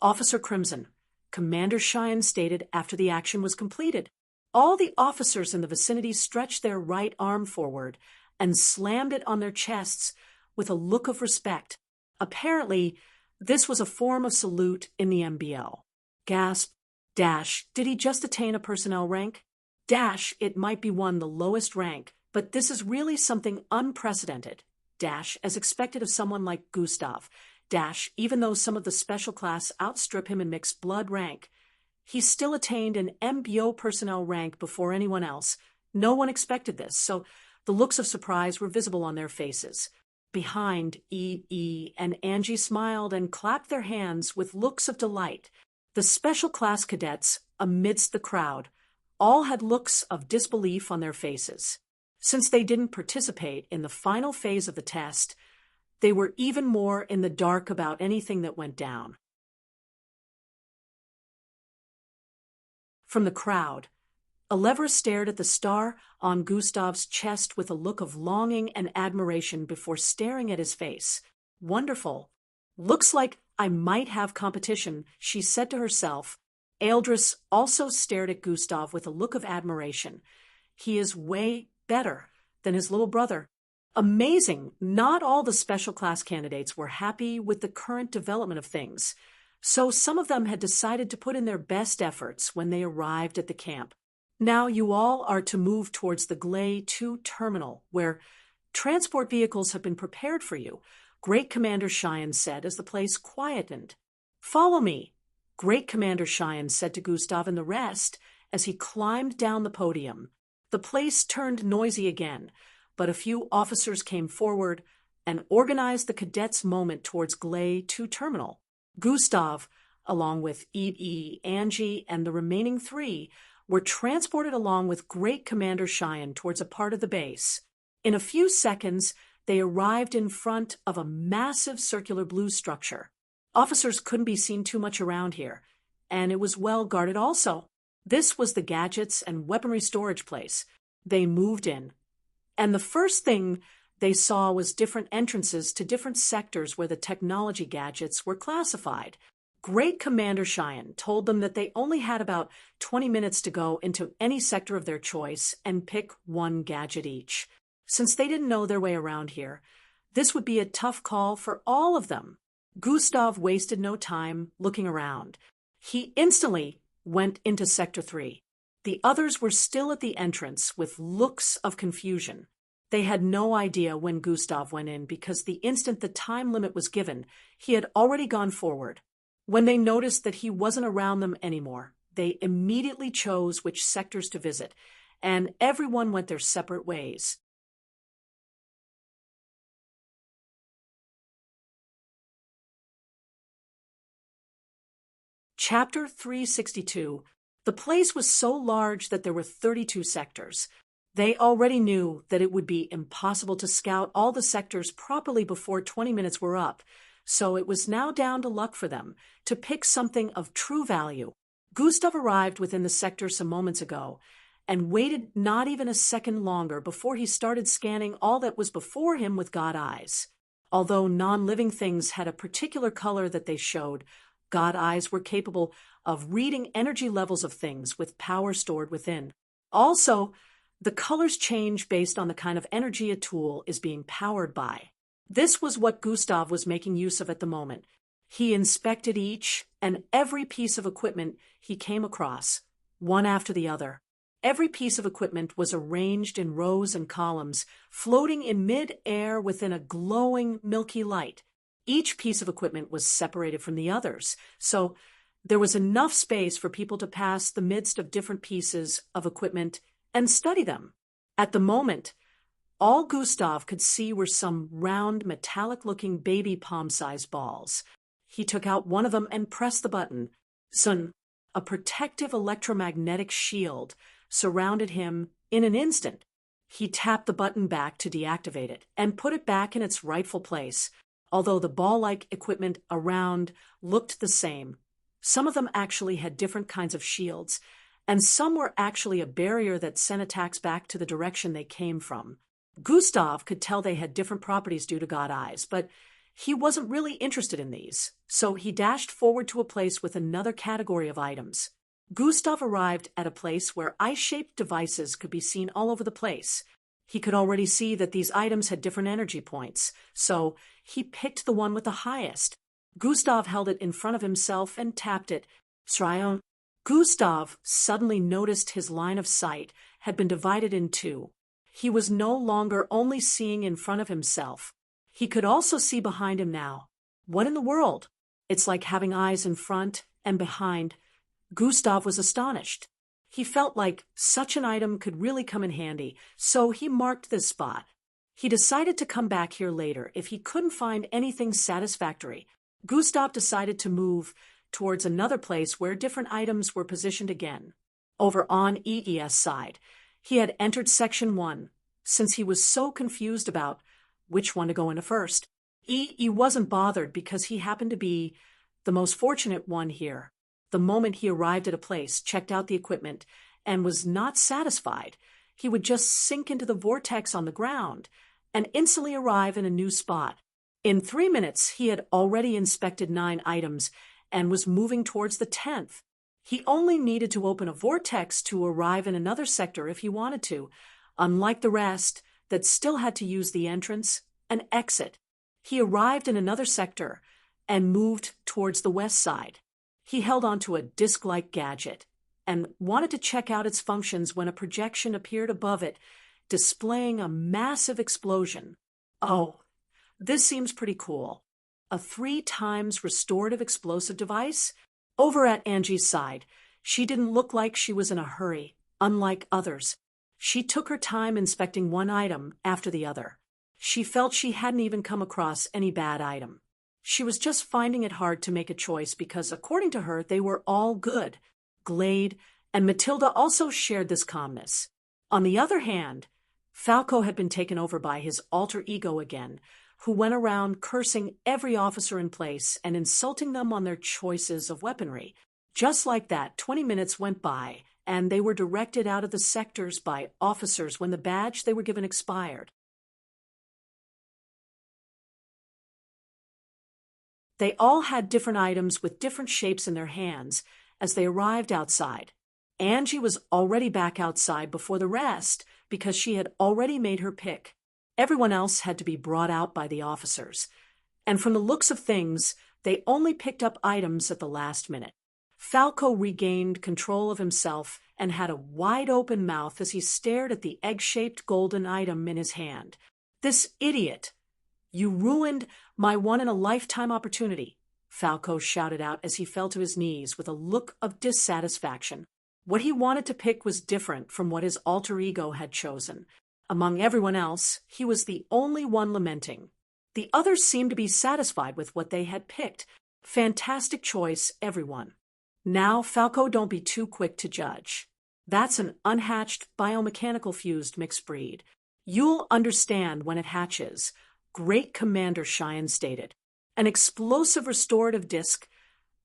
Officer Crimson, Commander Cheyenne stated after the action was completed. All the officers in the vicinity stretched their right arm forward and slammed it on their chests with a look of respect. Apparently, this was a form of salute in the MBL. Gasp. Dash, did he just attain a personnel rank? Dash, it might be one the lowest rank, but this is really something unprecedented. Dash, as expected of someone like Gustav. Dash, even though some of the special class outstrip him in mixed blood rank, he still attained an MBO personnel rank before anyone else. No one expected this, so the looks of surprise were visible on their faces. Behind, and Angie smiled and clapped their hands with looks of delight. The special class cadets, amidst the crowd, all had looks of disbelief on their faces. Since they didn't participate in the final phase of the test, they were even more in the dark about anything that went down. From the crowd, Alevra stared at the star on Gustav's chest with a look of longing and admiration before staring at his face. Wonderful. Looks like I might have competition, she said to herself. Eldris also stared at Gustav with a look of admiration. He is way better than his little brother. Amazing! Not all the special class candidates were happy with the current development of things, so some of them had decided to put in their best efforts when they arrived at the camp. Now you all are to move towards the Glay 2 terminal, where transport vehicles have been prepared for you, Great Commander Cheyenne said as the place quietened. Follow me, Great Commander Cheyenne said to Gustav and the rest as he climbed down the podium. The place turned noisy again, but a few officers came forward and organized the cadets' movement towards Glay 2 terminal. Gustav, along with Angie, and the remaining 3, were transported along with Great Commander Cheyenne towards a part of the base. In a few seconds, they arrived in front of a massive circular blue structure. Officers couldn't be seen too much around here, and it was well guarded also. This was the gadgets and weaponry storage place. They moved in, and the first thing they saw was different entrances to different sectors where the technology gadgets were classified. Great Commander Cheyenne told them that they only had about 20 minutes to go into any sector of their choice and pick one gadget each. Since they didn't know their way around here, this would be a tough call for all of them. Gustav wasted no time looking around. He instantly went into Sector 3. The others were still at the entrance with looks of confusion. They had no idea when Gustav went in because the instant the time limit was given, he had already gone forward. When they noticed that he wasn't around them anymore, they immediately chose which sectors to visit, and everyone went their separate ways. Chapter 362. The place was so large that there were 32 sectors. They already knew that it would be impossible to scout all the sectors properly before 20 minutes were up, so it was now down to luck for them to pick something of true value. Gustav arrived within the sector some moments ago and waited not even a second longer before he started scanning all that was before him with God eyes. Although non-living things had a particular color that they showed, God eyes were capable of reading energy levels of things with power stored within. Also, the colors change based on the kind of energy a tool is being powered by. This was what Gustav was making use of at the moment. He inspected each and every piece of equipment he came across, one after the other. Every piece of equipment was arranged in rows and columns, floating in mid-air within a glowing, milky light. Each piece of equipment was separated from the others, so there was enough space for people to pass the midst of different pieces of equipment and study them. At the moment, all Gustav could see were some round, metallic-looking baby palm-sized balls. He took out one of them and pressed the button. Soon, a protective electromagnetic shield surrounded him in an instant. He tapped the button back to deactivate it and put it back in its rightful place, although the ball-like equipment around looked the same. Some of them actually had different kinds of shields, and some were actually a barrier that sent attacks back to the direction they came from. Gustav could tell they had different properties due to God eyes, but he wasn't really interested in these, so he dashed forward to a place with another category of items. Gustav arrived at a place where eye-shaped devices could be seen all over the place. He could already see that these items had different energy points, so he picked the one with the highest. Gustav held it in front of himself and tapped it. Sryon. Gustav suddenly noticed his line of sight had been divided in two. He was no longer only seeing in front of himself. He could also see behind him now. What in the world? It's like having eyes in front and behind. Gustav was astonished. He felt like such an item could really come in handy, so he marked this spot. He decided to come back here later if he couldn't find anything satisfactory. Gustav decided to move towards another place where different items were positioned again. Over on EES side, he had entered Section 1, since he was so confused about which one to go into first. EE wasn't bothered because he happened to be the most fortunate one here. The moment he arrived at a place, checked out the equipment, and was not satisfied, he would just sink into the vortex on the ground and instantly arrive in a new spot. In 3 minutes, he had already inspected 9 items and was moving towards the 10th. He only needed to open a vortex to arrive in another sector if he wanted to, unlike the rest that still had to use the entrance and exit. He arrived in another sector and moved towards the west side. He held onto a disc-like gadget and wanted to check out its functions when a projection appeared above it, displaying a massive explosion. Oh, this seems pretty cool. A 3 times restorative explosive device? Over at Angie's side, she didn't look like she was in a hurry, unlike others. She took her time inspecting one item after the other. She felt she hadn't even come across any bad item. She was just finding it hard to make a choice because, according to her, they were all good. Glade and Matilda also shared this calmness. On the other hand, Falco had been taken over by his alter ego again, who went around cursing every officer in place and insulting them on their choices of weaponry. Just like that, 20 minutes went by, and they were directed out of the sectors by officers when the badge they were given expired. They all had different items with different shapes in their hands as they arrived outside. Angie was already back outside before the rest because she had already made her pick. Everyone else had to be brought out by the officers. And from the looks of things, they only picked up items at the last minute. Falco regained control of himself and had a wide-open mouth as he stared at the egg-shaped golden item in his hand. This idiot! You ruined my one-in-a-lifetime opportunity, Falco shouted out as he fell to his knees with a look of dissatisfaction. What he wanted to pick was different from what his alter ego had chosen. Among everyone else, he was the only one lamenting. The others seemed to be satisfied with what they had picked. Fantastic choice, everyone. Now, Falco, don't be too quick to judge. That's an unhatched biomechanical fused mixed breed. You'll understand when it hatches, Great Commander Cheyenne stated. An explosive restorative disc.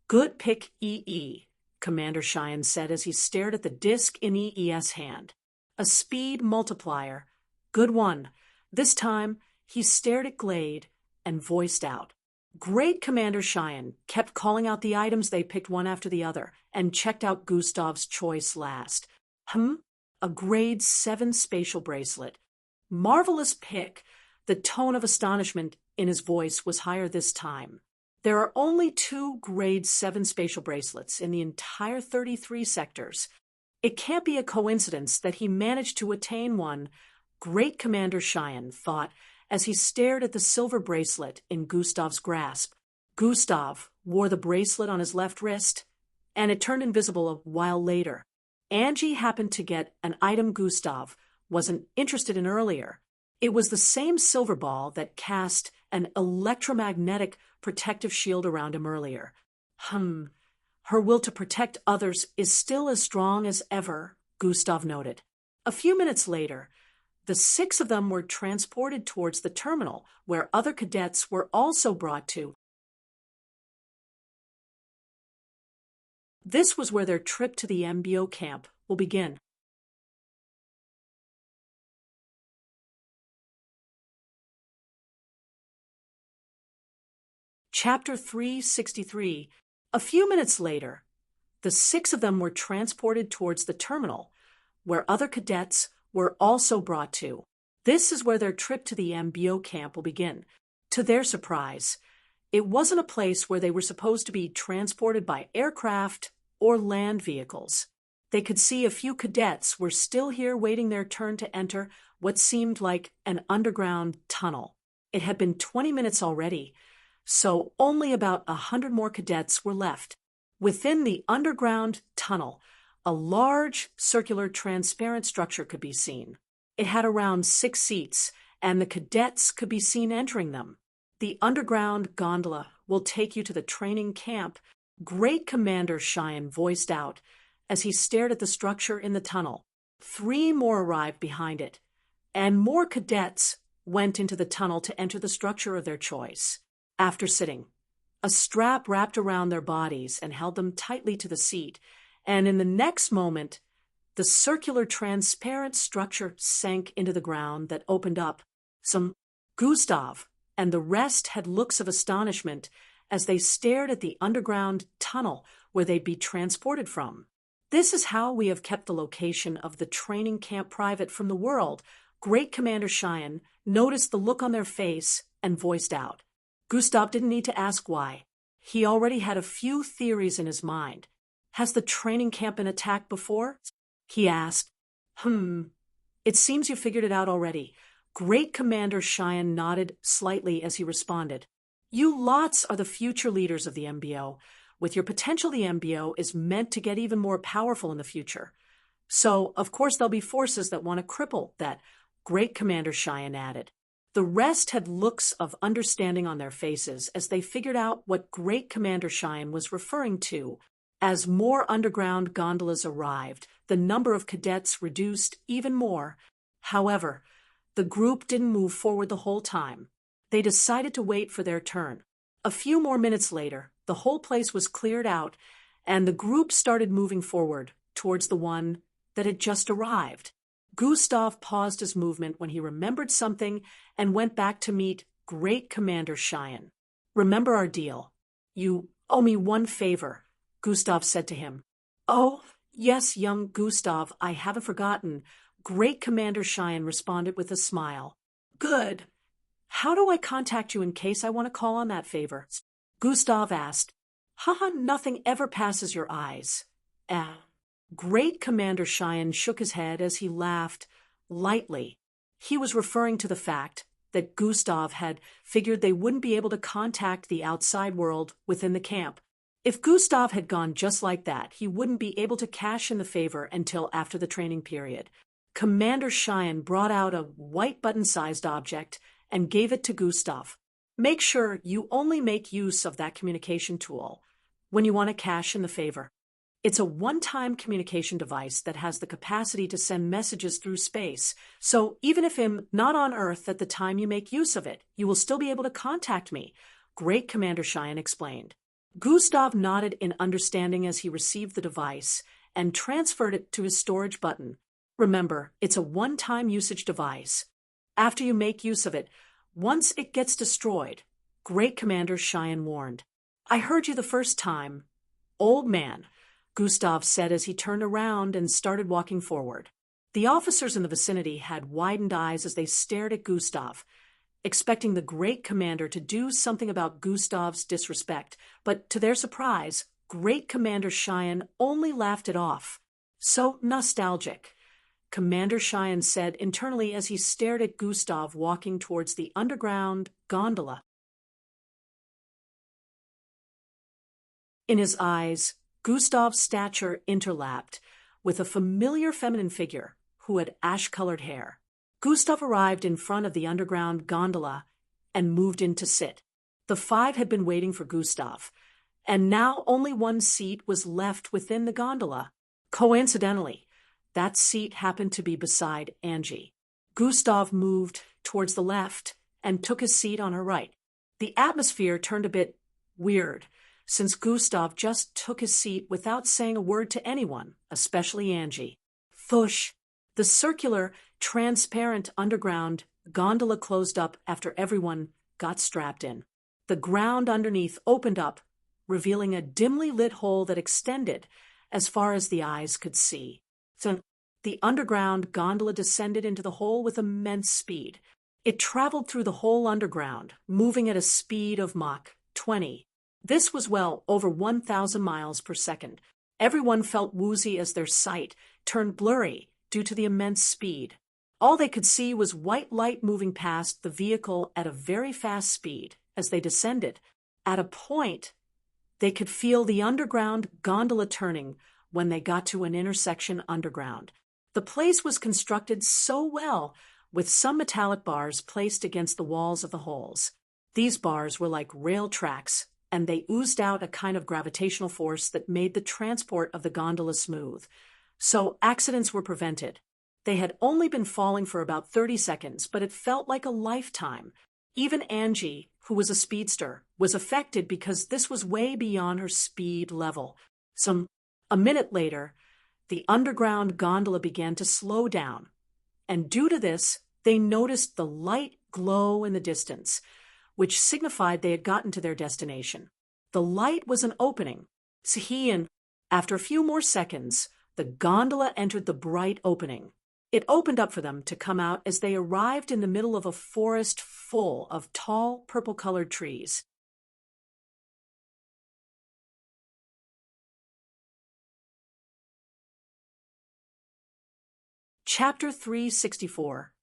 Good pick, EE, Commander Cheyenne said as he stared at the disc in EE's hand. A speed multiplier. Good one. This time, he stared at Glade and voiced out. Great Commander Cheyenne kept calling out the items they picked one after the other and checked out Gustav's choice last. A grade 7 spatial bracelet. Marvelous pick. The tone of astonishment in his voice was higher this time. There are only 2 grade 7 spatial bracelets in the entire 33 sectors. It can't be a coincidence that he managed to attain one, Great Commander Cheyenne thought as he stared at the silver bracelet in Gustav's grasp. Gustav wore the bracelet on his left wrist, and it turned invisible a while later. Angie happened to get an item Gustav wasn't interested in earlier. It was the same silver ball that cast an electromagnetic protective shield around him earlier. Her will to protect others is still as strong as ever, Gustav noted. A few minutes later, the 6 of them were transported towards the terminal, where other cadets were also brought to. This was where their trip to the MBO camp will begin. Chapter 363. A few minutes later, the 6 of them were transported towards the terminal, where other cadets were also brought to. This is where their trip to the MBO camp will begin. To their surprise, it wasn't a place where they were supposed to be transported by aircraft or land vehicles. They could see a few cadets were still here waiting their turn to enter what seemed like an underground tunnel. It had been 20 minutes already, so only about 100 more cadets were left. Within the underground tunnel, a large, circular, transparent structure could be seen. It had around 6 seats, and the cadets could be seen entering them. The underground gondola will take you to the training camp, Great Commander Cheyenne voiced out as he stared at the structure in the tunnel. 3 more arrived behind it, and more cadets went into the tunnel to enter the structure of their choice. After sitting, a strap wrapped around their bodies and held them tightly to the seat, and in the next moment, the circular transparent structure sank into the ground that opened up. Gustav and the rest had looks of astonishment as they stared at the underground tunnel where they'd be transported from. This is how we have kept the location of the training camp private from the world. Great Commander Cheyenne noticed the look on their face and voiced out. Gustav didn't need to ask why. He already had a few theories in his mind. Has the training camp been attacked before? He asked. It seems you figured it out already. Great Commander Cheyenne nodded slightly as he responded. You lots are the future leaders of the MBO. With your potential, the MBO is meant to get even more powerful in the future. So, of course, there'll be forces that want to cripple that, Great Commander Cheyenne added. The rest had looks of understanding on their faces as they figured out what Great Commander Cheyenne was referring to. As more underground gondolas arrived, the number of cadets reduced even more. However, the group didn't move forward the whole time. They decided to wait for their turn. A few more minutes later, the whole place was cleared out, and the group started moving forward towards the one that had just arrived. Gustav paused his movement when he remembered something and went back to meet Great Commander Cheyenne. Remember our deal. You owe me one favor, Gustav said to him. Oh, yes, young Gustav, I haven't forgotten, Great Commander Cheyenne responded with a smile. Good. How do I contact you in case I want to call on that favor? Gustav asked. Nothing ever passes your eyes. Great Commander Cheyenne shook his head as he laughed lightly. He was referring to the fact that Gustav had figured they wouldn't be able to contact the outside world within the camp. If Gustav had gone just like that, he wouldn't be able to cash in the favor until after the training period. Commander Cheyenne brought out a white button-sized object and gave it to Gustav. Make sure you only make use of that communication tool when you want to cash in the favor. It's a one-time communication device that has the capacity to send messages through space. So even if I'm not on Earth at the time you make use of it, you will still be able to contact me, Great Commander Cheyenne explained. Gustav nodded in understanding as he received the device and transferred it to his storage button. Remember, it's a one-time usage device. After you make use of it, once it gets destroyed, Great Commander Cheyenne warned. I heard you the first time. Old man, Gustav said as he turned around and started walking forward. The officers in the vicinity had widened eyes as they stared at Gustav, expecting the Great Commander to do something about Gustav's disrespect, but to their surprise, Great Commander Cheyenne only laughed it off. So nostalgic, Commander Cheyenne said internally as he stared at Gustav walking towards the underground gondola. In his eyes, Gustav's stature interlapped with a familiar feminine figure who had ash-colored hair. Gustav arrived in front of the underground gondola and moved in to sit. The five had been waiting for Gustav, and now only one seat was left within the gondola. Coincidentally, that seat happened to be beside Angie. Gustav moved towards the left and took his seat on her right. The atmosphere turned a bit weird, since Gustav just took his seat without saying a word to anyone, especially Angie. Thush! The circular, transparent underground gondola closed up after everyone got strapped in. The ground underneath opened up, revealing a dimly lit hole that extended as far as the eyes could see. So the underground gondola descended into the hole with immense speed. It traveled through the whole underground, moving at a speed of Mach 20. This was well over 1,000 miles per second. Everyone felt woozy as their sight turned blurry due to the immense speed. All they could see was white light moving past the vehicle at a very fast speed as they descended. At a point, they could feel the underground gondola turning when they got to an intersection underground. The place was constructed so well, with some metallic bars placed against the walls of the holes. These bars were like rail tracks, and they oozed out a kind of gravitational force that made the transport of the gondola smooth. So accidents were prevented. They had only been falling for about 30 seconds, but it felt like a lifetime. Even Angie, who was a speedster, was affected because this was way beyond her speed level. A minute later, the underground gondola began to slow down, and due to this, they noticed the light glow in the distance, which signified they had gotten to their destination. The light was an opening. And after a few more seconds, the gondola entered the bright opening. It opened up for them to come out as they arrived in the middle of a forest full of tall, purple-colored trees. Chapter 364.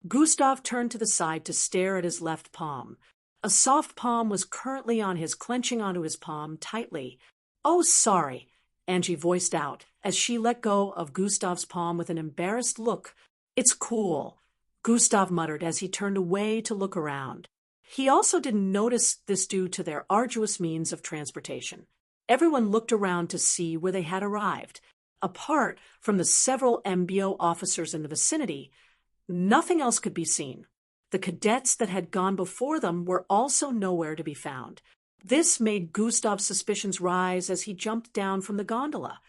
Gustav turned to the side to stare at his left palm. A soft palm was currently on his, clenching onto his palm tightly. "Oh, sorry," Angie voiced out as she let go of Gustav's palm with an embarrassed look. "It's cool," Gustav muttered as he turned away to look around. He also didn't notice this due to their arduous means of transportation. Everyone looked around to see where they had arrived. Apart from the several MBO officers in the vicinity, nothing else could be seen. The cadets that had gone before them were also nowhere to be found. This made Gustav's suspicions rise as he jumped down from the gondola,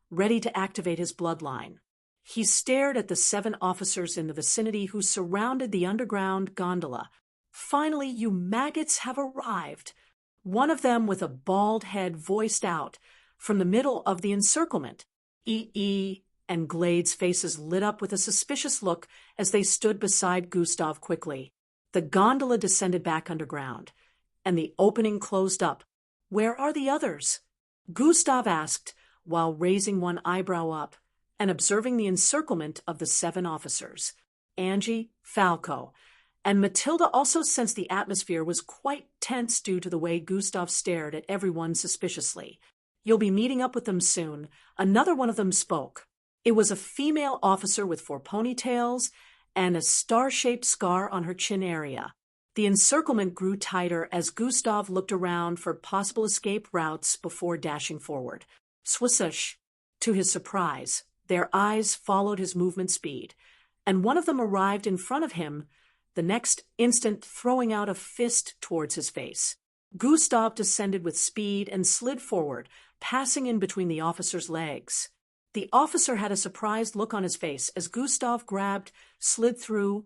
ready to activate his bloodline. He stared at the 7 officers in the vicinity who surrounded the underground gondola. "Finally, you maggots have arrived," one of them with a bald head voiced out from the middle of the encirclement. And Glade's faces lit up with a suspicious look as they stood beside Gustav quickly. The gondola descended back underground, and the opening closed up. "Where are the others?" Gustav asked, while raising one eyebrow up and observing the encirclement of the 7 officers. Angie, Falco, and Matilda also sensed the atmosphere was quite tense due to the way Gustav stared at everyone suspiciously. "You'll be meeting up with them soon," another one of them spoke. It was a female officer with 4 ponytails and a star-shaped scar on her chin area. The encirclement grew tighter as Gustav looked around for possible escape routes before dashing forward. Swoosh! To his surprise, their eyes followed his movement speed, and one of them arrived in front of him, the next instant throwing out a fist towards his face. Gustav descended with speed and slid forward, passing in between the officer's legs. The officer had a surprised look on his face as Gustav grabbed, slid through,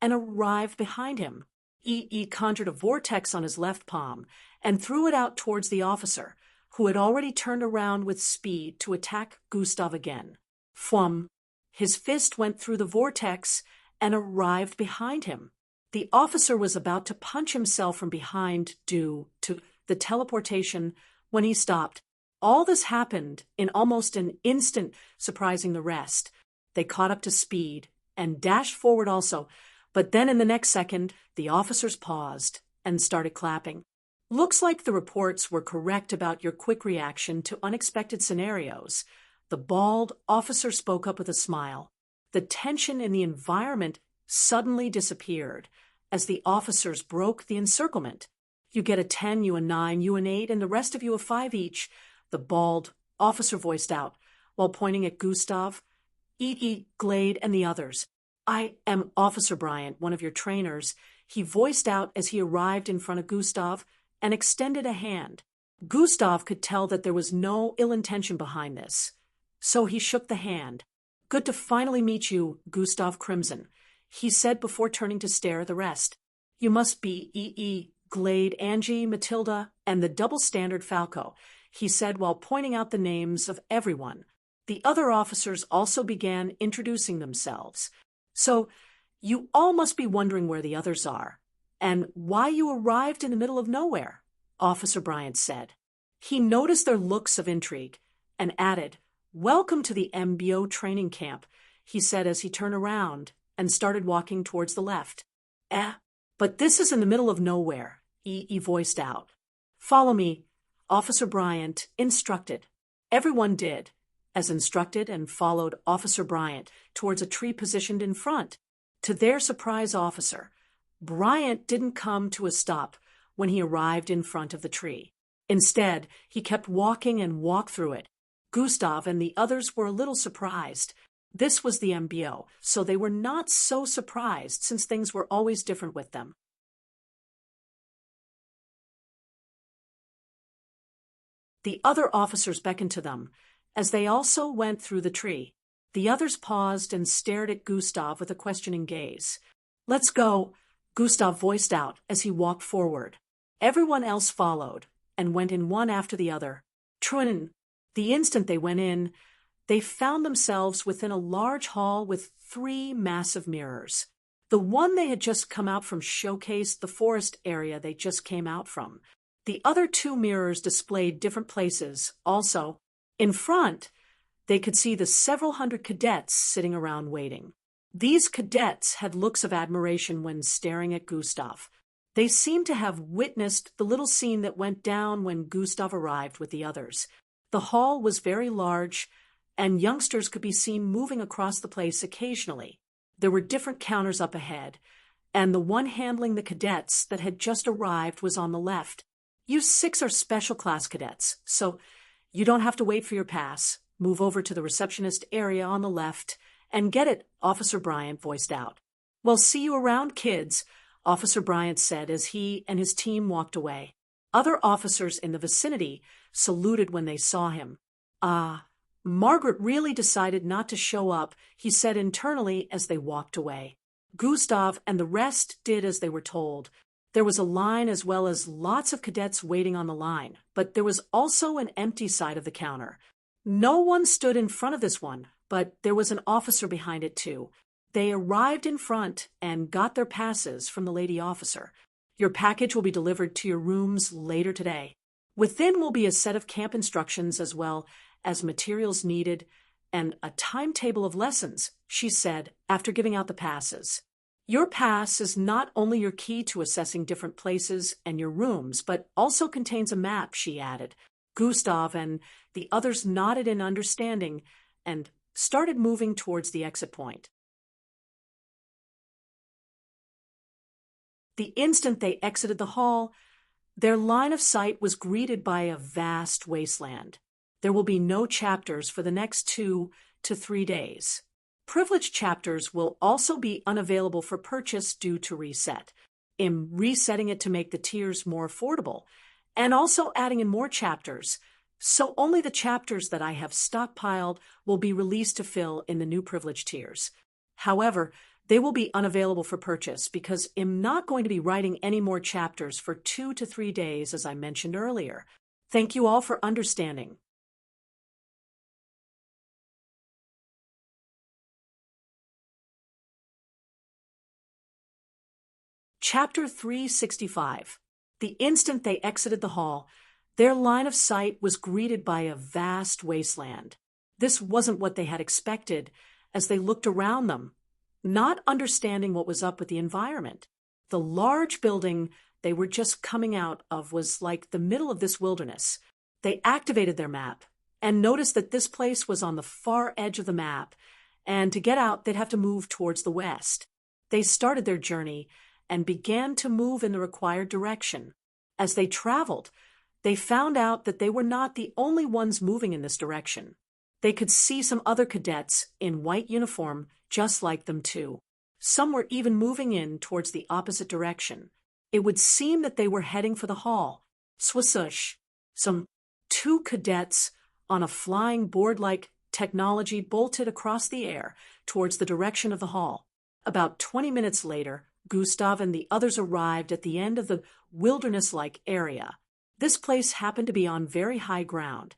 and arrived behind him. He conjured a vortex on his left palm and threw it out towards the officer, who had already turned around with speed to attack Gustav again. Fwum! His fist went through the vortex and arrived behind him. The officer was about to punch himself from behind due to the teleportation when he stopped. All this happened in almost an instant, surprising the rest. They caught up to speed and dashed forward also, but then in the next second, the officers paused and started clapping. Looks like the reports were correct about your quick reaction to unexpected scenarios. The bald officer spoke up with a smile. The tension in the environment suddenly disappeared as the officers broke the encirclement. You get a 10, you a 9, you an 8, and the rest of you a 5 each, the bald officer voiced out, while pointing at Gustav, Glade, and the others. I am Officer Bryant, one of your trainers, he voiced out as he arrived in front of Gustav and extended a hand. Gustav could tell that there was no ill intention behind this, so he shook the hand. Good to finally meet you, Gustav Crimson, he said before turning to stare at the rest. You must be Glade, Angie, Matilda, and the double standard Falco, he said while pointing out the names of everyone. The other officers also began introducing themselves. So, you all must be wondering where the others are, and why you arrived in the middle of nowhere, Officer Bryant said. He noticed their looks of intrigue and added, Welcome to the MBO training camp, he said as he turned around and started walking towards the left. But this is in the middle of nowhere, he voiced out. Follow me, Officer Bryant instructed. Everyone did, as instructed, and followed Officer Bryant towards a tree positioned in front. To their surprise, Officer Bryant didn't come to a stop when he arrived in front of the tree. Instead, he kept walking and walked through it. Gustav and the others were a little surprised. This was the MBO, so they were not so surprised since things were always different with them. The other officers beckoned to them as they also went through the tree. The others paused and stared at Gustav with a questioning gaze. Let's go, Gustav voiced out as he walked forward. Everyone else followed and went in one after the other. Truin, the instant they went in, they found themselves within a large hall with 3 massive mirrors. The one they had just come out from showcased the forest area they just came out from. The other 2 mirrors displayed different places. Also, in front, they could see the several hundred cadets sitting around waiting. These cadets had looks of admiration when staring at Gustav. They seemed to have witnessed the little scene that went down when Gustav arrived with the others. The hall was very large, and youngsters could be seen moving across the place occasionally. There were different counters up ahead, and the one handling the cadets that had just arrived was on the left. You 6 are special class cadets, so you don't have to wait for your pass. Move over to the receptionist area on the left and get it, Officer Bryant voiced out. Well, see you around, kids, Officer Bryant said as he and his team walked away. Other officers in the vicinity saluted when they saw him. Margaret really decided not to show up, he said internally as they walked away. Gustav and the rest did as they were told. There was a line as well as lots of cadets waiting on the line, but there was also an empty side of the counter. No one stood in front of this one, but there was an officer behind it too. They arrived in front and got their passes from the lady officer. Your package will be delivered to your rooms later today. Within will be a set of camp instructions as well as materials needed and a timetable of lessons, she said after giving out the passes. Your pass is not only your key to assessing different places and your rooms, but also contains a map, she added. Gustav and the others nodded in understanding and started moving towards the exit point. The instant they exited the hall, their line of sight was greeted by a vast wasteland. There will be no chapters for the next 2 to 3 days. Privileged chapters will also be unavailable for purchase due to reset. I'm resetting it to make the tiers more affordable, and also adding in more chapters, so only the chapters that I have stockpiled will be released to fill in the new privilege tiers. However, they will be unavailable for purchase because I'm not going to be writing any more chapters for 2 to 3 days, as I mentioned earlier. Thank you all for understanding. Chapter 365. The instant they exited the hall, their line of sight was greeted by a vast wasteland. This wasn't what they had expected as they looked around them, not understanding what was up with the environment. The large building they were just coming out of was like the middle of this wilderness. They activated their map and noticed that this place was on the far edge of the map, and to get out, they'd have to move towards the west. They started their journey and began to move in the required direction. As they traveled, they found out that they were not the only ones moving in this direction. They could see some other cadets in white uniform just like them too. Some were even moving in towards the opposite direction. It would seem that they were heading for the hall. Swasush! Some 2 cadets on a flying board-like technology bolted across the air towards the direction of the hall. About 20 minutes later, Gustav and the others arrived at the end of the wilderness-like area. This place happened to be on very high ground,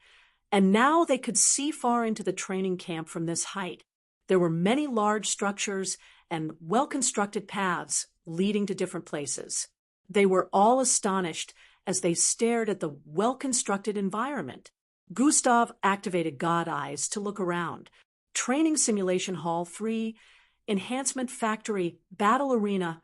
and now they could see far into the training camp from this height. There were many large structures and well-constructed paths leading to different places. They were all astonished as they stared at the well-constructed environment. Gustav activated God Eyes to look around. Training Simulation Hall 3, Enhancement Factory, Battle Arena,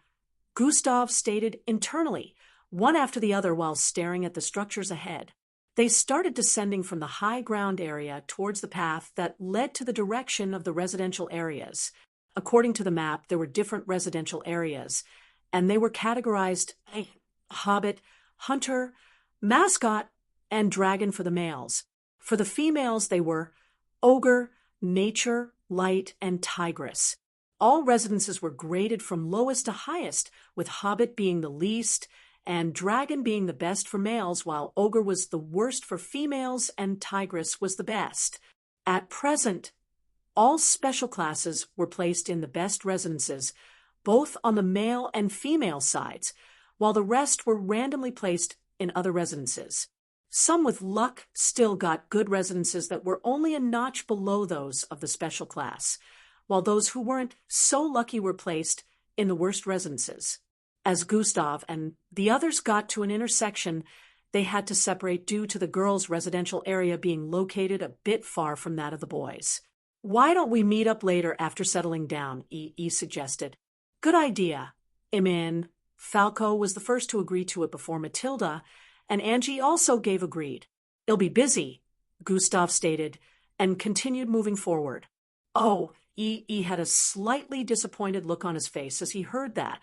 Gustav stated internally, one after the other while staring at the structures ahead. They started descending from the high ground area towards the path that led to the direction of the residential areas. According to the map, there were different residential areas, and they were categorized Hobbit, Hunter, Mascot, and Dragon for the males. For the females, they were Ogre, Nature, Light, and Tigress. All residences were graded from lowest to highest, with Hobbit being the least, and Dragon being the best for males, while Ogre was the worst for females and Tigress was the best. At present, all special classes were placed in the best residences, both on the male and female sides, while the rest were randomly placed in other residences. Some with luck still got good residences that were only a notch below those of the special class, while those who weren't so lucky were placed in the worst residences. As Gustav and the others got to an intersection, they had to separate due to the girls' residential area being located a bit far from that of the boys. "Why don't we meet up later after settling down?" E suggested. "Good idea. Imin." Falco was the first to agree to it before Matilda, and Angie also gave agreed. "It'll be busy," Gustav stated, and continued moving forward. Oh, E had a slightly disappointed look on his face as he heard that.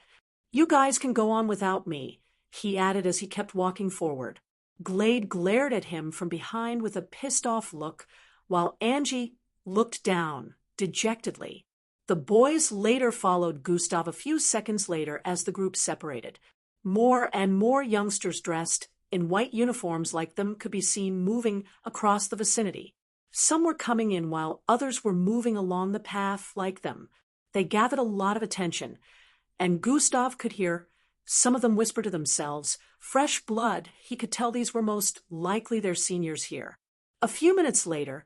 "You guys can go on without me," he added as he kept walking forward. Glade glared at him from behind with a pissed-off look, while Angie looked down, dejectedly. The boys later followed Gustav a few seconds later as the group separated. More and more youngsters dressed in white uniforms like them could be seen moving across the vicinity. Some were coming in while others were moving along the path like them. They gathered a lot of attention, and Gustav could hear some of them whisper to themselves, "Fresh blood." He could tell these were most likely their seniors here. A few minutes later,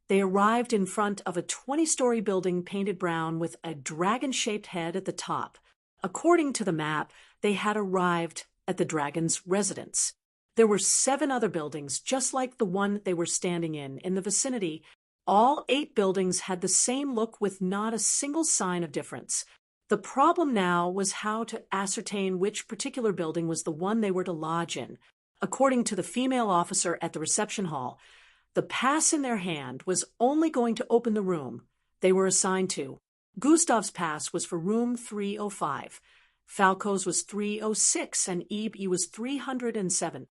they arrived in front of a 20-story building painted brown with a dragon-shaped head at the top. According to the map, they had arrived at the dragon's residence. There were 7 other buildings, just like the one they were standing in the vicinity. All 8 buildings had the same look with not a single sign of difference. The problem now was how to ascertain which particular building was the one they were to lodge in. According to the female officer at the reception hall, the pass in their hand was only going to open the room they were assigned to. Gustav's pass was for room 305. Falco's was 306, and E was 307.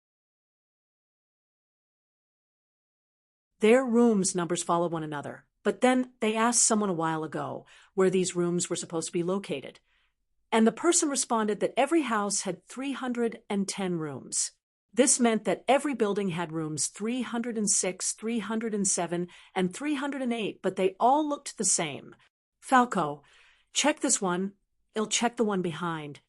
Their rooms' numbers follow one another, but then they asked someone a while ago where these rooms were supposed to be located. And the person responded that every house had 310 rooms. This meant that every building had rooms 306, 307, and 308, but they all looked the same. Falco, check this one. I'll check the one behind.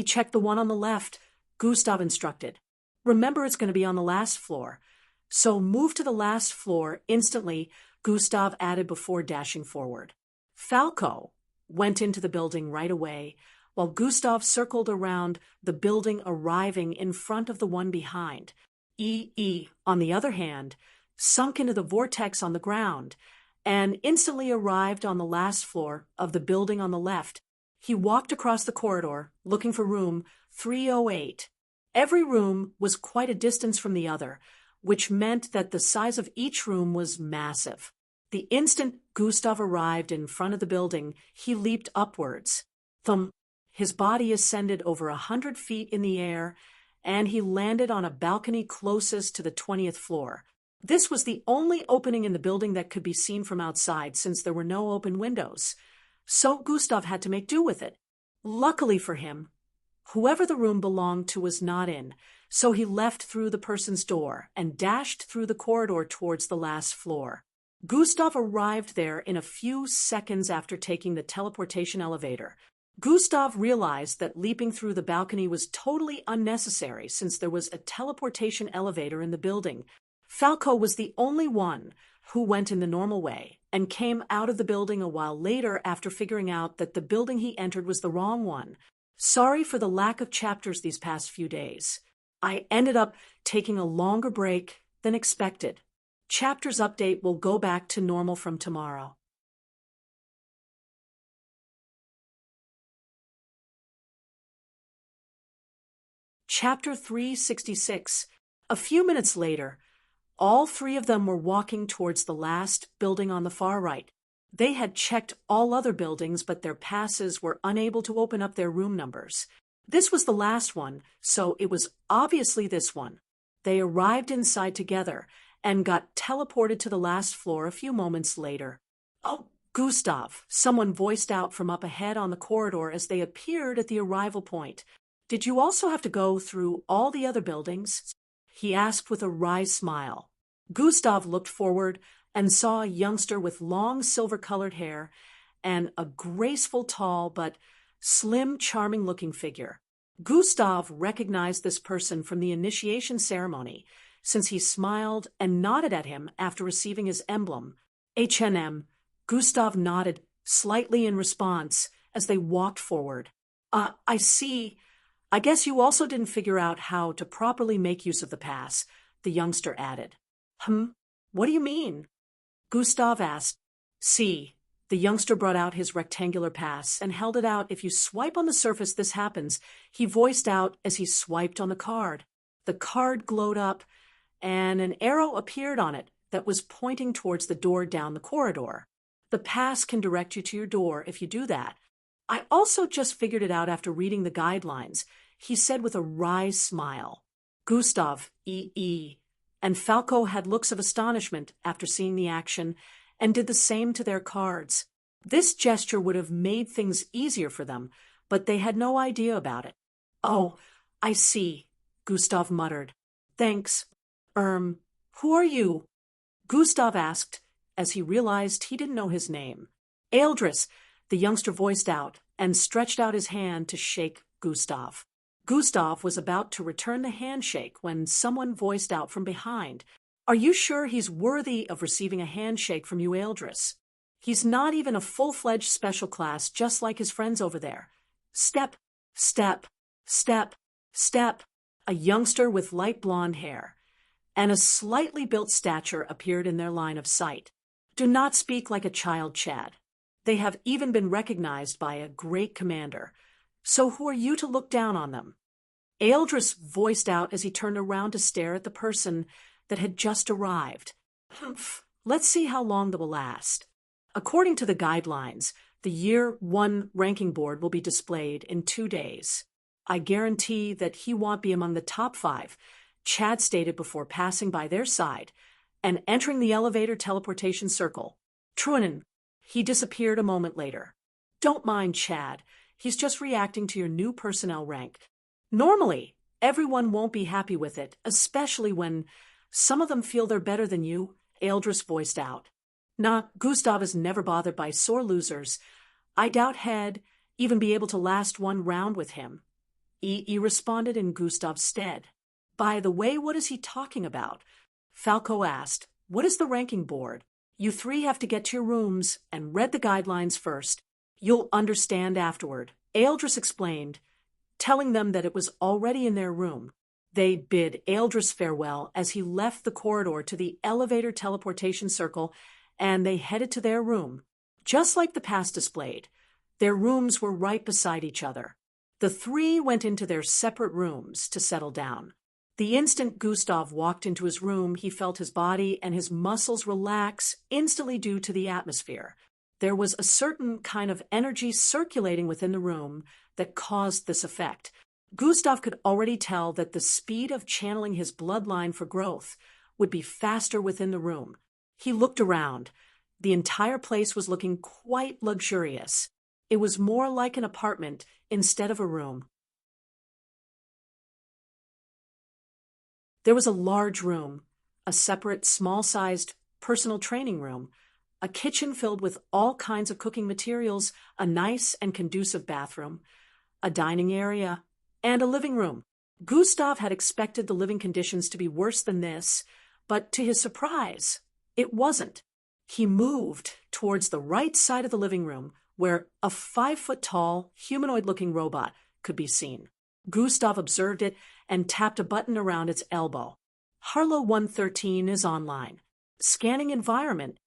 Check the one on the left, Gustav instructed. Remember, it's going to be on the last floor. So move to the last floor instantly, Gustav added before dashing forward. Falco went into the building right away, while Gustav circled around the building, arriving in front of the one behind. On the other hand, sunk into the vortex on the ground and instantly arrived on the last floor of the building on the left. He walked across the corridor, looking for room 308. Every room was quite a distance from the other, which meant that the size of each room was massive. The instant Gustav arrived in front of the building, he leaped upwards. His body ascended over 100 feet in the air, and he landed on a balcony closest to the 20th floor. This was the only opening in the building that could be seen from outside, since there were no open windows. So Gustav had to make do with it. Luckily for him, whoever the room belonged to was not in, so he left through the person's door and dashed through the corridor towards the last floor. Gustav arrived there in a few seconds after taking the teleportation elevator. Gustav realized that leaping through the balcony was totally unnecessary since there was a teleportation elevator in the building. Falco was the only one who went in the normal way and came out of the building a while later after figuring out that the building he entered was the wrong one. Sorry for the lack of chapters these past few days. I ended up taking a longer break than expected. Chapters update will go back to normal from tomorrow. Chapter 366. A few minutes later, all three of them were walking towards the last building on the far right. They had checked all other buildings, but their passes were unable to open up their room numbers. This was the last one, so it was obviously this one. They arrived inside together and got teleported to the last floor a few moments later. "Oh, Gustav," someone voiced out from up ahead on the corridor as they appeared at the arrival point. "Did you also have to go through all the other buildings?" he asked with a wry smile. Gustav looked forward and saw a youngster with long silver-colored hair and a graceful, tall, but slim, charming-looking figure. Gustav recognized this person from the initiation ceremony, since he smiled and nodded at him after receiving his emblem. H&M. Gustav nodded slightly in response as they walked forward. I see. I guess you also didn't figure out how to properly make use of the pass," the youngster added. What do you mean?" Gustav asked. "See." The youngster brought out his rectangular pass and held it out. "If you swipe on the surface, this happens," he voiced out as he swiped on the card. The card glowed up, and an arrow appeared on it that was pointing towards the door down the corridor. "The pass can direct you to your door if you do that. I also just figured it out after reading the guidelines," he said with a wry smile. Gustav, and Falco had looks of astonishment after seeing the action and did the same to their cards. This gesture would have made things easier for them, but they had no idea about it. "Oh, I see," Gustav muttered. "Thanks. Who are you?" Gustav asked as he realized he didn't know his name. "Eldris," the youngster voiced out and stretched out his hand to shake Gustav. Gustav was about to return the handshake when someone voiced out from behind. "Are you sure he's worthy of receiving a handshake from you, Eldris? He's not even a full-fledged special class, just like his friends over there." Step, step, step, step. A youngster with light blonde hair and a slightly built stature appeared in their line of sight. "Do not speak like a child, Chad. They have even been recognized by a great commander. So who are you to look down on them?" Eldris voiced out as he turned around to stare at the person that had just arrived. "Let's see how long that will last." According to the guidelines, the Year 1 ranking board will be displayed in 2 days. "I guarantee that he won't be among the top 5, Chad stated before passing by their side. and entering the elevator teleportation circle. Truanan, he disappeared a moment later. Don't mind Chad. He's just reacting to your new personnel rank. Normally, everyone won't be happy with it, especially when some of them feel they're better than you, Eldris voiced out. Nah, Gustav is never bothered by sore losers. I doubt he'd even be able to last one round with him. E responded in Gustav's stead. By the way, what is he talking about? Falco asked. What is the ranking board? You three have to get to your rooms and read the guidelines first. You'll understand afterward, Eldris explained, telling them that it was already in their room. They bid Eldris farewell as he left the corridor to the elevator teleportation circle, and they headed to their room. Just like the past displayed, their rooms were right beside each other. The three went into their separate rooms to settle down. The instant Gustav walked into his room, he felt his body and his muscles relax instantly due to the atmosphere. There was a certain kind of energy circulating within the room that caused this effect. Gustav could already tell that the speed of channeling his bloodline for growth would be faster within the room. He looked around. The entire place was looking quite luxurious. It was more like an apartment instead of a room. There was a large room, a separate small-sized personal training room, a kitchen filled with all kinds of cooking materials, a nice and conducive bathroom, a dining area, and a living room. Gustav had expected the living conditions to be worse than this, but to his surprise, it wasn't. He moved towards the right side of the living room, where a 5-foot-tall, humanoid-looking robot could be seen. Gustav observed it and tapped a button around its elbow. Harlow 113 is online. Scanning environment.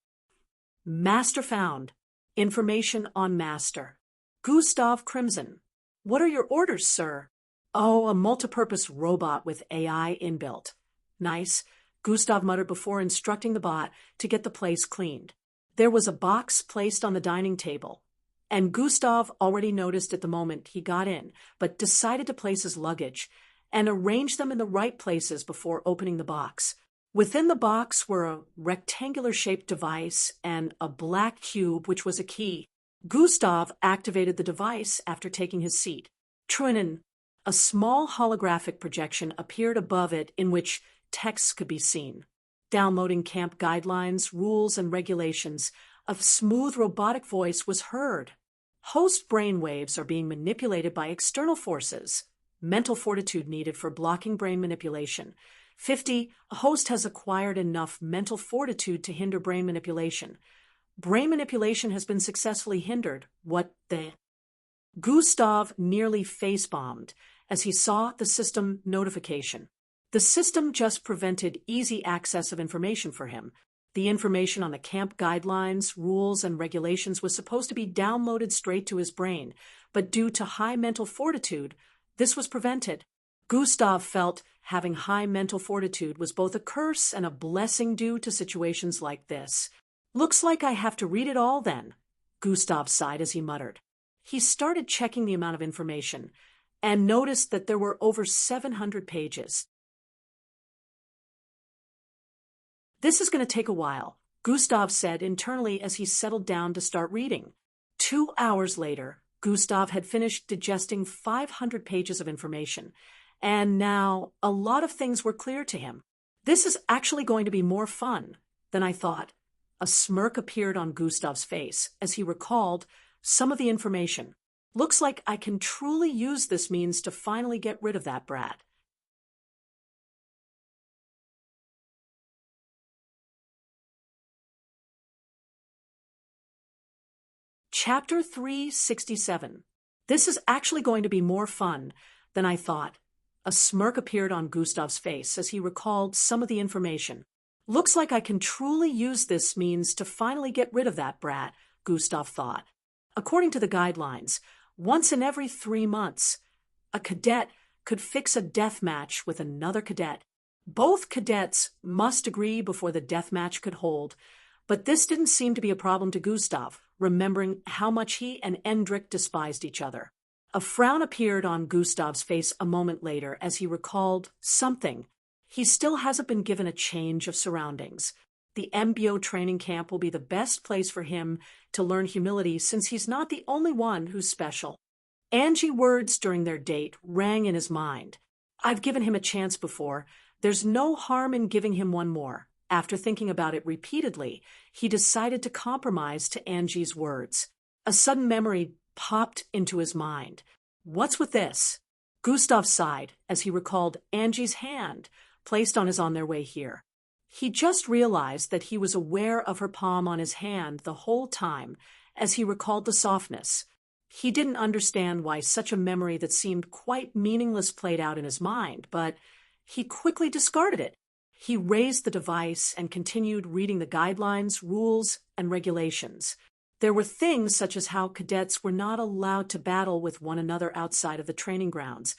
Master found. Information on Master. Gustav Crimson. What are your orders, sir? Oh, a multipurpose robot with AI inbuilt. Nice, Gustav muttered before instructing the bot to get the place cleaned. There was a box placed on the dining table, and Gustav already noticed at the moment he got in, but decided to place his luggage and arrange them in the right places before opening the box. Within the box were a rectangular-shaped device and a black cube, which was a key. Gustav activated the device after taking his seat. Truanan, a small holographic projection appeared above it in which text could be seen. Downloading camp guidelines, rules, and regulations. A smooth robotic voice was heard. Host brainwaves are being manipulated by external forces. Mental fortitude needed for blocking brain manipulation. 50. A host has acquired enough mental fortitude to hinder brain manipulation. Brain manipulation has been successfully hindered. What the? Gustav nearly face-bombed as he saw the system notification. The system just prevented easy access of information for him. The information on the camp guidelines, rules, and regulations was supposed to be downloaded straight to his brain, but due to high mental fortitude, this was prevented. Gustav felt having high mental fortitude was both a curse and a blessing due to situations like this. Looks like I have to read it all then, Gustav sighed as he muttered. He started checking the amount of information and noticed that there were over 700 pages. This is going to take a while, Gustav said internally as he settled down to start reading. 2 hours later, Gustav had finished digesting 500 pages of information, and now a lot of things were clear to him. This is actually going to be more fun than I thought. A smirk appeared on Gustav's face as he recalled some of the information. Looks like I can truly use this means to finally get rid of that brat. Chapter 367. This is actually going to be more fun than I thought. A smirk appeared on Gustav's face as he recalled some of the information. Looks like I can truly use this means to finally get rid of that brat, Gustav thought. According to the guidelines, once in every 3 months, a cadet could fix a death match with another cadet. Both cadets must agree before the death match could hold, but this didn't seem to be a problem to Gustav, remembering how much he and Endrik despised each other. A frown appeared on Gustav's face a moment later as he recalled something. He still hasn't been given a change of surroundings. The MBO training camp will be the best place for him to learn humility since he's not the only one who's special. Angie's words during their date rang in his mind. I've given him a chance before. There's no harm in giving him one more. After thinking about it repeatedly, he decided to compromise to Angie's words. A sudden memory popped into his mind. What's with this? Gustav sighed as he recalled Angie's hand placed on his on their way here. He just realized that he was aware of her palm on his hand the whole time as he recalled the softness. He didn't understand why such a memory that seemed quite meaningless played out in his mind, but he quickly discarded it. He raised the device and continued reading the guidelines, rules, and regulations. There were things such as how cadets were not allowed to battle with one another outside of the training grounds,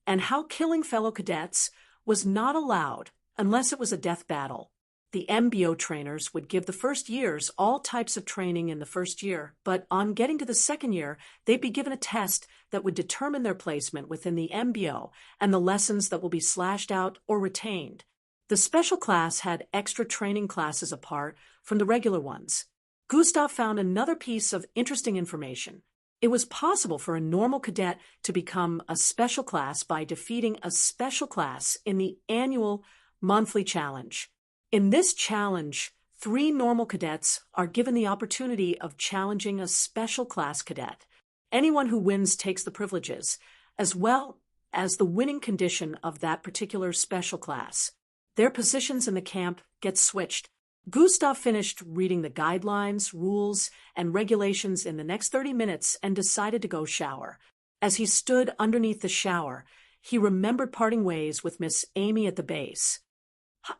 and how killing fellow cadets was not allowed unless it was a death battle. The MBO trainers would give the first years all types of training in the first year, but on getting to the second year, they'd be given a test that would determine their placement within the MBO and the lessons that will be slashed out or retained. The special class had extra training classes apart from the regular ones. Gustav found another piece of interesting information. It was possible for a normal cadet to become a special class by defeating a special class in the annual monthly challenge. In this challenge, 3 normal cadets are given the opportunity of challenging a special class cadet. Anyone who wins takes the privileges, as well as the winning condition of that particular special class. Their positions in the camp get switched. Gustav finished reading the guidelines, rules, and regulations in the next 30 minutes and decided to go shower. As he stood underneath the shower, he remembered parting ways with Miss Amy at the base.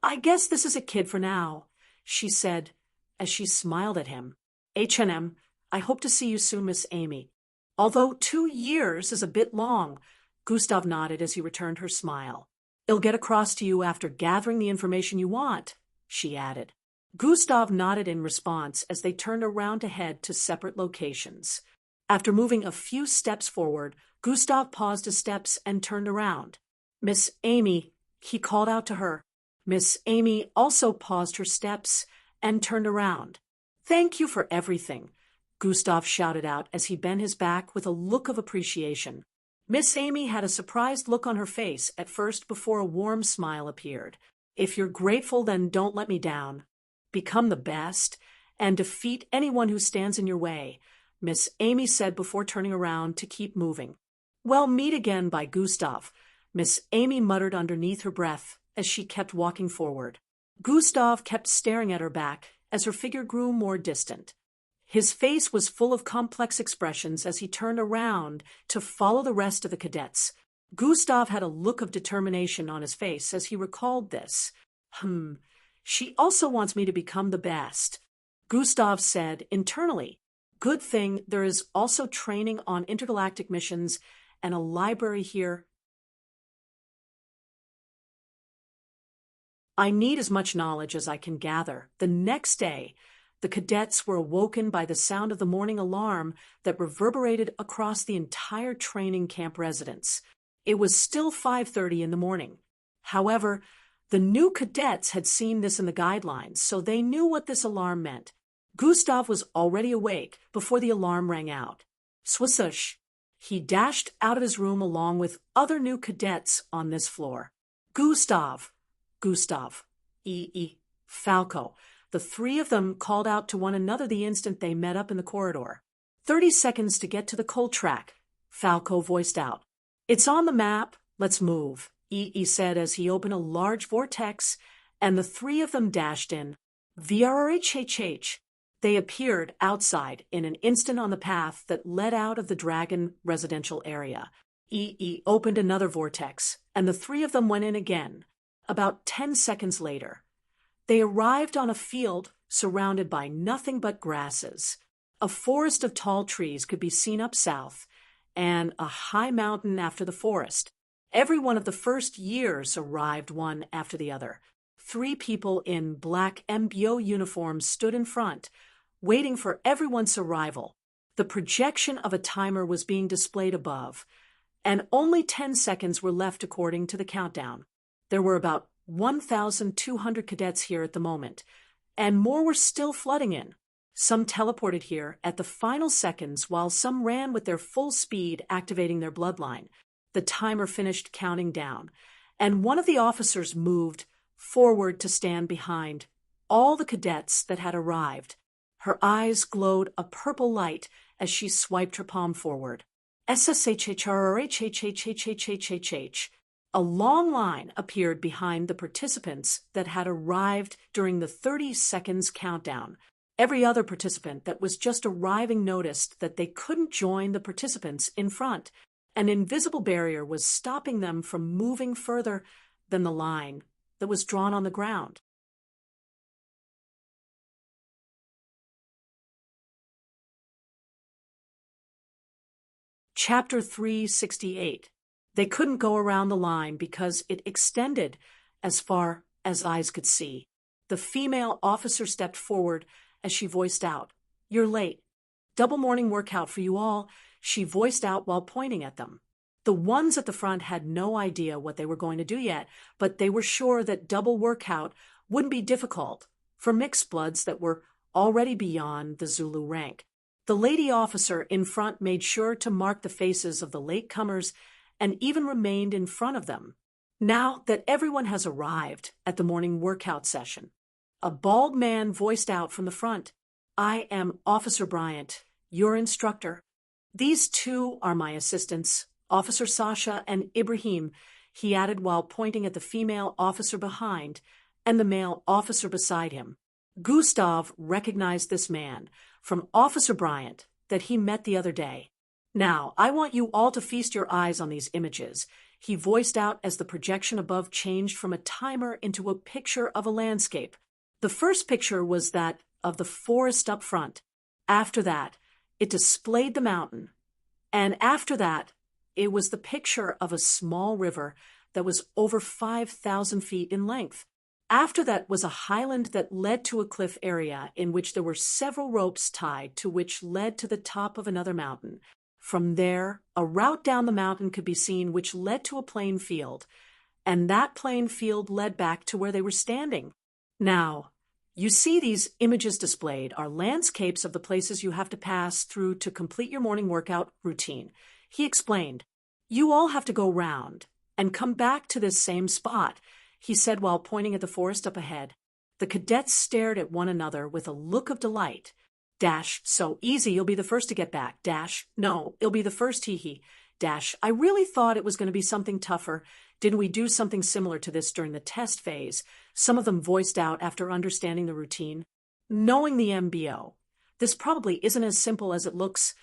"I guess this is a kid for now," she said as she smiled at him. "H&M, I hope to see you soon, Miss Amy." Although 2 years is a bit long, Gustav nodded as he returned her smile. "I'll get across to you after gathering the information you want," she added. Gustav nodded in response as they turned around to head to separate locations. After moving a few steps forward, Gustav paused his steps and turned around. "Miss Amy," he called out to her. Miss Amy also paused her steps and turned around. "Thank you for everything," Gustav shouted out as he bent his back with a look of appreciation. Miss Amy had a surprised look on her face at first before a warm smile appeared. "If you're grateful, then don't let me down. Become the best and defeat anyone who stands in your way," Miss Amy said before turning around to keep moving. "Well, meet again by Gustav," Miss Amy muttered underneath her breath as she kept walking forward. Gustav kept staring at her back as her figure grew more distant. His face was full of complex expressions as he turned around to follow the rest of the cadets. Gustav had a look of determination on his face as he recalled this. She also wants me to become the best," Gustav said internally. "Good thing there is also training on intergalactic missions and a library here. I need as much knowledge as I can gather." The next day, the cadets were awoken by the sound of the morning alarm that reverberated across the entire training camp residence. It was still 5:30 in the morning. However, the new cadets had seen this in the guidelines, so they knew what this alarm meant. Gustav was already awake before the alarm rang out. Swisush! He dashed out of his room along with other new cadets on this floor. Gustav, Falco. The 3 of them called out to one another the instant they met up in the corridor. 30 seconds to get to the coal track, Falco voiced out. "It's on the map. Let's move," E said as he opened a large vortex, and the 3 of them dashed in. VRHHH. They appeared outside in an instant on the path that led out of the Dragon residential area. E opened another vortex, and the 3 of them went in again. About 10 seconds later, they arrived on a field surrounded by nothing but grasses. A forest of tall trees could be seen up south, and a high mountain after the forest. Every one of the first years arrived one after the other. 3 people in black MBO uniforms stood in front, waiting for everyone's arrival. The projection of a timer was being displayed above, and only 10 seconds were left according to the countdown. There were about 1,200 cadets here at the moment, and more were still flooding in. Some teleported here at the final seconds while some ran with their full speed activating their bloodline. The timer finished counting down, and one of the officers moved forward to stand behind all the cadets that had arrived. Her eyes glowed a purple light as she swiped her palm forward. SSHHRHHHHHHH. A long line appeared behind the participants that had arrived during the 30 seconds countdown. Every other participant that was just arriving noticed that they couldn't join the participants in front. An invisible barrier was stopping them from moving further than the line that was drawn on the ground. Chapter 368. They couldn't go around the line because it extended as far as eyes could see. The female officer stepped forward as she voiced out, "You're late. Double morning workout for you all," she voiced out while pointing at them. The ones at the front had no idea what they were going to do yet, but they were sure that double workout wouldn't be difficult for mixed bloods that were already beyond the Zulu rank. The lady officer in front made sure to mark the faces of the latecomers and even remained in front of them. Now that everyone has arrived at the morning workout session, a bald man voiced out from the front, "I am Officer Bryant, your instructor. These two are my assistants, Officer Sasha and Ibrahim," he added while pointing at the female officer behind and the male officer beside him. Gustav recognized this man from Officer Bryant that he met the other day. "Now, I want you all to feast your eyes on these images," he voiced out as the projection above changed from a timer into a picture of a landscape. The first picture was that of the forest up front. After that, it displayed the mountain. And after that, it was the picture of a small river that was over 5,000 feet in length. After that was a highland that led to a cliff area in which there were several ropes tied to which led to the top of another mountain. From there, a route down the mountain could be seen which led to a plain field, and that plain field led back to where they were standing. Now, you see these images displayed are landscapes of the places you have to pass through to complete your morning workout routine. He explained, "You all have to go round and come back to this same spot," he said while pointing at the forest up ahead. The cadets stared at one another with a look of delight. "So easy, you'll be the first to get back. No, it'll be the first, hee. I really thought it was going to be something tougher. Didn't we do something similar to this during the test phase?" Some of them voiced out after understanding the routine. "Knowing the MBO, this probably isn't as simple as it looks,"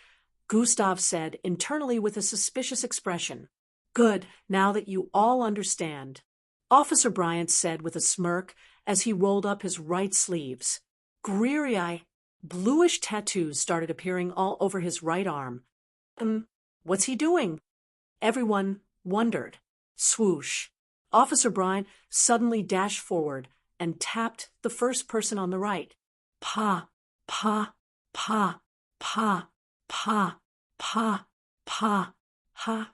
Gustav said internally with a suspicious expression. "Good, now that you all understand," Officer Bryant said with a smirk as he rolled up his right sleeves. Greary-eyed, bluish tattoos started appearing all over his right arm. What's he doing?" Everyone wondered. Swoosh. Officer Bryant suddenly dashed forward and tapped the first person on the right. Pa, pa, pa, pa, pa, pa, pa, ha.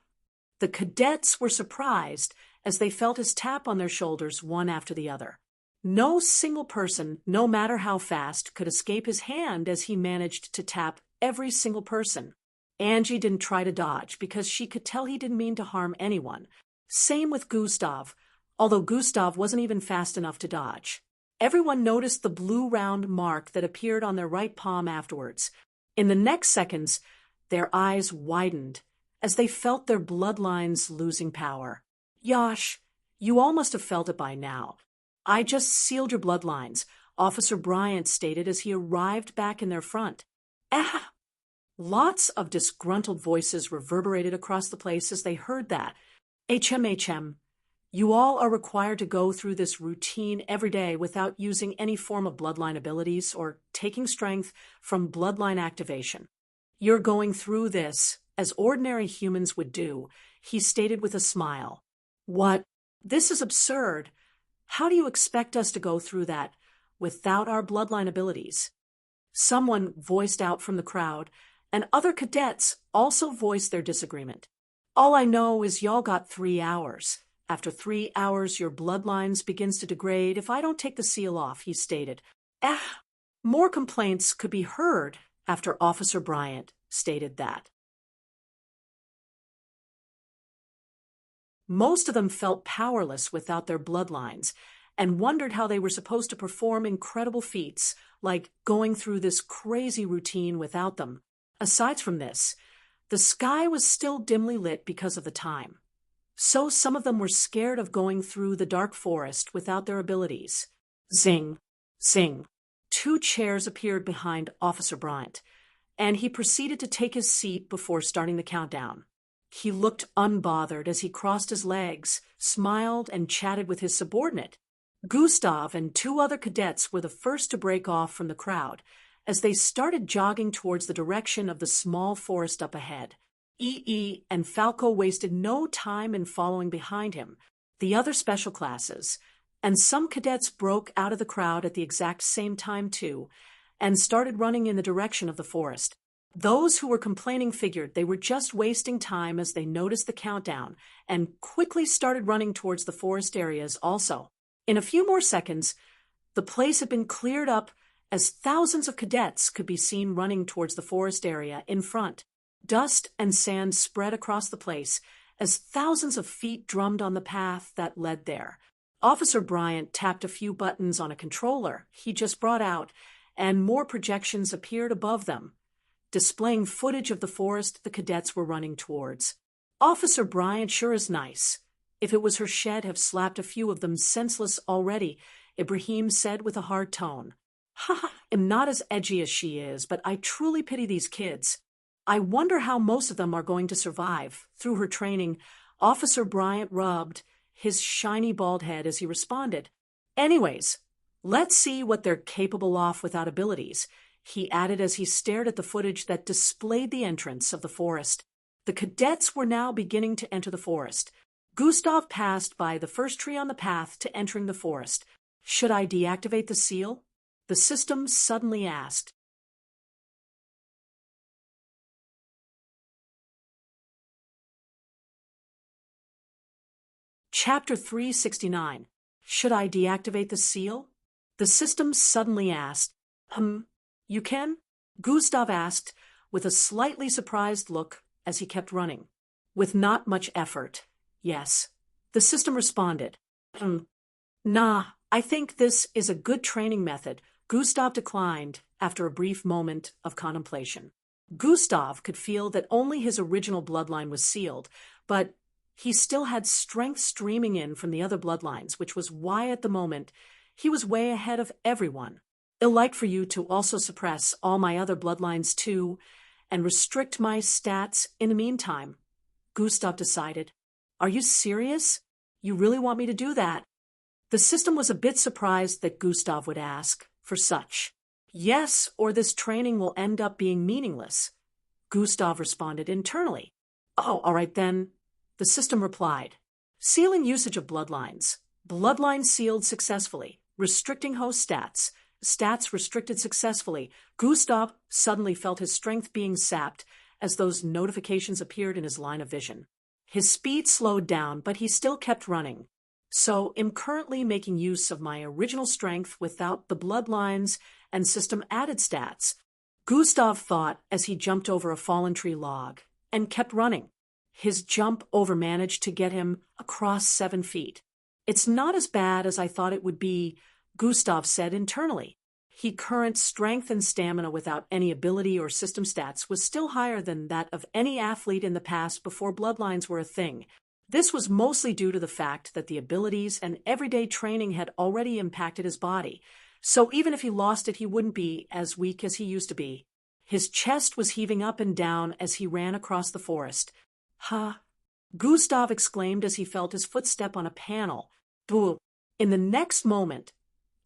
The cadets were surprised as they felt his tap on their shoulders one after the other. No single person, no matter how fast, could escape his hand as he managed to tap every single person. Angie didn't try to dodge because she could tell he didn't mean to harm anyone. Same with Gustav, although Gustav wasn't even fast enough to dodge. Everyone noticed the blue round mark that appeared on their right palm afterwards. In the next seconds, their eyes widened as they felt their bloodlines losing power. "Yosh, you all must have felt it by now. I just sealed your bloodlines," Officer Bryant stated as he arrived back in their front. "Ah!" Lots of disgruntled voices reverberated across the place as they heard that. HM, you all are required to go through this routine every day without using any form of bloodline abilities or taking strength from bloodline activation. You're going through this as ordinary humans would do," he stated with a smile. "What? This is absurd. How do you expect us to go through that without our bloodline abilities?" Someone voiced out from the crowd, and other cadets also voiced their disagreement. "All I know is y'all got 3 hours. After 3 hours, your bloodlines begins to degrade if I don't take the seal off, he stated. More complaints could be heard after Officer Bryant stated that. Most of them felt powerless without their bloodlines and wondered how they were supposed to perform incredible feats, like going through this crazy routine without them. Aside from this, the sky was still dimly lit because of the time. So some of them were scared of going through the dark forest without their abilities. Zing, zing. 2 chairs appeared behind Officer Bryant, and he proceeded to take his seat before starting the countdown. He looked unbothered as he crossed his legs, smiled, and chatted with his subordinate. Gustav and 2 other cadets were the first to break off from the crowd as they started jogging towards the direction of the small forest up ahead. EE and Falco wasted no time in following behind him. The other special classes, and some cadets broke out of the crowd at the exact same time too, and started running in the direction of the forest. Those who were complaining figured they were just wasting time as they noticed the countdown and quickly started running towards the forest areas also. In a few more seconds, the place had been cleared up as thousands of cadets could be seen running towards the forest area in front. Dust and sand spread across the place as thousands of feet drummed on the path that led there. Officer Bryant tapped a few buttons on a controller he just brought out, and more projections appeared above them, displaying footage of the forest the cadets were running towards. Officer Bryant sure is nice. If it was her, she'd have slapped a few of them senseless already, Ibrahim said with a hard tone. I'm not as edgy as she is, but I truly pity these kids. I wonder how most of them are going to survive. Through her training, Officer Bryant rubbed his shiny bald head as he responded. Anyways, let's see what they're capable of without abilities, he added as he stared at the footage that displayed the entrance of the forest. The cadets were now beginning to enter the forest. Gustav passed by the first tree on the path to entering the forest. Should I deactivate the seal? The system suddenly asked. Chapter 369. Should I deactivate the seal? The system suddenly asked. You can? Gustav asked, with a slightly surprised look as he kept running. With not much effort. Yes. The system responded. Nah, I think this is a good training method. Gustav declined after a brief moment of contemplation. Gustav could feel that only his original bloodline was sealed, but he still had strength streaming in from the other bloodlines, which was why at the moment he was way ahead of everyone. I'd like for you to also suppress all my other bloodlines too, and restrict my stats in the meantime, Gustav decided. Are you serious? You really want me to do that? The system was a bit surprised that Gustav would ask for such. Yes, or this training will end up being meaningless, Gustav responded internally. Oh, all right then. The system replied. Sealing usage of bloodlines. Bloodline sealed successfully. Restricting host stats. Stats restricted successfully. Gustav suddenly felt his strength being sapped as those notifications appeared in his line of vision. His speed slowed down, but he still kept running. So I'm currently making use of my original strength without the bloodlines and system added stats, Gustav thought as he jumped over a fallen tree log and kept running. His jump overmanaged to get him across 7 feet. It's not as bad as I thought it would be, Gustav said internally. His current strength and stamina without any ability or system stats was still higher than that of any athlete in the past before bloodlines were a thing. This was mostly due to the fact that the abilities and everyday training had already impacted his body, so even if he lost it, he wouldn't be as weak as he used to be. His chest was heaving up and down as he ran across the forest. Ha! Gustav exclaimed as he felt his footstep on a panel. Boo! In the next moment,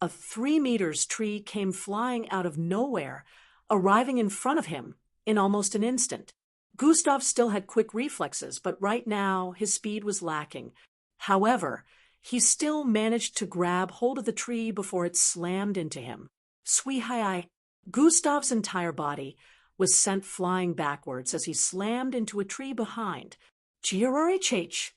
a 3 meters tree came flying out of nowhere, arriving in front of him in almost an instant. Gustav still had quick reflexes, but right now his speed was lacking. However, he still managed to grab hold of the tree before it slammed into him. Swee-hi-hi! Gustav's entire body was sent flying backwards as he slammed into a tree behind. Giororichich!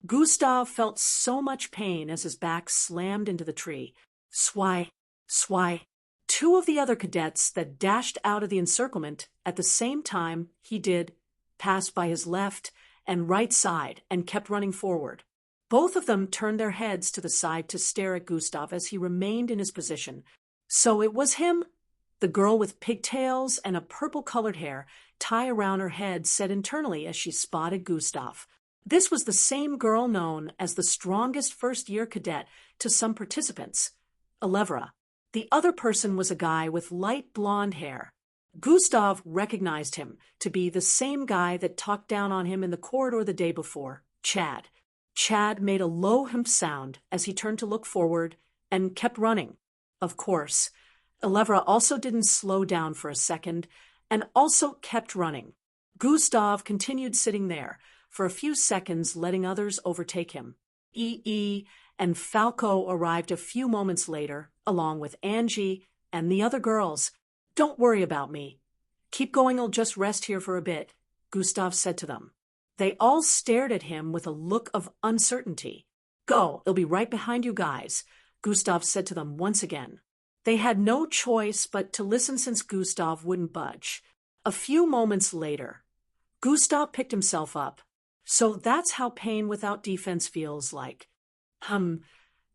Gustav felt so much pain as his back slammed into the tree. Swai, swai. Two of the other cadets that dashed out of the encirclement at the same time he did passed by his left and right side and kept running forward. Both of them turned their heads to the side to stare at Gustav as he remained in his position. So it was him? The girl with pigtails and a purple-colored hair tie around her head said internally as she spotted Gustav. This was the same girl known as the strongest first-year cadet to some participants, Alevra. The other person was a guy with light blonde hair. Gustav recognized him to be the same guy that talked down on him in the corridor the day before, Chad. Chad made a low humph sound as he turned to look forward and kept running. Of course, Alevra also didn't slow down for a second and also kept running. Gustav continued sitting there for a few seconds, letting others overtake him. And Falco arrived a few moments later, along with Angie and the other girls. "Don't worry about me. Keep going, I'll just rest here for a bit," Gustav said to them. They all stared at him with a look of uncertainty. "Go, it'll be right behind you guys," Gustav said to them once again. They had no choice but to listen since Gustav wouldn't budge. A few moments later, Gustav picked himself up. So that's how pain without defense feels like.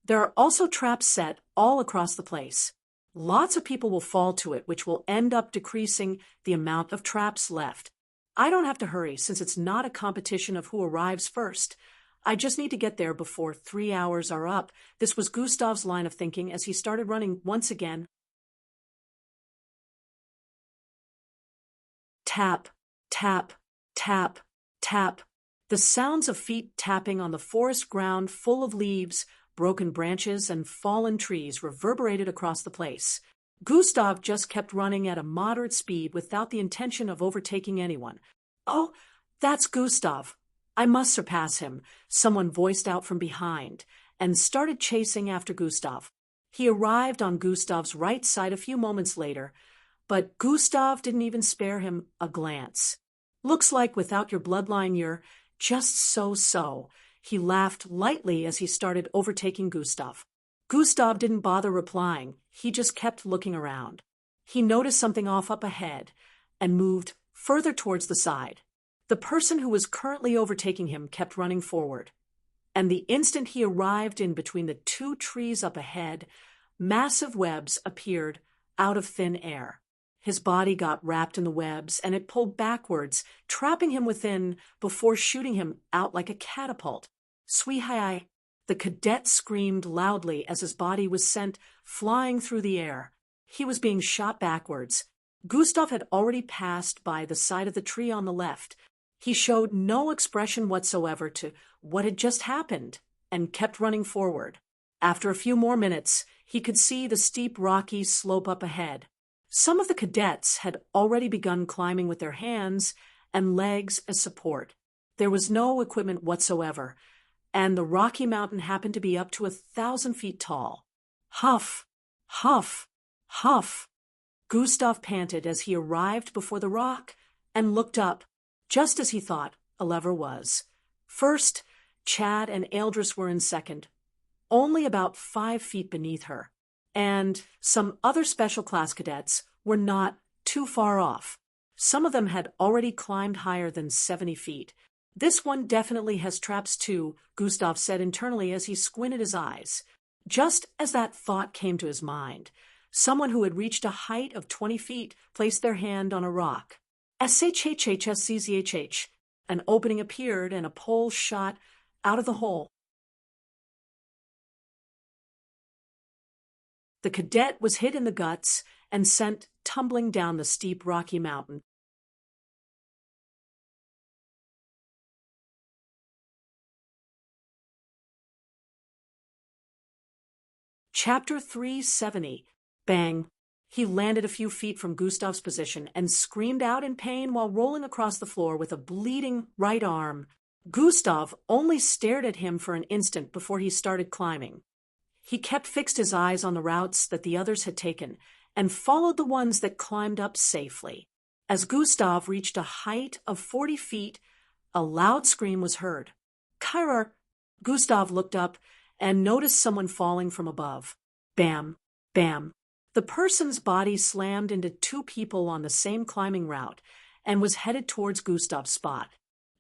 There are also traps set all across the place. Lots of people will fall to it, which will end up decreasing the amount of traps left. I don't have to hurry since it's not a competition of who arrives first. I just need to get there before 3 hours are up. This was Gustav's line of thinking as he started running once again. Tap, tap, tap, tap. The sounds of feet tapping on the forest ground full of leaves, broken branches, and fallen trees reverberated across the place. Gustav just kept running at a moderate speed without the intention of overtaking anyone. "Oh, that's Gustav. I must surpass him," someone voiced out from behind, and started chasing after Gustav. He arrived on Gustav's right side a few moments later, but Gustav didn't even spare him a glance. "Looks like without your bloodline you're just so-so." He laughed lightly as he started overtaking Gustav. Gustav didn't bother replying. He just kept looking around. He noticed something off up ahead and moved further towards the side. The person who was currently overtaking him kept running forward. And the instant he arrived in between the two trees up ahead, massive webs appeared out of thin air. His body got wrapped in the webs, and it pulled backwards, trapping him within before shooting him out like a catapult. "Swee-hi-hi!" The cadet screamed loudly as his body was sent flying through the air. He was being shot backwards. Gustav had already passed by the side of the tree on the left. He showed no expression whatsoever to what had just happened and kept running forward. After a few more minutes, he could see the steep rocky slope up ahead. Some of the cadets had already begun climbing with their hands and legs as support. There was no equipment whatsoever, and the rocky mountain happened to be up to 1,000 feet tall. Huff, huff, huff. Gustav panted as he arrived before the rock and looked up, just as he thought Alevra was. First, Chad and Eldris were in second, only about 5 feet beneath her, and some other special class cadets were not too far off. Some of them had already climbed higher than 70 feet. "This one definitely has traps too," Gustav said internally as he squinted his eyes. Just as that thought came to his mind, someone who had reached a height of 20 feet placed their hand on a rock. SHHHSCZHH. An opening appeared and a pole shot out of the hole. The cadet was hit in the guts and sent tumbling down the steep rocky mountain. Chapter 370. Bang. He landed a few feet from Gustav's position and screamed out in pain while rolling across the floor with a bleeding right arm. Gustav only stared at him for an instant before he started climbing. He kept fixed his eyes on the routes that the others had taken and followed the ones that climbed up safely. As Gustav reached a height of 40 feet, a loud scream was heard. "Kyrar, Gustav looked up and noticed someone falling from above. Bam, bam. The person's body slammed into two people on the same climbing route and was headed towards Gustav's spot.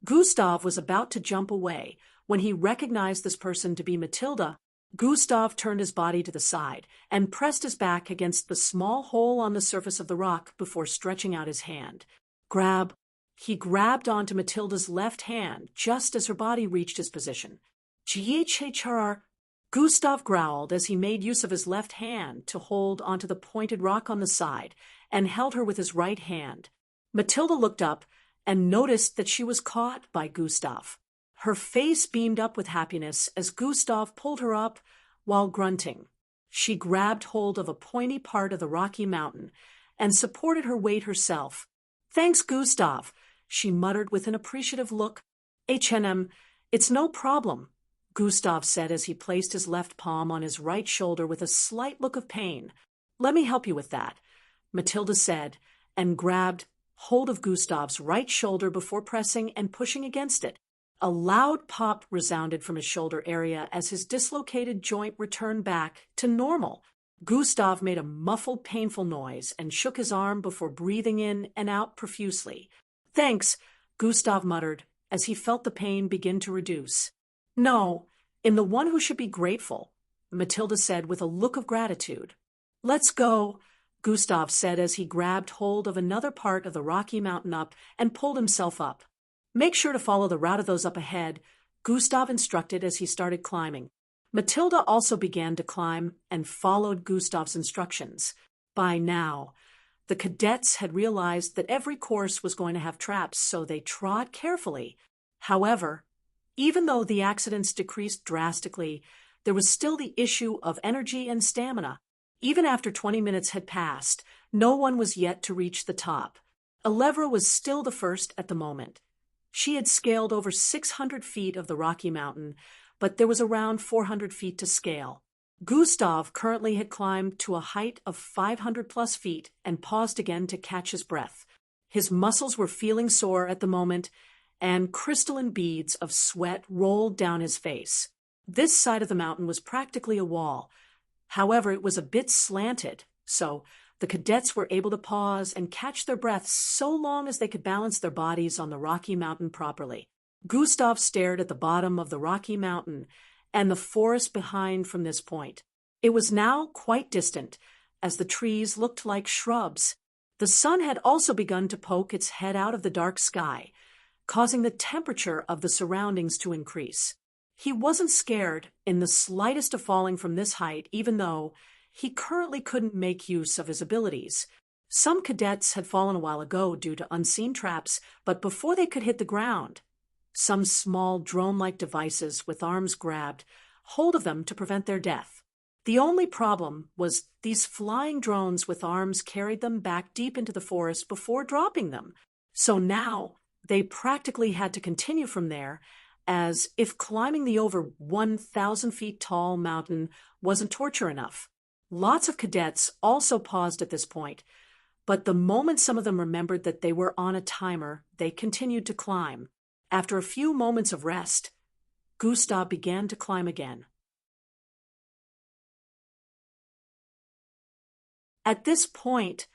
Gustav was about to jump away when he recognized this person to be Matilda. Gustav turned his body to the side and pressed his back against the small hole on the surface of the rock before stretching out his hand. Grab. He grabbed onto Matilda's left hand just as her body reached his position. GHHR. Gustav growled as he made use of his left hand to hold onto the pointed rock on the side and held her with his right hand. Matilda looked up and noticed that she was caught by Gustav. Her face beamed up with happiness as Gustav pulled her up while grunting. She grabbed hold of a pointy part of the rocky mountain and supported her weight herself. "Thanks, Gustav," she muttered with an appreciative look. "H&M, it's no problem," Gustav said as he placed his left palm on his right shoulder with a slight look of pain. "Let me help you with that," Matilda said, and grabbed hold of Gustav's right shoulder before pressing and pushing against it. A loud pop resounded from his shoulder area as his dislocated joint returned back to normal. Gustav made a muffled, painful noise and shook his arm before breathing in and out profusely. "Thanks," Gustav muttered as he felt the pain begin to reduce. "No, I'm the one who should be grateful," Matilda said with a look of gratitude. "Let's go," Gustav said as he grabbed hold of another part of the rocky mountain up and pulled himself up. "Make sure to follow the route of those up ahead," Gustav instructed as he started climbing. Matilda also began to climb and followed Gustav's instructions. By now, the cadets had realized that every course was going to have traps, so they trod carefully. However, even though the accidents decreased drastically, there was still the issue of energy and stamina. Even after 20 minutes had passed, no one was yet to reach the top. Alevra was still the first at the moment. She had scaled over 600 feet of the Rocky Mountain, but there was around 400 feet to scale. Gustav currently had climbed to a height of 500-plus feet and paused again to catch his breath. His muscles were feeling sore at the moment, and crystalline beads of sweat rolled down his face. This side of the mountain was practically a wall. However, it was a bit slanted, so the cadets were able to pause and catch their breaths so long as they could balance their bodies on the Rocky Mountain properly. Gustav stared at the bottom of the Rocky Mountain and the forest behind from this point. It was now quite distant, as the trees looked like shrubs. The sun had also begun to poke its head out of the dark sky, causing the temperature of the surroundings to increase. He wasn't scared in the slightest of falling from this height, even though he currently couldn't make use of his abilities. Some cadets had fallen a while ago due to unseen traps, but before they could hit the ground, some small drone-like devices with arms grabbed hold of them to prevent their death. The only problem was these flying drones with arms carried them back deep into the forest before dropping them. So now they practically had to continue from there, as if climbing the over 1,000 feet tall mountain wasn't torture enough. Lots of cadets also paused at this point, but the moment some of them remembered that they were on a timer, they continued to climb. After a few moments of rest, Gustav began to climb again. At this point,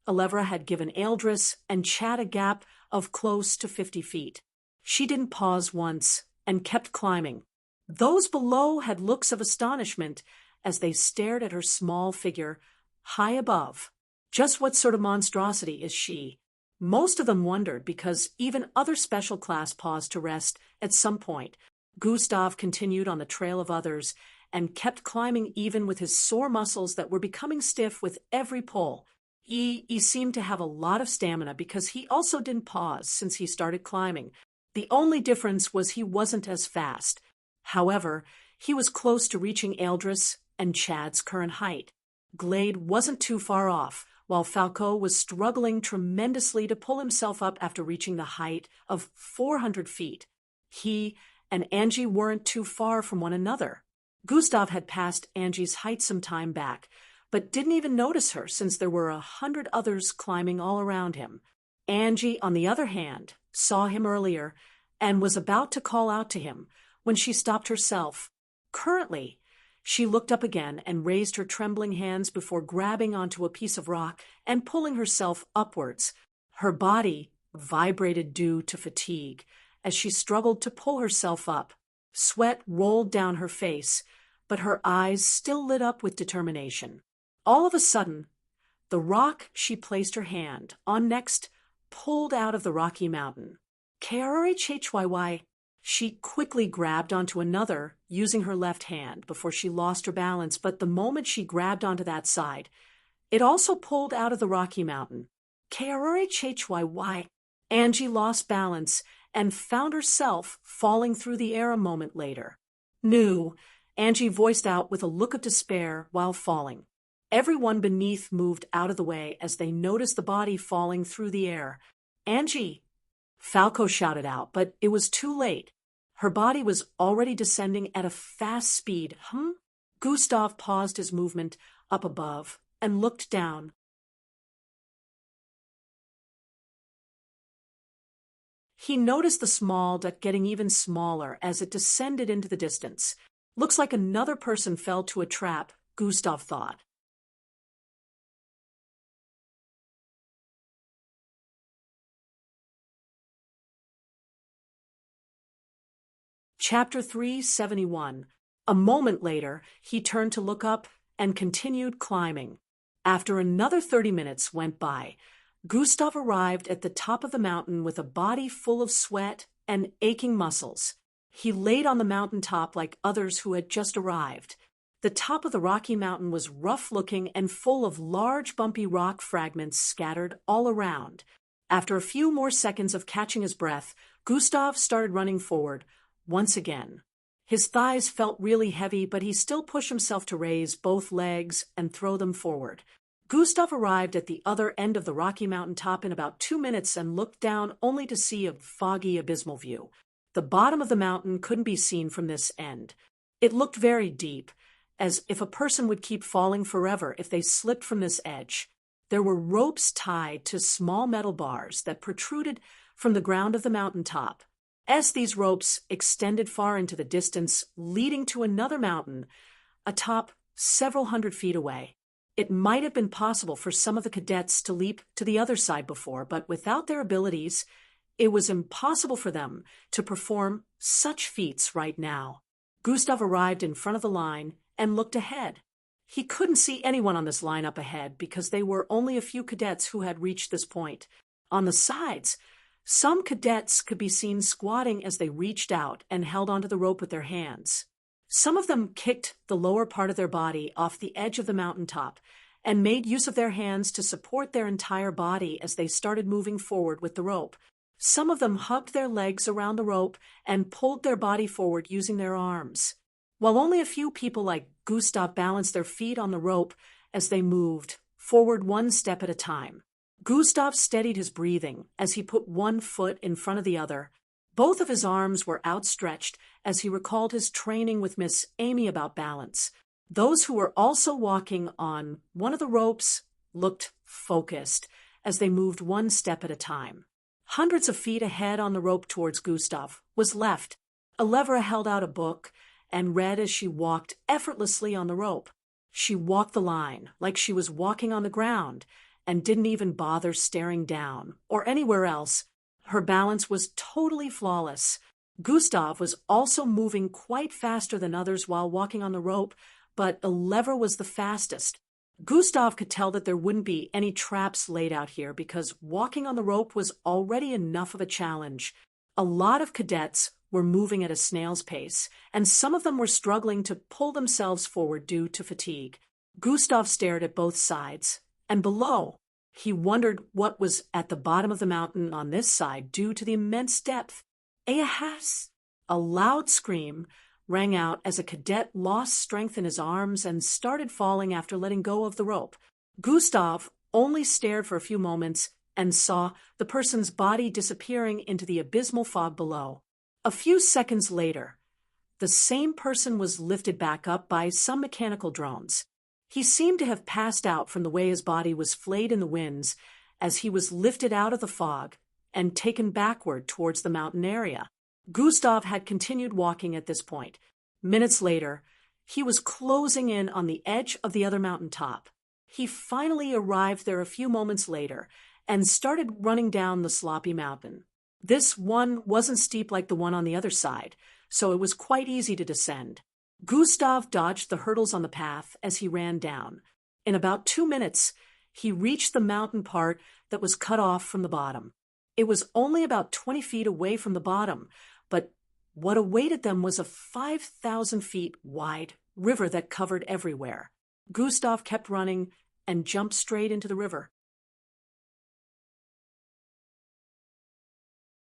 Alevra had given Eldris and Chad a gap of close to 50 feet. She didn't pause once and kept climbing. Those below had looks of astonishment as they stared at her small figure high above. Just what sort of monstrosity is she? Most of them wondered because even other special class paused to rest at some point. Gustav continued on the trail of others and kept climbing even with his sore muscles that were becoming stiff with every pull. He seemed to have a lot of stamina because he also didn't pause since he started climbing. The only difference was he wasn't as fast. However, he was close to reaching Eldris and Chad's current height. Glade wasn't too far off, while Falco was struggling tremendously to pull himself up after reaching the height of 400 feet. He and Angie weren't too far from one another. Gustav had passed Angie's height some time back, but didn't even notice her since there were 100 others climbing all around him. Angie, on the other hand, saw him earlier and was about to call out to him when she stopped herself. Currently, she looked up again and raised her trembling hands before grabbing onto a piece of rock and pulling herself upwards. Her body vibrated due to fatigue as she struggled to pull herself up. Sweat rolled down her face, but her eyes still lit up with determination. All of a sudden, the rock she placed her hand on next pulled out of the rocky mountain. KRHHYY. She quickly grabbed onto another using her left hand before she lost her balance, but the moment she grabbed onto that side, it also pulled out of the rocky mountain. KRHHYY. Angie lost balance and found herself falling through the air a moment later. "No," Angie voiced out with a look of despair while falling. Everyone beneath moved out of the way as they noticed the body falling through the air. "Angie!" Falco shouted out, but it was too late. Her body was already descending at a fast speed. Gustav paused his movement up above and looked down. He noticed the small duck getting even smaller as it descended into the distance. "Looks like another person fell to a trap," Gustav thought. Chapter 371. A moment later, he turned to look up and continued climbing. After another 30 minutes went by, Gustav arrived at the top of the mountain with a body full of sweat and aching muscles. He laid on the mountain top like others who had just arrived. The top of the rocky mountain was rough-looking and full of large, bumpy rock fragments scattered all around. After a few more seconds of catching his breath, Gustav started running forward once again. His thighs felt really heavy, but he still pushed himself to raise both legs and throw them forward. Gustav arrived at the other end of the Rocky Mountain top in about 2 minutes and looked down only to see a foggy, abysmal view. The bottom of the mountain couldn't be seen from this end. It looked very deep, as if a person would keep falling forever if they slipped from this edge. There were ropes tied to small metal bars that protruded from the ground of the mountain top. As these ropes extended far into the distance, leading to another mountain, atop several hundred feet away. It might have been possible for some of the cadets to leap to the other side before, but without their abilities, it was impossible for them to perform such feats right now. Gustav arrived in front of the line and looked ahead. He couldn't see anyone on this line up ahead because they were only a few cadets who had reached this point. On the sides, some cadets could be seen squatting as they reached out and held onto the rope with their hands. Some of them kicked the lower part of their body off the edge of the mountaintop and made use of their hands to support their entire body as they started moving forward with the rope. Some of them hugged their legs around the rope and pulled their body forward using their arms, while only a few people like Gustav balanced their feet on the rope as they moved forward one step at a time. Gustav steadied his breathing as he put one foot in front of the other. Both of his arms were outstretched as he recalled his training with Miss Amy about balance. Those who were also walking on one of the ropes looked focused as they moved one step at a time. Hundreds of feet ahead on the rope towards Gustav was left. Alevra held out a book and read as she walked effortlessly on the rope. She walked the line like she was walking on the ground and didn't even bother staring down or anywhere else. Her balance was totally flawless. Gustav was also moving quite faster than others while walking on the rope, but Alevra was the fastest. Gustav could tell that there wouldn't be any traps laid out here because walking on the rope was already enough of a challenge. A lot of cadets were moving at a snail's pace, and some of them were struggling to pull themselves forward due to fatigue. Gustav stared at both sides and below. He wondered what was at the bottom of the mountain on this side due to the immense depth. Ahas! A loud scream rang out as a cadet lost strength in his arms and started falling after letting go of the rope. Gustav only stared for a few moments and saw the person's body disappearing into the abysmal fog below. A few seconds later, the same person was lifted back up by some mechanical drones. He seemed to have passed out from the way his body was flayed in the winds as he was lifted out of the fog and taken backward towards the mountain area. Gustav had continued walking at this point. Minutes later, he was closing in on the edge of the other mountaintop. He finally arrived there a few moments later and started running down the sloppy mountain. This one wasn't steep like the one on the other side, so it was quite easy to descend. Gustav dodged the hurdles on the path as he ran down. In about 2 minutes, he reached the mountain part that was cut off from the bottom. It was only about 20 feet away from the bottom, but what awaited them was a 5,000 feet wide river that covered everywhere. Gustav kept running and jumped straight into the river.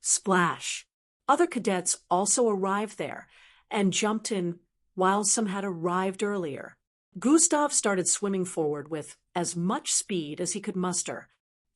Splash! Other cadets also arrived there and jumped in while some had arrived earlier. Gustav started swimming forward with as much speed as he could muster.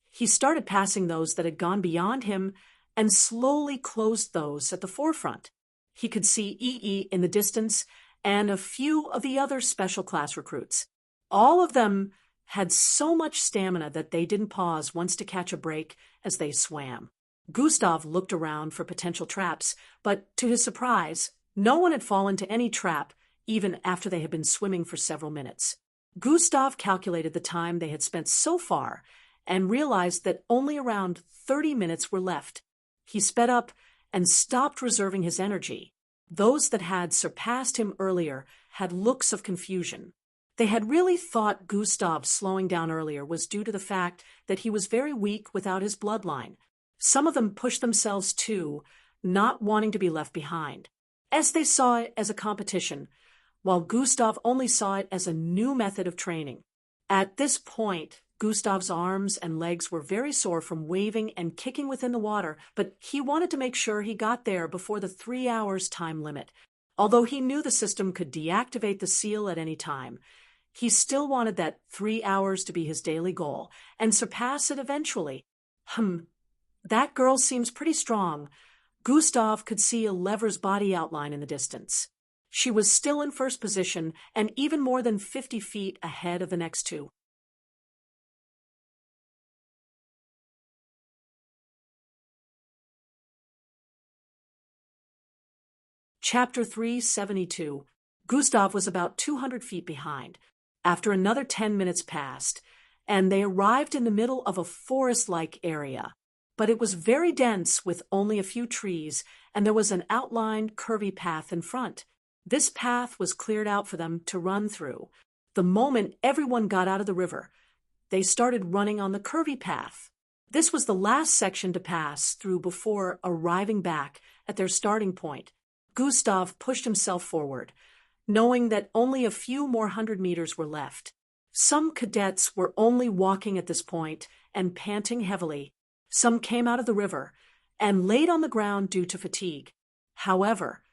He started passing those that had gone beyond him and slowly closed those at the forefront. He could see EE in the distance and a few of the other special class recruits. All of them had so much stamina that they didn't pause once to catch a break as they swam. Gustav looked around for potential traps, but to his surprise, no one had fallen to any trap even after they had been swimming for several minutes. Gustav calculated the time they had spent so far and realized that only around 30 minutes were left. He sped up and stopped reserving his energy. Those that had surpassed him earlier had looks of confusion. They had really thought Gustav slowing down earlier was due to the fact that he was very weak without his bloodline. Some of them pushed themselves too, not wanting to be left behind, as they saw it as a competition, while Gustav only saw it as a new method of training. At this point, Gustav's arms and legs were very sore from waving and kicking within the water, but he wanted to make sure he got there before the 3 hours time limit. Although he knew the system could deactivate the seal at any time, he still wanted that 3 hours to be his daily goal and surpass it eventually. That girl seems pretty strong. Gustav could see a lever's body outline in the distance. She was still in first position and even more than 50 feet ahead of the next two. Chapter 372. Gustav was about 200 feet behind. After another 10 minutes passed, and they arrived in the middle of a forest-like area. But it was very dense with only a few trees, and there was an outlined, curvy path in front. This path was cleared out for them to run through. The moment everyone got out of the river, they started running on the curvy path. This was the last section to pass through before arriving back at their starting point. Gustav pushed himself forward, knowing that only a few more 100 meters were left. Some cadets were only walking at this point and panting heavily. Some came out of the river and laid on the ground due to fatigue. However,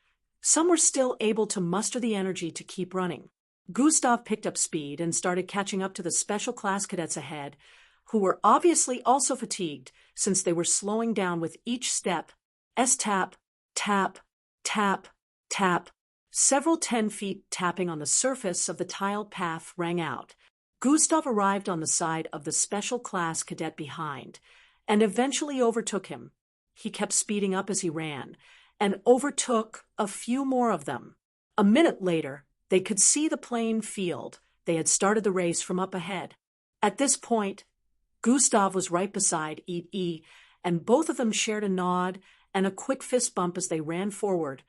some were still able to muster the energy to keep running. Gustav picked up speed and started catching up to the special class cadets ahead, who were obviously also fatigued since they were slowing down with each step. S-tap, tap, tap, tap. Several 10 feet tapping on the surface of the tiled path rang out. Gustav arrived on the side of the special class cadet behind and eventually overtook him. He kept speeding up as he ran and overtook a few more of them. A minute later, they could see the plain field. They had started the race from up ahead. At this point, Gustav was right beside E, and both of them shared a nod and a quick fist bump as they ran forward,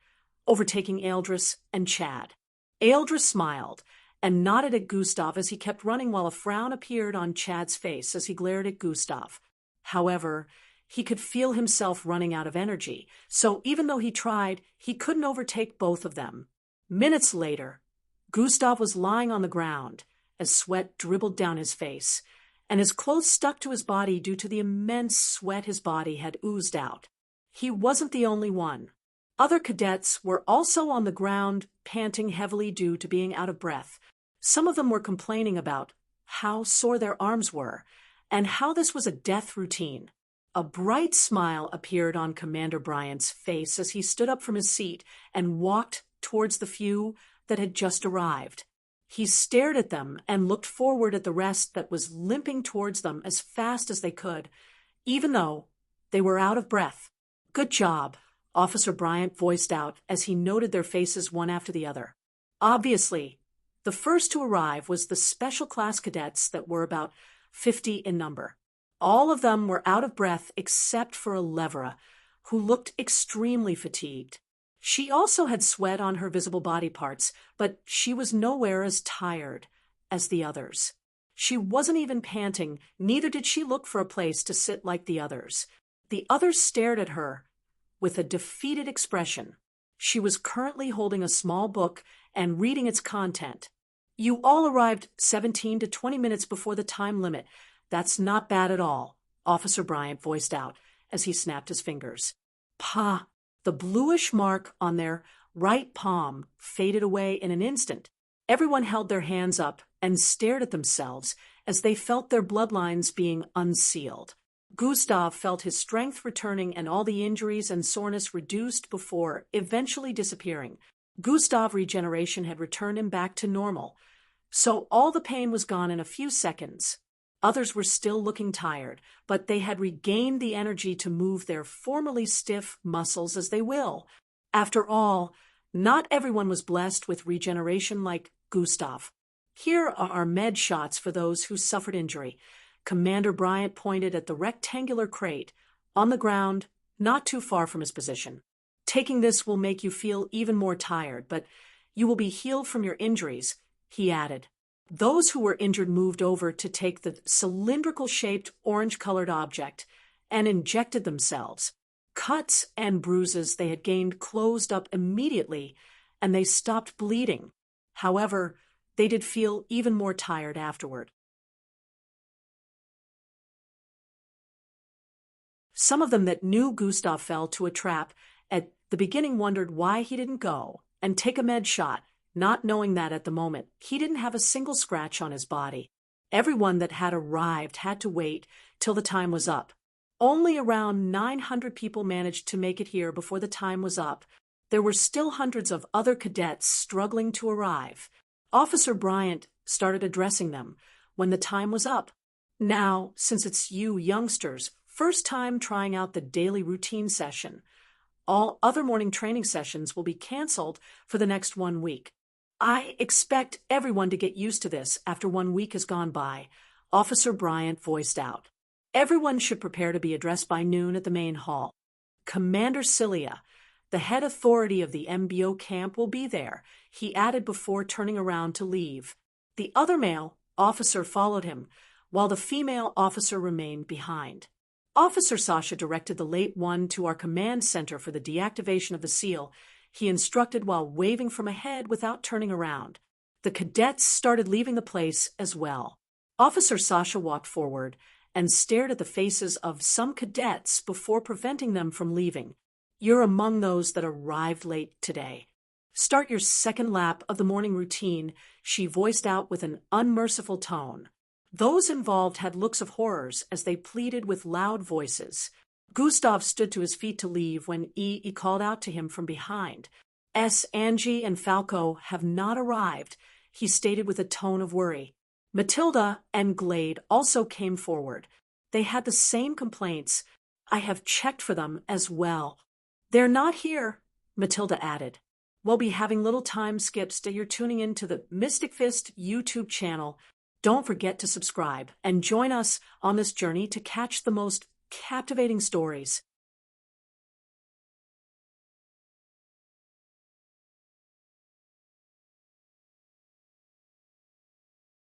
overtaking Eldris and Chad. Eldris smiled and nodded at Gustav as he kept running while a frown appeared on Chad's face as he glared at Gustav. However, he could feel himself running out of energy, so even though he tried, he couldn't overtake both of them. Minutes later, Gustav was lying on the ground as sweat dribbled down his face, and his clothes stuck to his body due to the immense sweat his body had oozed out. He wasn't the only one. Other cadets were also on the ground, panting heavily due to being out of breath. Some of them were complaining about how sore their arms were, and how this was a death routine. A bright smile appeared on Commander Bryant's face as he stood up from his seat and walked towards the few that had just arrived. He stared at them and looked forward at the rest that was limping towards them as fast as they could, even though they were out of breath. "Good job. Officer Bryant voiced out as he noted their faces one after the other. Obviously, the first to arrive was the special class cadets that were about 50 in number. All of them were out of breath except for Elevra, who looked extremely fatigued. She also had sweat on her visible body parts, but she was nowhere as tired as the others. She wasn't even panting, neither did she look for a place to sit like the others. The others stared at her with a defeated expression. She was currently holding a small book and reading its content. You all arrived 17 to 20 minutes before the time limit. That's not bad at all, Officer Bryant voiced out as he snapped his fingers. Pa! The bluish mark on their right palm faded away in an instant. Everyone held their hands up and stared at themselves as they felt their bloodlines being unsealed. Gustav felt his strength returning and all the injuries and soreness reduced before eventually disappearing. Gustav's regeneration had returned him back to normal, so all the pain was gone in a few seconds. Others were still looking tired, but they had regained the energy to move their formerly stiff muscles as they will. After all, not everyone was blessed with regeneration like Gustav. Here are our med shots for those who suffered injury. Commander Bryant pointed at the rectangular crate on the ground, not too far from his position. Taking this will make you feel even more tired, but you will be healed from your injuries, he added. Those who were injured moved over to take the cylindrical-shaped orange-colored object and injected themselves. Cuts and bruises they had gained closed up immediately, and they stopped bleeding. However, they did feel even more tired afterward. Some of them that knew Gustav fell to a trap at the beginning wondered why he didn't go and take a med shot, not knowing that at the moment he didn't have a single scratch on his body. Everyone that had arrived had to wait till the time was up. Only around 900 people managed to make it here before the time was up. There were still hundreds of other cadets struggling to arrive. Officer Bryant started addressing them when the time was up. Now, since it's you youngsters, first time trying out the daily routine session, all other morning training sessions will be canceled for the next 1 week. I expect everyone to get used to this after 1 week has gone by, Officer Bryant voiced out. Everyone should prepare to be addressed by noon at the main hall. Commander Cilia, the head authority of the MBO camp, will be there, he added before turning around to leave. The other male officer followed him, while the female officer remained behind. Officer Sasha directed the late one to our command center for the deactivation of the seal. He instructed while waving from ahead without turning around. The cadets started leaving the place as well. Officer Sasha walked forward and stared at the faces of some cadets before preventing them from leaving. You're among those that arrived late today. Start your second lap of the morning routine, she voiced out with an unmerciful tone. Those involved had looks of horrors as they pleaded with loud voices. Gustav stood to his feet to leave when E called out to him from behind. Angie and Falco have not arrived, he stated with a tone of worry. Matilda and Glade also came forward. They had the same complaints. I have checked for them as well. They're not here, Matilda added. We'll be having little time skips that you're tuning into the Mystic Fist YouTube channel. Don't forget to subscribe and join us on this journey to catch the most captivating stories.